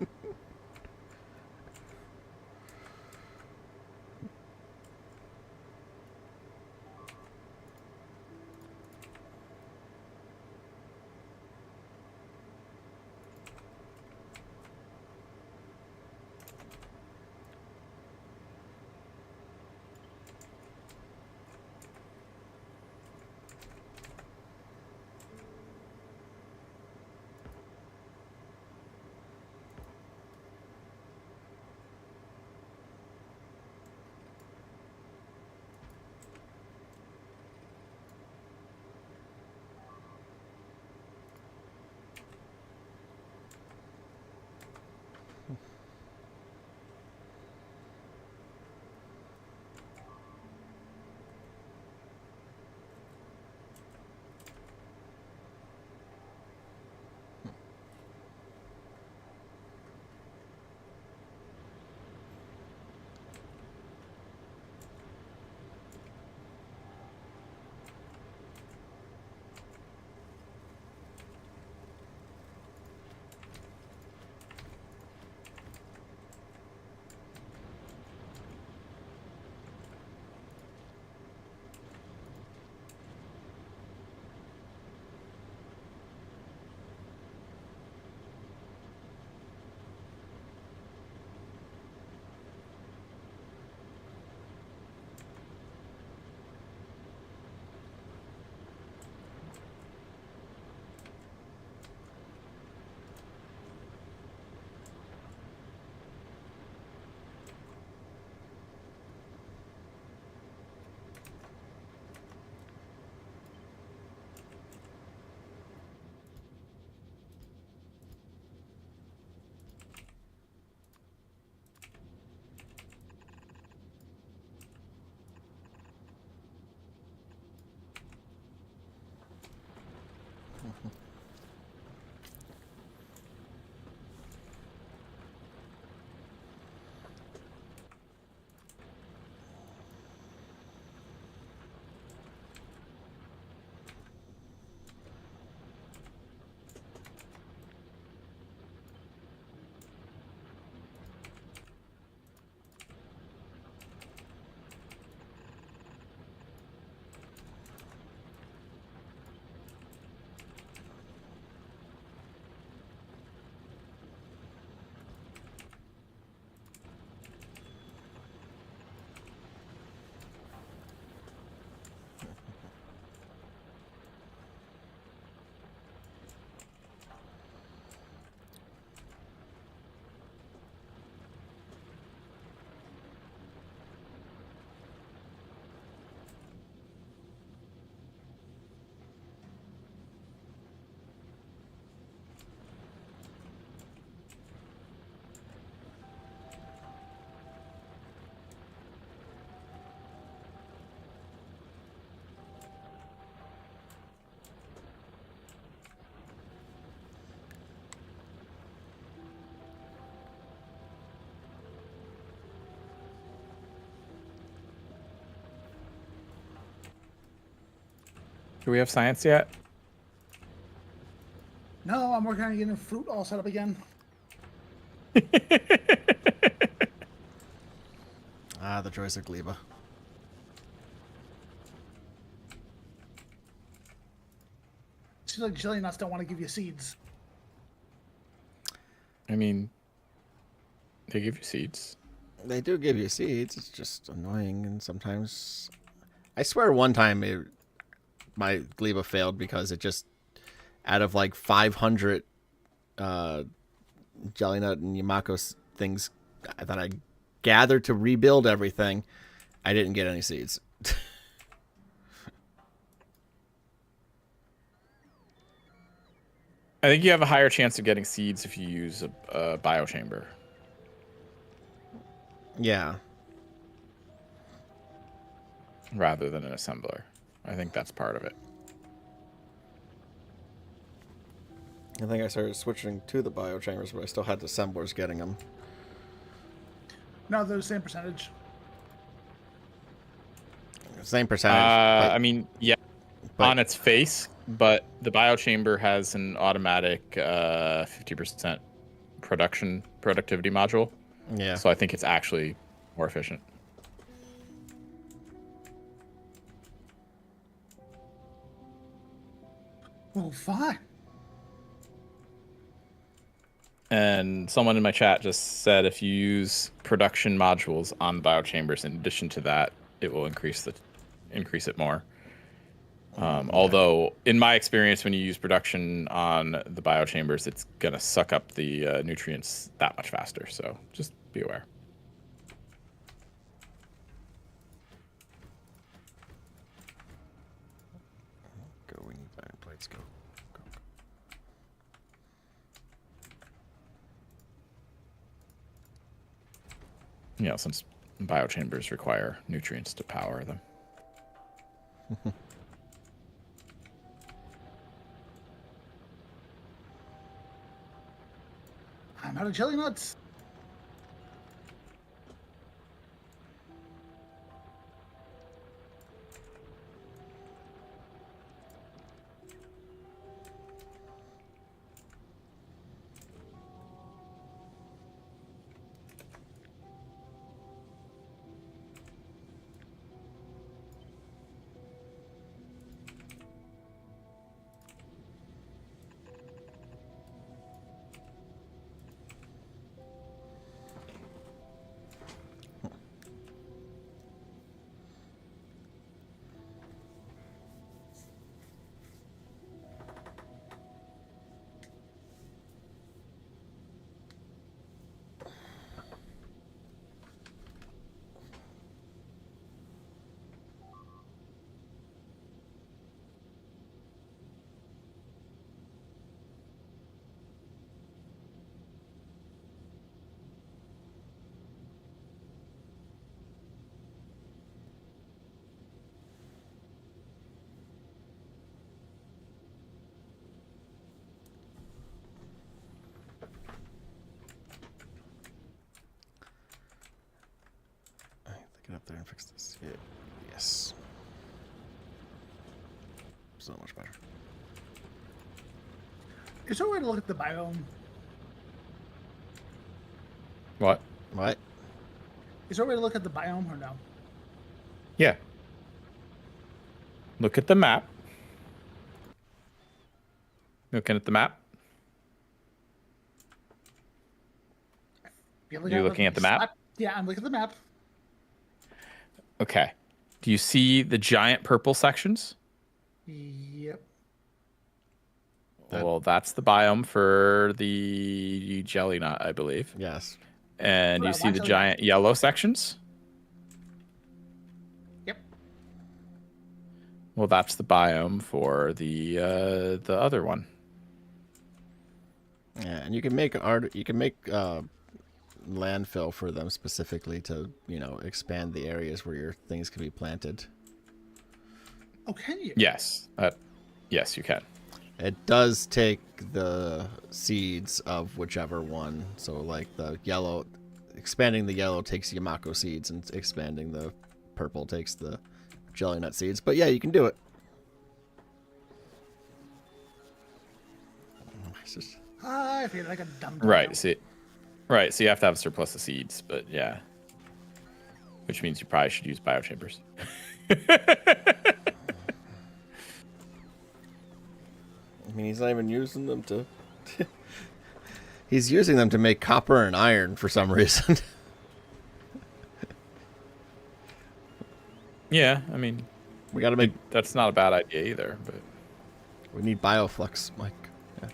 Do we have science yet? No, I'm working on getting fruit all set up again. Ah, the joys of Gleba. Seems like jelly nuts don't want to give you seeds. I mean, they give you seeds. They do give you seeds. It's just annoying, and sometimes... I swear one time my Gleba failed because it just... Out of like 500 jelly nut and Yamako things that I gathered to rebuild everything, I didn't get any seeds. I think you have a higher chance of getting seeds if you use a biochamber. Yeah. Rather than an assembler. I think that's part of it. I think I started switching to the biochambers, but I still had the assemblers getting them. No, they're the same percentage. Same percentage. I mean, yeah, on its face, but the biochamber has an automatic 50% productivity module. Yeah. So I think it's actually more efficient. Well, fine. And someone in my chat just said if you use production modules on biochambers, in addition to that, it will increase it more. Although, in my experience, when you use production on the biochambers, it's gonna suck up the nutrients that much faster. So just be aware. Go, we need iron plates. Go. You know, since biochambers require nutrients to power them. I'm out of jelly nuts. Get up there and fix this. Yeah. Yes. So much better. Is there a way to look at the biome? What? What? Is there a way to look at the biome or no? Yeah. Look at the map. Looking at the map? You're looking at the map? Yeah, I'm looking at the map. Okay. Do you see the giant purple sections? Yep. Well, that's the biome for the jelly nut, I believe. Yes. And Right, you see the watch out. giant yellow sections? Yep. Well, that's the biome for the other one. Yeah, and you can make art. You can make landfill for them specifically to, you know, expand the areas where your things can be planted. Oh, can you? Yes. Yes, you can. It does take the seeds of whichever one. So, like the yellow, expanding the yellow takes Yamako seeds, and expanding the purple takes the jelly nut seeds. But yeah, you can do it. It's just, I feel like a dumb. Right. So you have to have a surplus of seeds, but yeah. Which means you probably should use biochambers. I mean, he's not even using them to... He's using them to make copper and iron for some reason. Yeah, I mean, We gotta make... that's not a bad idea either, but... We need bioflux, Mike. Yeah.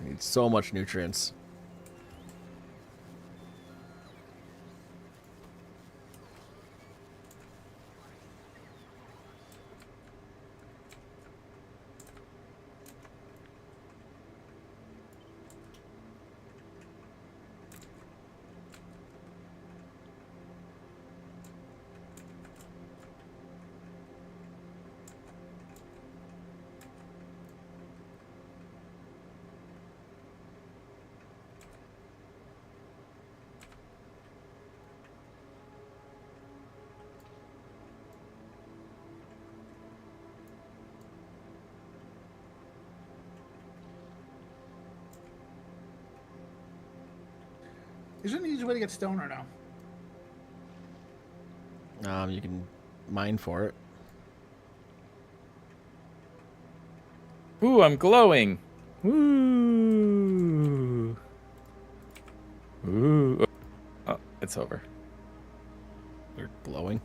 We need so much nutrients. Is there an easy way to get stone or no? You can mine for it. Ooh, I'm glowing. Ooh. Ooh. Oh, it's over. They're glowing.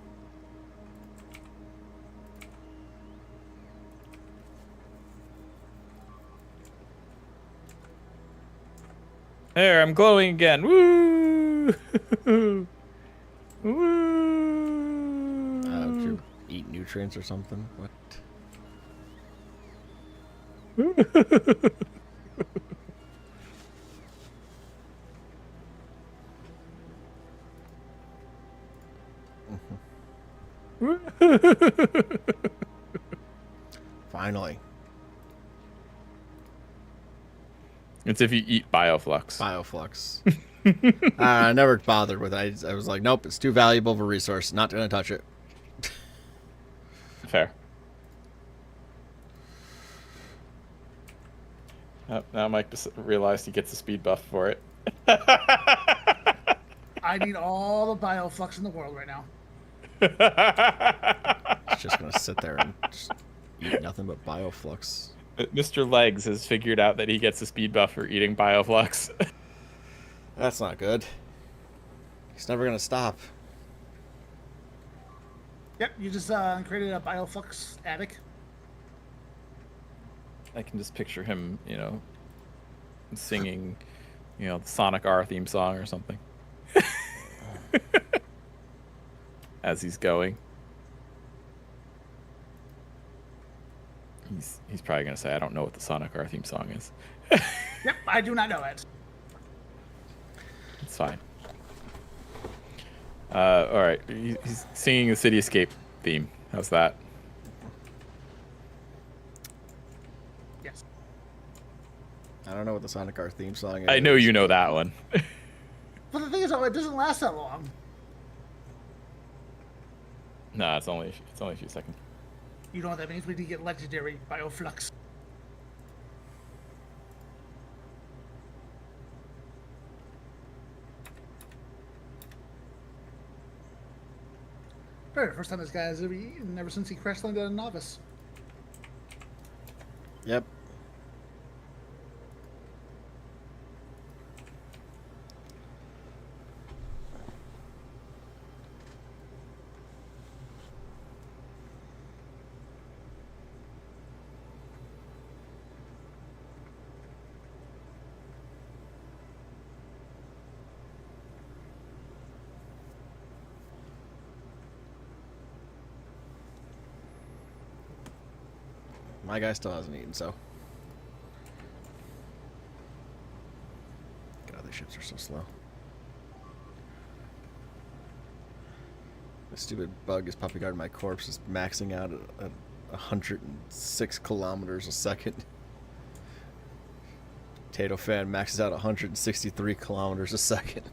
There, I'm glowing again. Woo! Woo! Did you eat nutrients or something? What? Finally. It's if you eat bioflux. Bioflux. I never bothered with it. I was like, nope, it's too valuable of a resource. Not going to touch it. Fair. Oh, now Mike just realized he gets a speed buff for it. I need all the bioflux in the world right now. It's just going to sit there and just eat nothing but bioflux. Mr. Legs has figured out that he gets a speed buff for eating bioflux. That's not good. He's never going to stop. Yep, you just created a bioflux attic. I can just picture him, singing, the Sonic R theme song or something. As he's going. He's probably going to say, I don't know what the Sonic R theme song is. Yep, I do not know it. It's fine. All right, he's singing the City Escape theme. How's that? Yes. I don't know what the Sonic R theme song is. I know you know that one. But the thing is, though, it doesn't last that long. Nah, it's only a few seconds. You know what that means? We need to get legendary bioflux. Probably the first time this guy has ever eaten ever since he crash landed on Novice. Yep. My guy still hasn't eaten, so. God, these ships are so slow. The stupid bug is puppy guarding my corpse is maxing out at 106 kilometers a second. Potato fan maxes out 163 kilometers a second.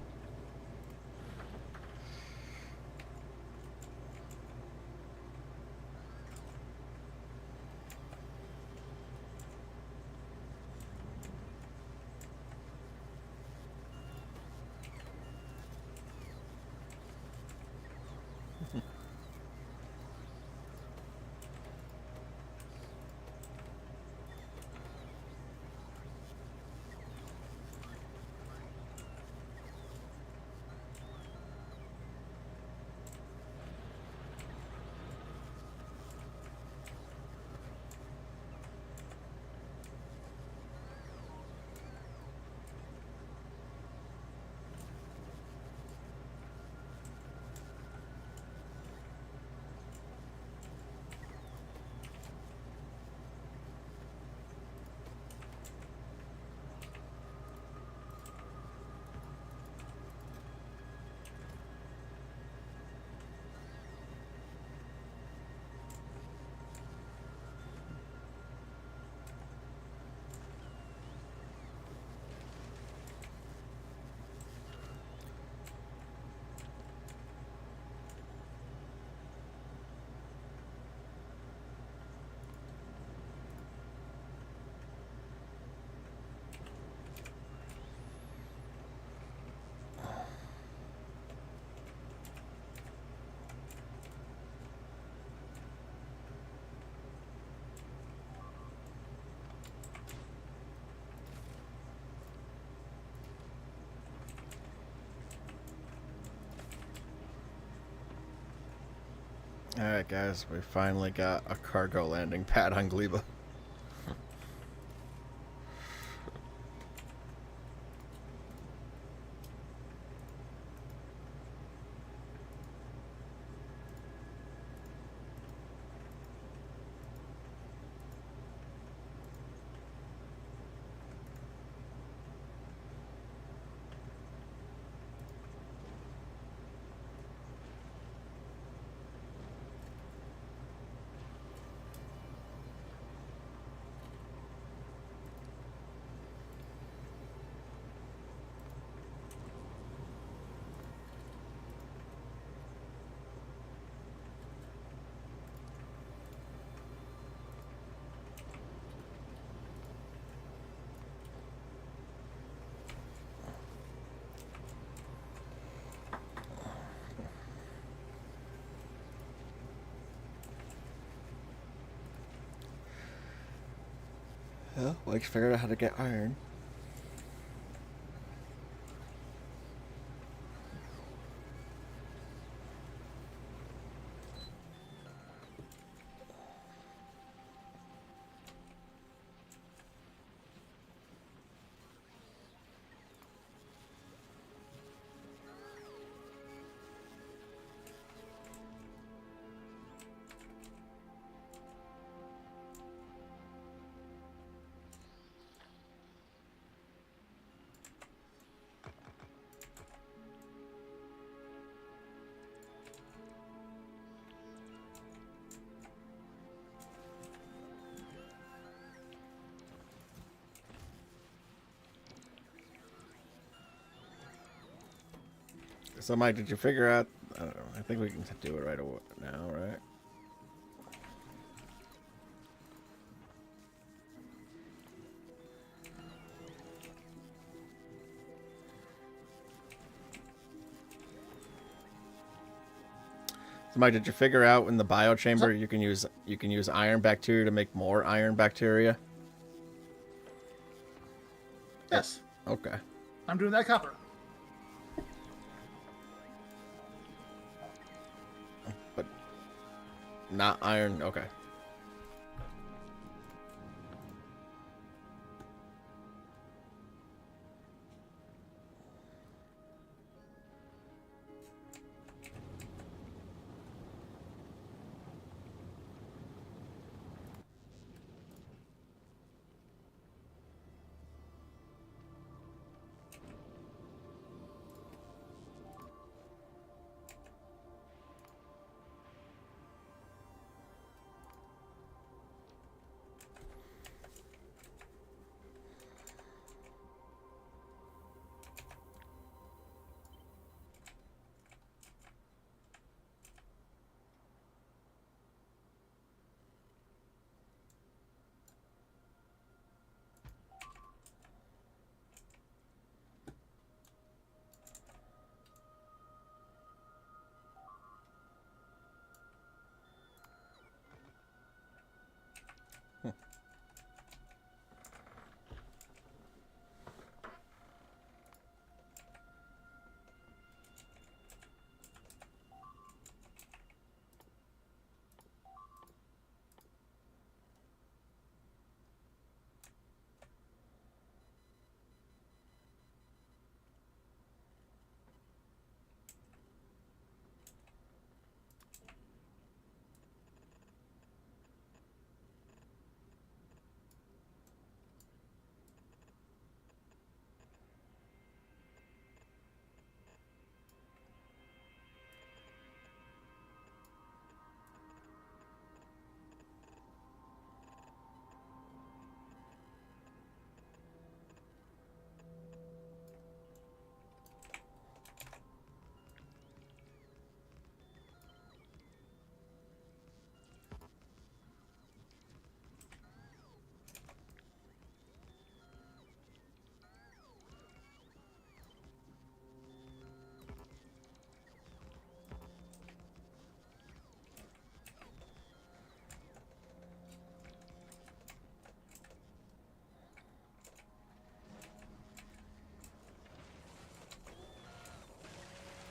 Alright, guys, we finally got a cargo landing pad on Gleba. Yeah, Mike's figured out how to get iron. So, Mike, did you figure out? I don't know. I think we can do it right away now, right? So, Mike, did you figure out in the biochamber you can use iron bacteria to make more iron bacteria? Yes. Okay. I'm doing that copper. But not iron. Okay.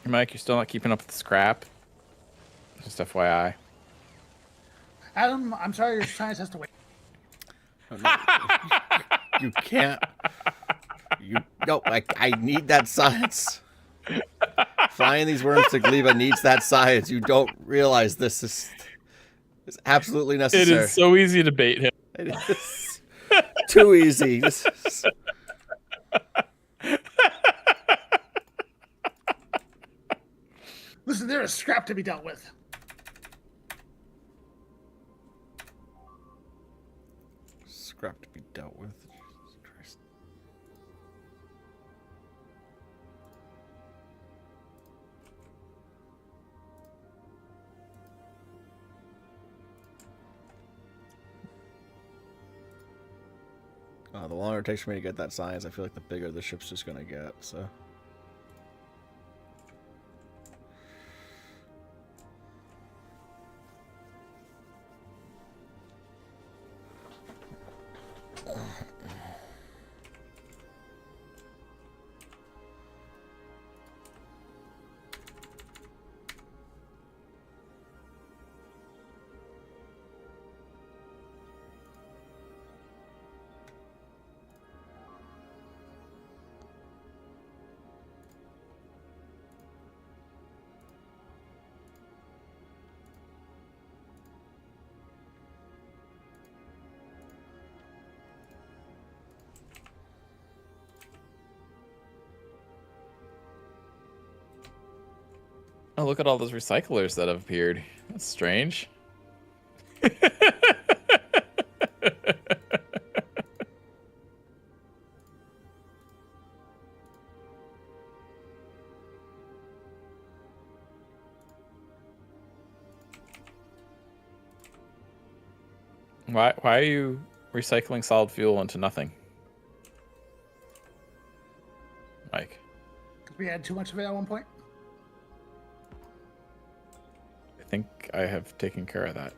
Mike, you're still not keeping up with the scrap? Just FYI. Adam, I'm sorry, your science has to wait. You can't. I need that science. Flying these worms to Gleba needs that science. You don't realize this is absolutely necessary. It is so easy to bait him. It is too easy. Listen, there is scrap to be dealt with. Scrap to be dealt with. Jesus Christ. The longer it takes for me to get that science, I feel like the bigger the ship's just gonna get, so. Oh, look at all those recyclers that have appeared. That's strange. Why are you recycling solid fuel into nothing? Mike. Because we had too much of it at one point. I think I have taken care of that.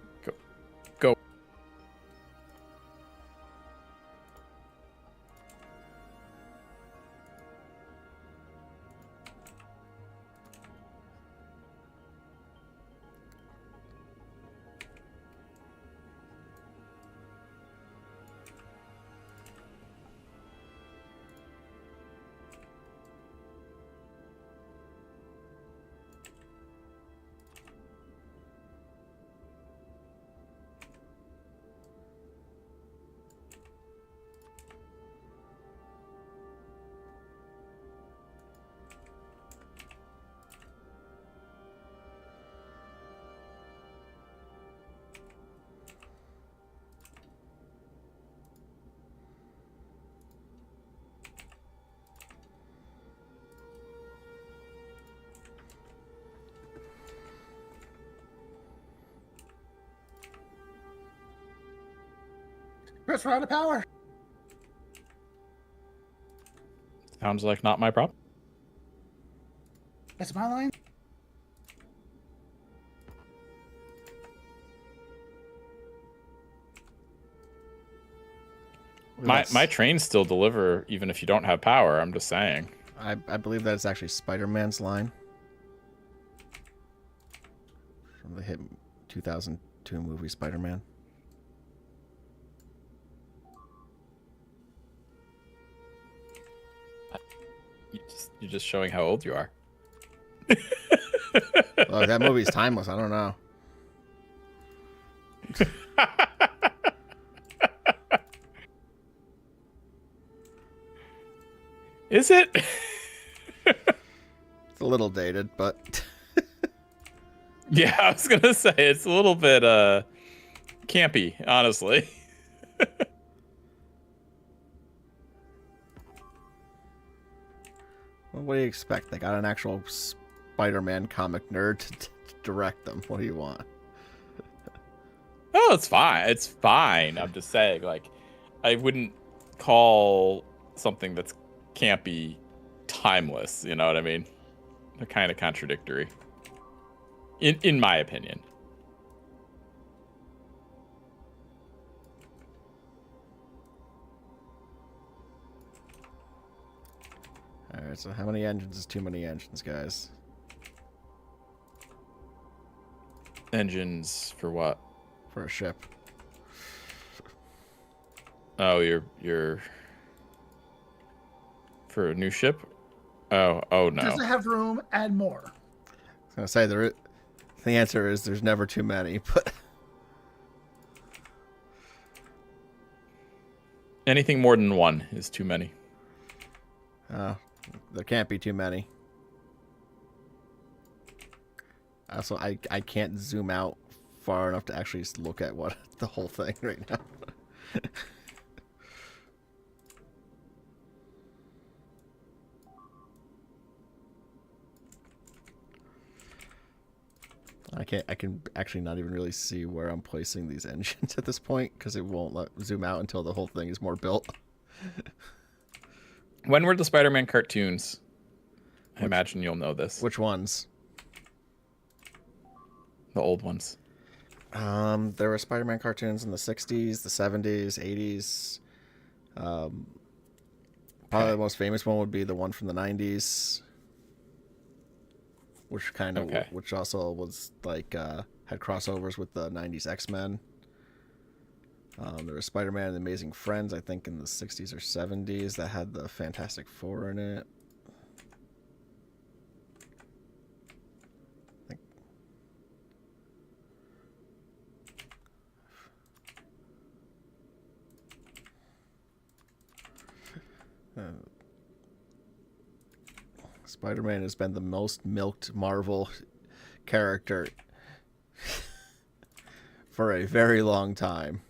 Go. Chris, we're out of power. Sounds like not my problem. That's my line. My trains still deliver even if you don't have power. I'm just saying. I believe that it's actually Spider-Man's line from the hit 2002 movie Spider-Man. You're just showing how old you are. Oh, that movie's timeless. I don't know. Is it? It's a little dated, but Yeah, I was gonna say it's a little bit campy, honestly. well, what do you expect? They got an actual Spider-Man comic nerd to direct them. What do you want? Oh, it's fine. It's fine. I'm just saying, like, I wouldn't call something that's campy timeless. You know what I mean? They're kind of contradictory, in my opinion. All right. So how many engines is too many engines, guys? Engines for what? for a ship. Oh, you're for a new ship? Oh no. Does it have room? Add more. I was gonna say the answer is there's never too many, but Anything more than one is too many. there can't be too many. Also, I can't zoom out far enough to actually look at what the whole thing right now. I can actually not even really see where I'm placing these engines at this point because it won't let zoom out until the whole thing is more built. When were the Spider-Man cartoons? I imagine you'll know this. Which ones? The old ones. There were Spider-Man cartoons in the 60s, the 70s, 80s. Probably the most famous one would be the one from the 90s. Which which also was like had crossovers with the 90s X-Men. There was Spider-Man and the Amazing Friends, I think in the 60s or 70s, that had the Fantastic Four in it. Spider-Man has been the most milked Marvel character for a very long time.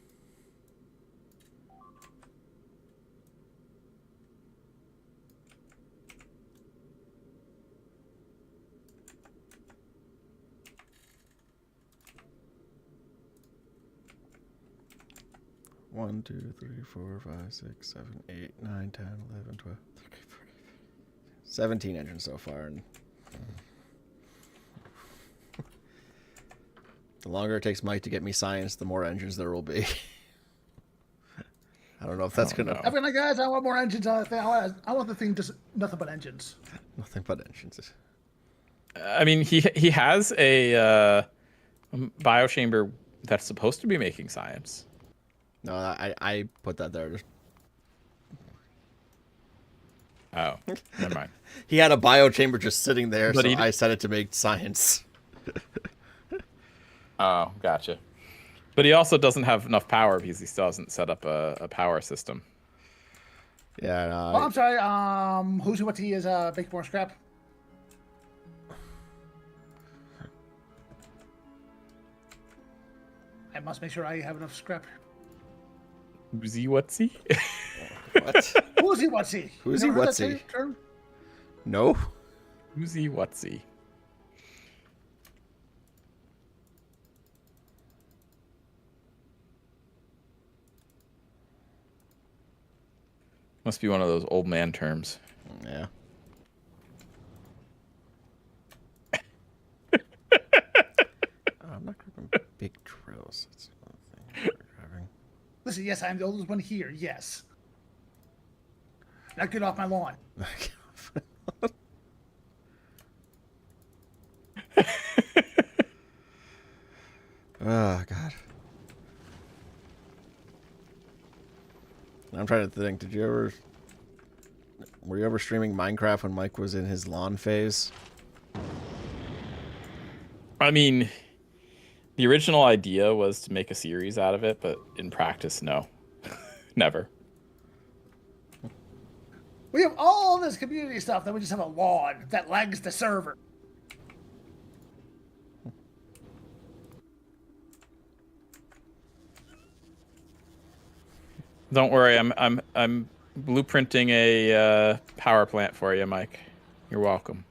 One, 2, 3, 4, 5, 6, 7, 8, 9, 10, 11, 12, 13, 14, 17 engines so far, and the longer it takes Mike to get me science, the more engines there will be. I don't know if that's gonna. I mean, guys, I want more engines on the thing. I want the thing just nothing but engines. Nothing but engines. I mean, he has a biochamber that's supposed to be making science. No, I put that there. Oh, never mind. He had a biochamber just sitting there, But so I set it to make science. Oh, gotcha. But he also doesn't have enough power because he still hasn't set up a power system. Yeah. No, Oh, I'm sorry. Who's what he is? Make more scrap. I must make sure I have enough scrap. Who's-y what's-y? What? Who's he? What's he? Who's You he? never heard What's that he? term? No. Who's-y what's-y? Must be one of those old man terms. Yeah. I'm not grabbing big drills. That's another thing we're grabbing. Listen, yes, I'm the oldest one here. Yes. Now get off my lawn. Oh God. I'm trying to think. Were you ever streaming Minecraft when Mike was in his lawn phase? I mean, the original idea was to make a series out of it, but in practice, no. Never. We have all this community stuff, then we just have a lawn that lags the server. Don't worry, I'm blueprinting a power plant for you, Mike. You're welcome.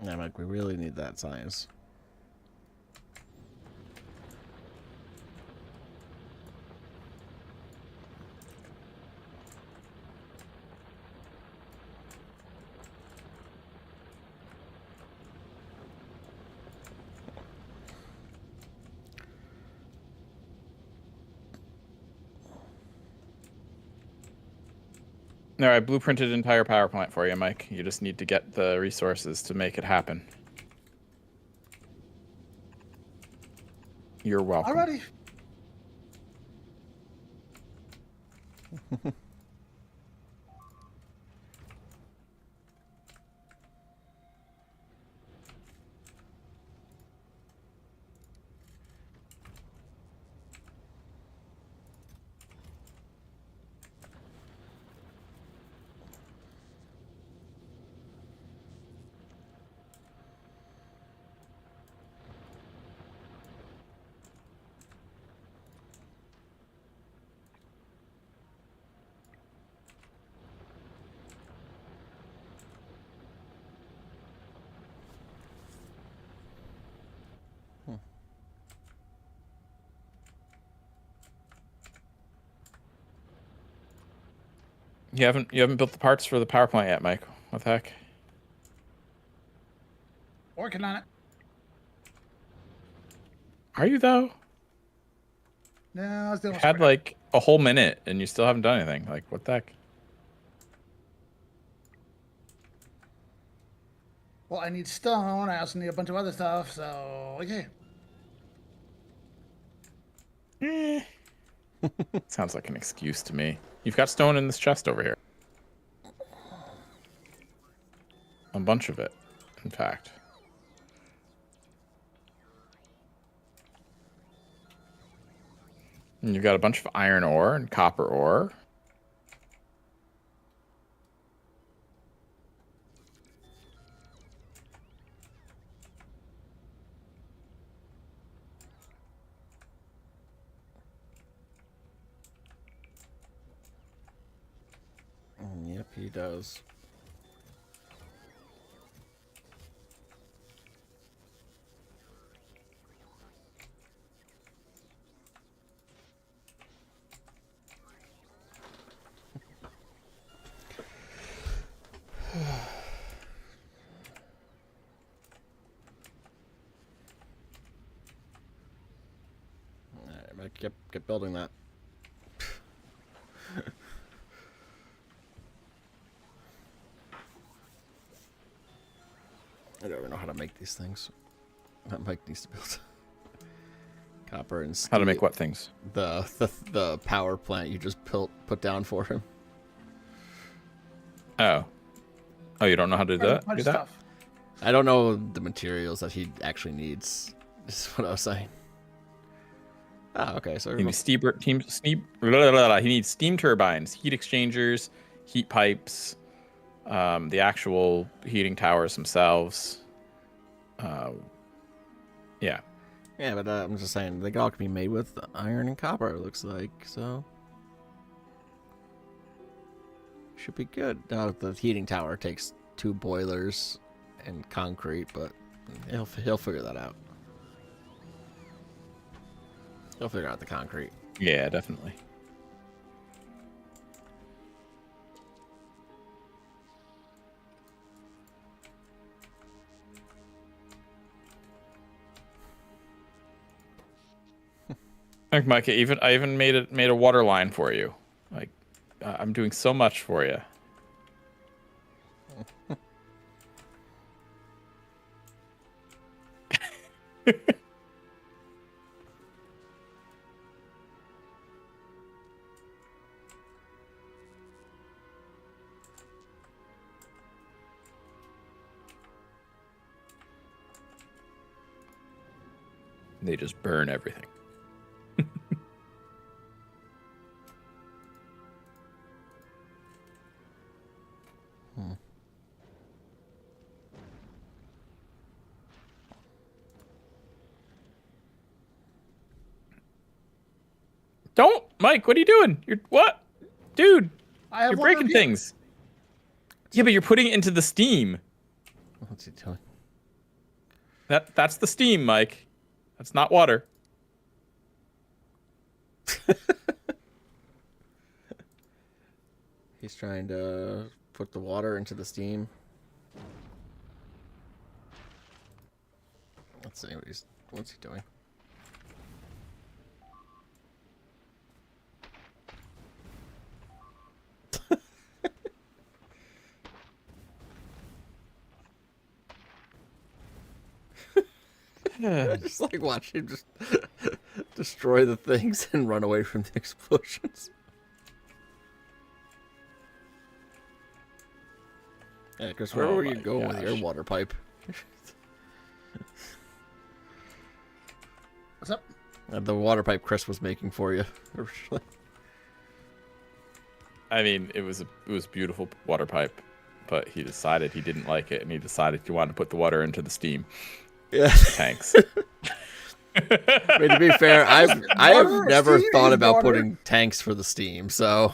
Yeah, Mike, we really need that science. All right, blueprinted an entire power plant for you, Mike. You just need to get the resources to make it happen. You're welcome. Alrighty. You haven't built the parts for the power plant yet, Mike. What the heck? Working on it. Are you though? No, I was doing You had like a whole minute and you still haven't done anything. Like what the heck? Well, I need stone. I also need a bunch of other stuff. So okay. Sounds like an excuse to me. You've got stone in this chest over here. A bunch of it, in fact. And you've got a bunch of iron ore and copper ore. Yep, he does. Alright, get building that. I don't even know how to make these things. That Mike needs to build. Copper and steel. How to make what things? The power plant you just put down for him. Oh. Oh, you don't know how to do that? Do that? Stuff. I don't know the materials that he actually needs. This is what I was saying. Ah, okay. So He needs steam turbines, heat exchangers, heat pipes, the actual heating towers themselves. Yeah. Yeah, but I'm just saying they all can be made with iron and copper. It looks like so. Should be good. Now the heating tower takes 2 boilers and concrete, but he'll figure that out. He'll figure out the concrete. Yeah, definitely. Like Mike, I even made a water line for you. Like I'm doing so much for you. They just burn everything. Don't, Mike. What are you doing? You're what, dude? You're breaking things. Yeah, but you're putting it into the steam. What's he doing? That's the steam, Mike. That's not water. He's trying to put the water into the steam. Let's see what's he doing. Just like watch him just destroy the things and run away from the explosions. Yeah, Chris, where were you going with your water pipe? What's up? The water pipe Chris was making for you. I mean, it was a beautiful water pipe, but he decided he didn't like it, and he decided he wanted to put the water into the steam. Yeah. Tanks. I mean, to be fair, I have never thought about putting tanks for the steam, so.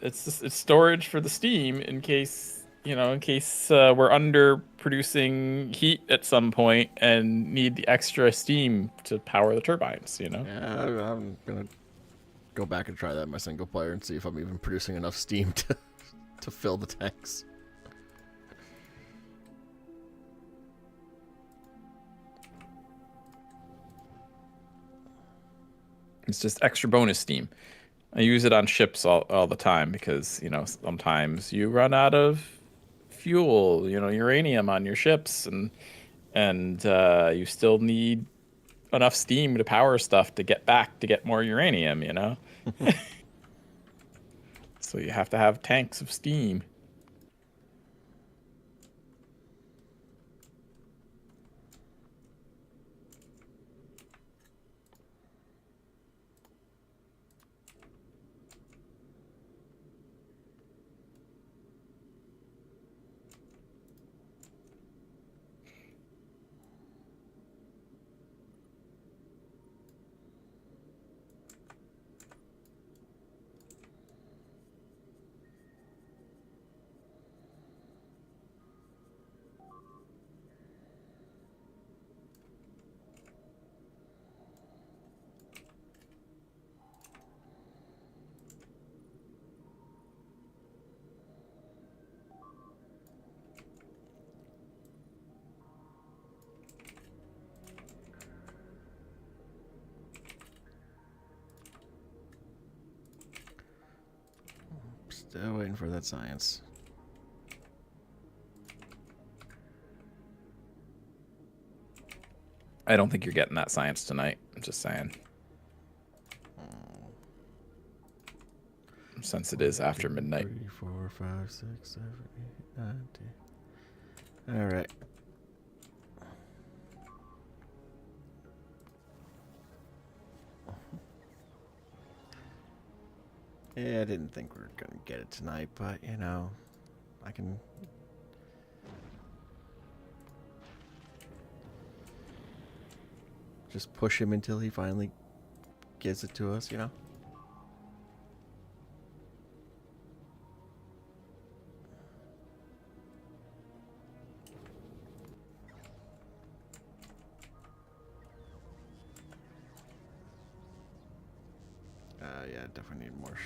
It's storage for the steam in case we're under producing heat at some point and need the extra steam to power the turbines. Yeah, I'm gonna go back and try that in my single player and see if I'm even producing enough steam to fill the tanks. It's just extra bonus steam. I use it on ships all the time because, sometimes you run out of fuel, uranium on your ships, and you still need enough steam to power stuff to get more uranium, So you have to have tanks of steam. Still waiting for that science. I don't think you're getting that science tonight. I'm just saying. Since it is after midnight. 3, 4, 5, 6, 7, 8, 9, 10. All right. Yeah, I didn't think we were gonna get it tonight, but I can. Just push him until he finally gives it to us, Yeah, definitely need more.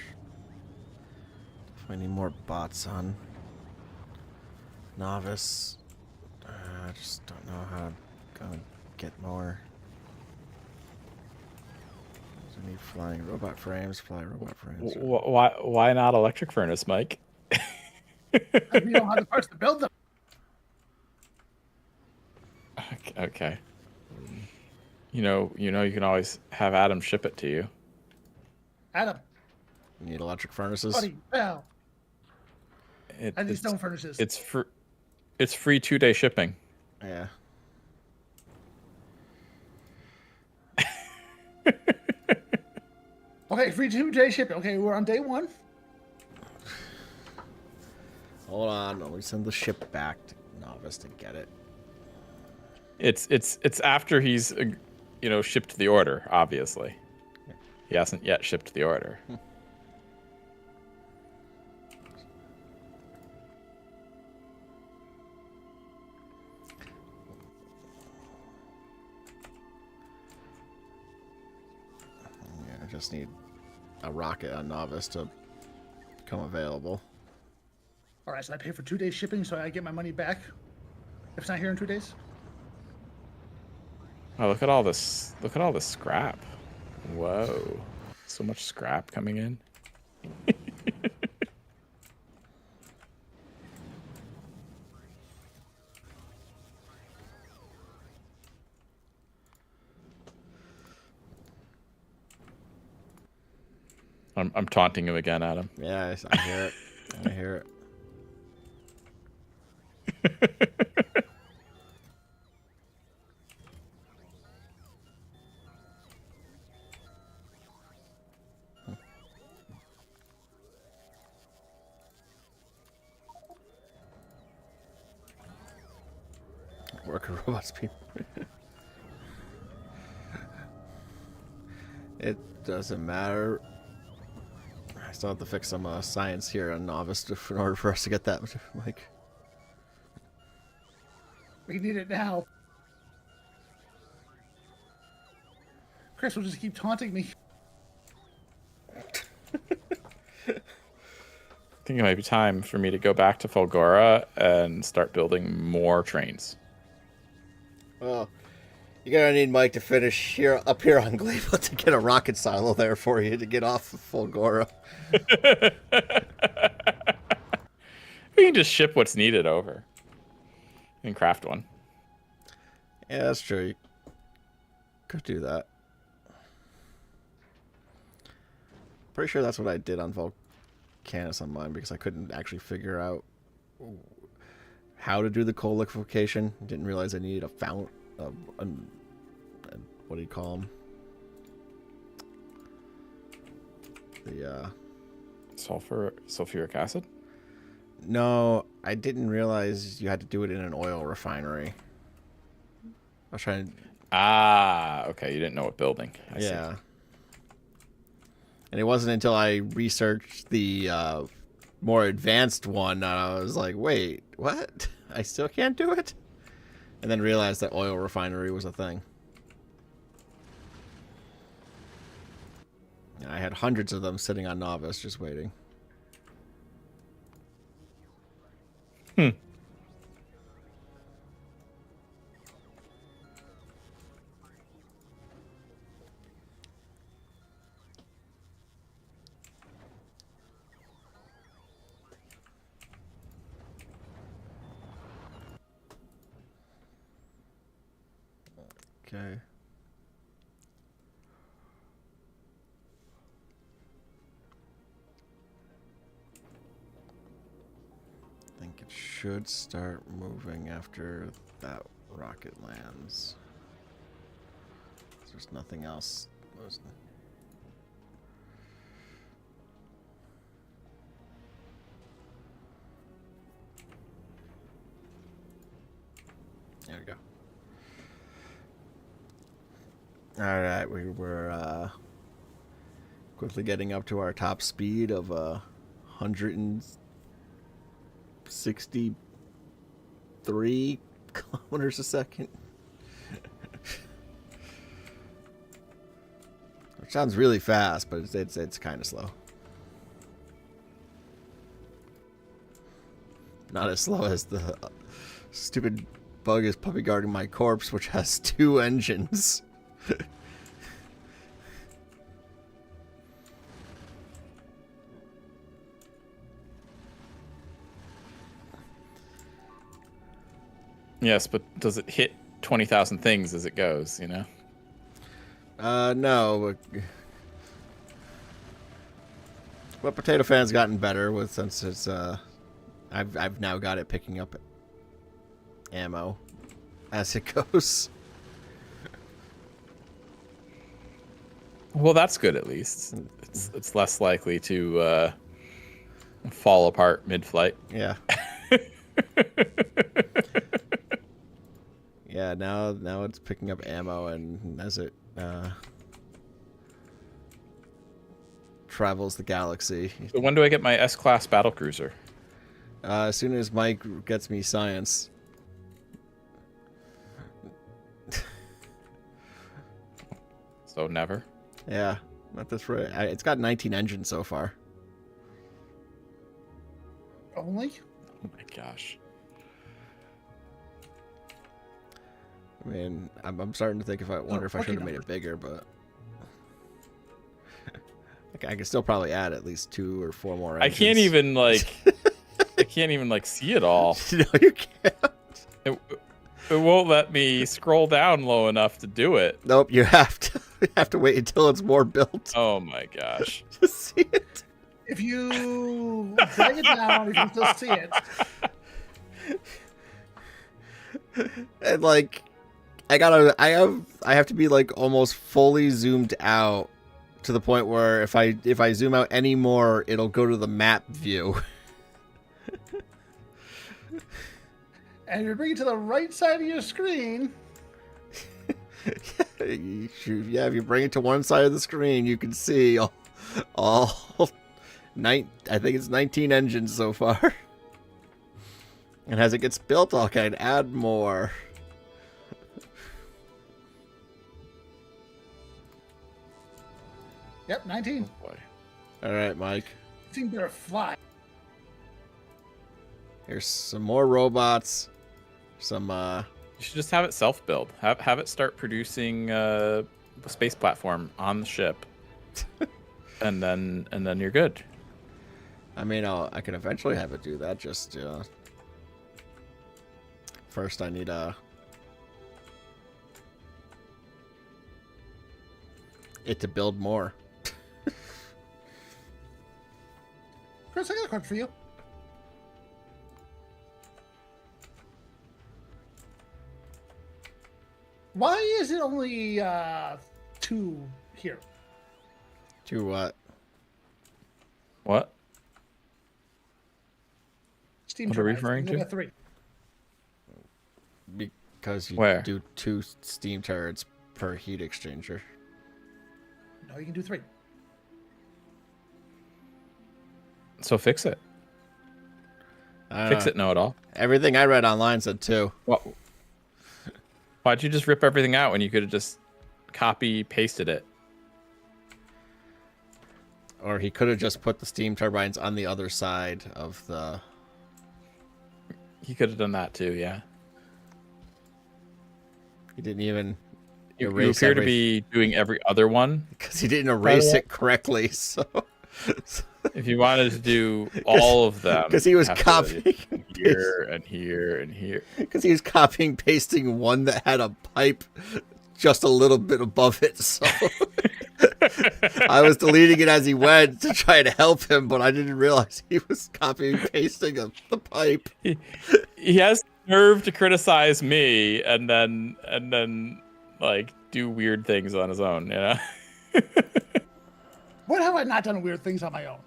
Definitely need more bots on novice. I just don't know how to get more. I need flying robot frames. Fly robot frames. Why not electric furnace, Mike? We don't have the parts to build them. Okay. You can always have Adam ship it to you. Adam. You need electric furnaces. Buddy, pal. I need stone furnaces. It's free 2-day shipping. Yeah. Okay, free 2-day shipping. Okay, we're on day 1. Hold on, let me send the ship back to novice to get it. It's after he's shipped the order. Obviously, he hasn't yet shipped the order. I just need a rocket on novice to become available. All right, so I pay for 2 days shipping, so I get my money back if it's not here in 2 days. Oh, look at all this! Look at all this scrap! Whoa, so much scrap coming in. I'm taunting him again, Adam. Yeah, I hear it. I hear it. Worker robots, people. It doesn't matter. I still have to fix some science here on Novice in order for us to get that, like. We need it now. Chris will just keep taunting me. I think it might be time for me to go back to Fulgora and start building more trains. Well, you're gonna need Mike to finish here up here on Gleba to get a rocket silo there for you to get off of Fulgora. We can just ship what's needed over. And craft one. Yeah, that's true. You could do that. Pretty sure that's what I did on Volcanus on mine because I couldn't actually figure out how to do the coal liquefaction. Didn't realize I needed a fount. What do you call them? The sulfuric acid. No, I didn't realize you had to do it in an oil refinery. I was trying to... Ah, okay. You didn't know what building. I see. And it wasn't until I researched the more advanced one that I was like, wait, what? I still can't do it? And then realized that oil refinery was a thing. And I had hundreds of them sitting on Novice just waiting. Okay. I think it should start moving after that rocket lands. There's nothing else. There we go. Alright, we were quickly getting up to our top speed of 163 kilometers a second. Which sounds really fast, but it's kind of slow. Not as slow as the stupid bug is puppy guarding my corpse, which has 2 engines. Yes, but does it hit 20,000 things as it goes, you know? No. But Potato Fan's gotten better with since it's I've now got it picking up ammo as it goes. Well, that's good at least. It's less likely to fall apart mid-flight. Yeah. Yeah, now it's picking up ammo, and as it travels the galaxy. So when do I get my S-class battlecruiser? As soon as Mike gets me science. So never? Yeah, at this rate. It's got 19 engines so far. Only? Oh my gosh. I mean, I'm starting to think if I wonder if I should have made it bigger, but I could still probably add at least 2 or 4 more engines. I can't even like see it all. No, you can't. It won't let me scroll down low enough to do it. Nope, you have to. We have to wait until it's more built Oh my gosh. to see it. If you drag it down, you can still see it. And like, I have to be like almost fully zoomed out to the point where if I zoom out any more, it'll go to the map view. And if you bring it to the right side of your screen. Yeah, if you bring it to one side of the screen, you can see all I think it's 19 engines so far. And as it gets built, I can add more. Yep, 19. Boy. All right, Mike. Seem better fly. Here's some more robots. Some You should just have it self-build. Have it start producing a space platform on the ship, and then you're good. I mean, I can eventually have it do that. Just first, I need it to build more. Chris, I got a question for you. Why is it only 2 here? To what? What? Steam What are we turbines. referring You to? got 3. Because you Where? do 2 steam turrets per heat exchanger. No, you can do 3. So fix it. Fix it, know-it-all. Everything I read online said 2. What? Why'd you just rip everything out when you could have just copy pasted it? Or he could have just put the steam turbines on the other side of the... He could have done that too, yeah. He didn't even You erase appear to be doing every other one. because he didn't erase it correctly, so... If you wanted to do all of them, because he was have to copying here and here and here. Because he was copying pasting one that had a pipe just a little bit above it, so I was deleting it as he went to try to help him, but I didn't realize he was copying pasting the pipe. He has nerve to criticize me and then like do weird things on his own, you know? When have I not done weird things on my own?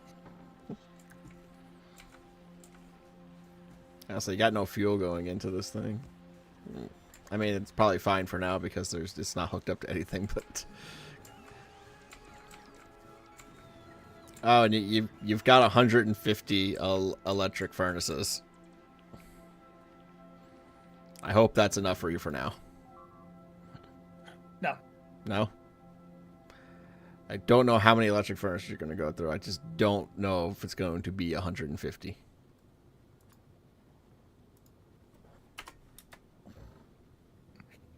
So you got no fuel going into this thing. I mean, it's probably fine for now because it's not hooked up to anything, but... Oh, and you've got 150 electric furnaces. I hope that's enough for you for now. No. No? I don't know how many electric furnaces you're going to go through. I just don't know if it's going to be 150.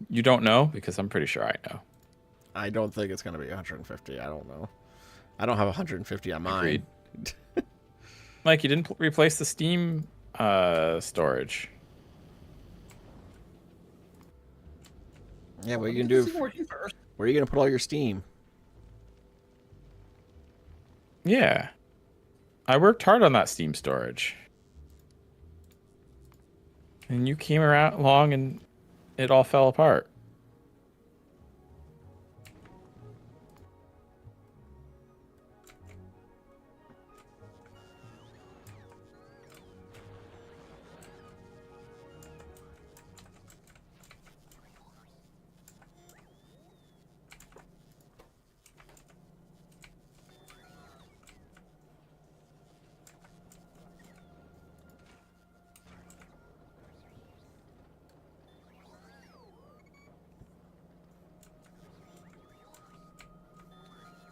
You don't know? Because I'm pretty sure I know. I don't think it's going to be 150. I don't know. I don't have 150 on mine. Agreed. Mike, you didn't replace the Steam storage. Yeah, what are you going Get to this do? thing working first. Where are you going to put all your steam? Yeah. I worked hard on that Steam storage. And you came around along and it all fell apart.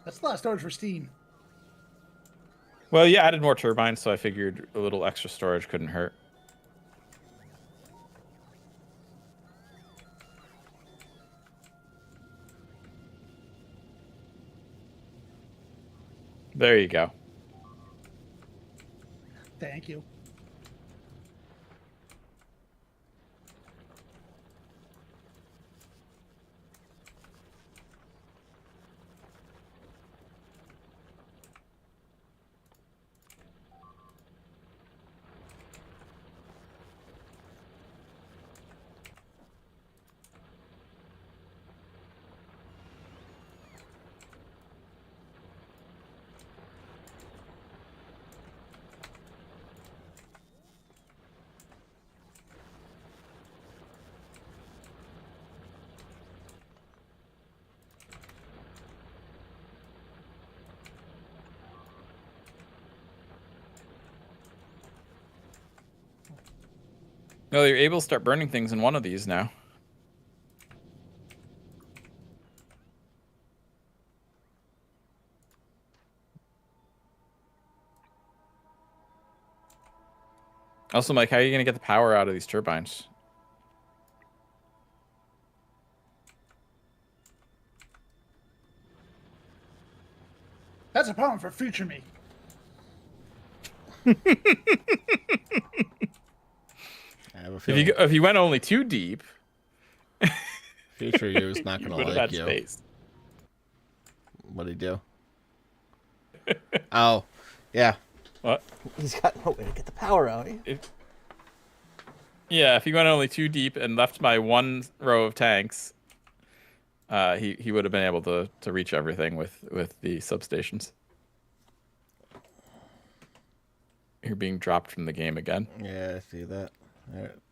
That's a lot of storage for Steam. Well, you added more turbines, so I figured a little extra storage couldn't hurt. There you go. Thank you. No, you're able to start burning things in one of these now. Also, Mike, how are you going to get the power out of these turbines? That's a problem for future me. I have a feeling If you went only too deep, future you is not you going would to have like had you. space. What'd he do? Oh, yeah. What? He's got no way to get the power out. Yeah, if he went only too deep and left my one row of tanks, he would have been able to reach everything with the substations. You're being dropped from the game again. Yeah, I see that.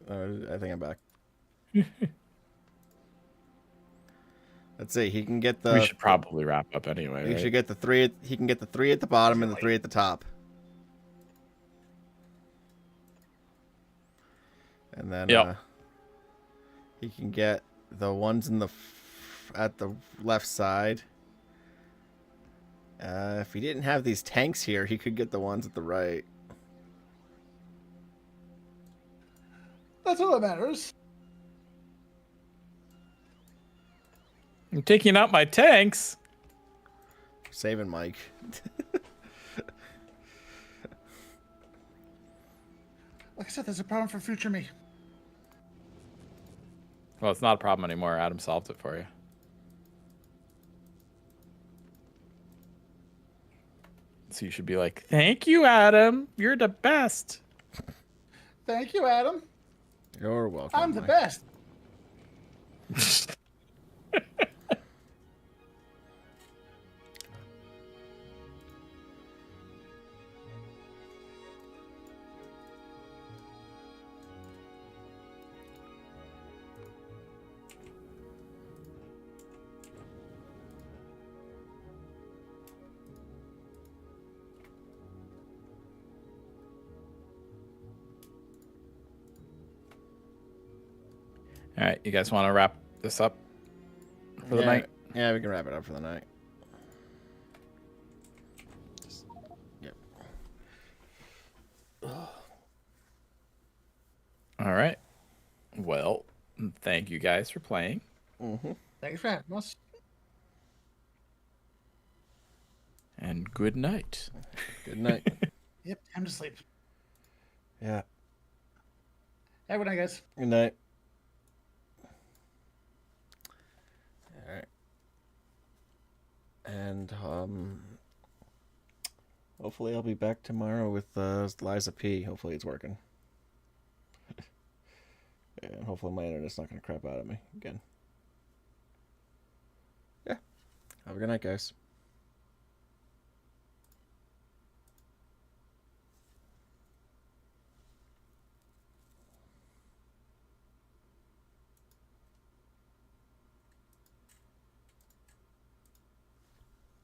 I think I'm back. Let's see. He can get the. We should probably wrap up anyway. He Right? should get the three. He can get the 3 at the bottom and the 3 at the top. And then he can get the ones in at the left side. If he didn't have these tanks here, he could get the ones at the right. That's all that matters. I'm taking out my tanks. Saving Mike. Like I said, that's a problem for future me. Well, it's not a problem anymore. Adam solved it for you. So you should be like, thank you, Adam. You're the best. Thank you, Adam. You're welcome. I'm the Mike. best. All right, you guys want to wrap this up for the night? Yeah, we can wrap it up for the night. Yep. All right. Well, thank you guys for playing. Mm-hmm. Thanks for having us. And good night. Good night. Yep, time to sleep. Yeah. Have a good night, guys. Good night. All right. And hopefully I'll be back tomorrow with Liza P. Hopefully it's working. And hopefully my internet's not going to crap out at me again. Yeah. Have a good night, guys.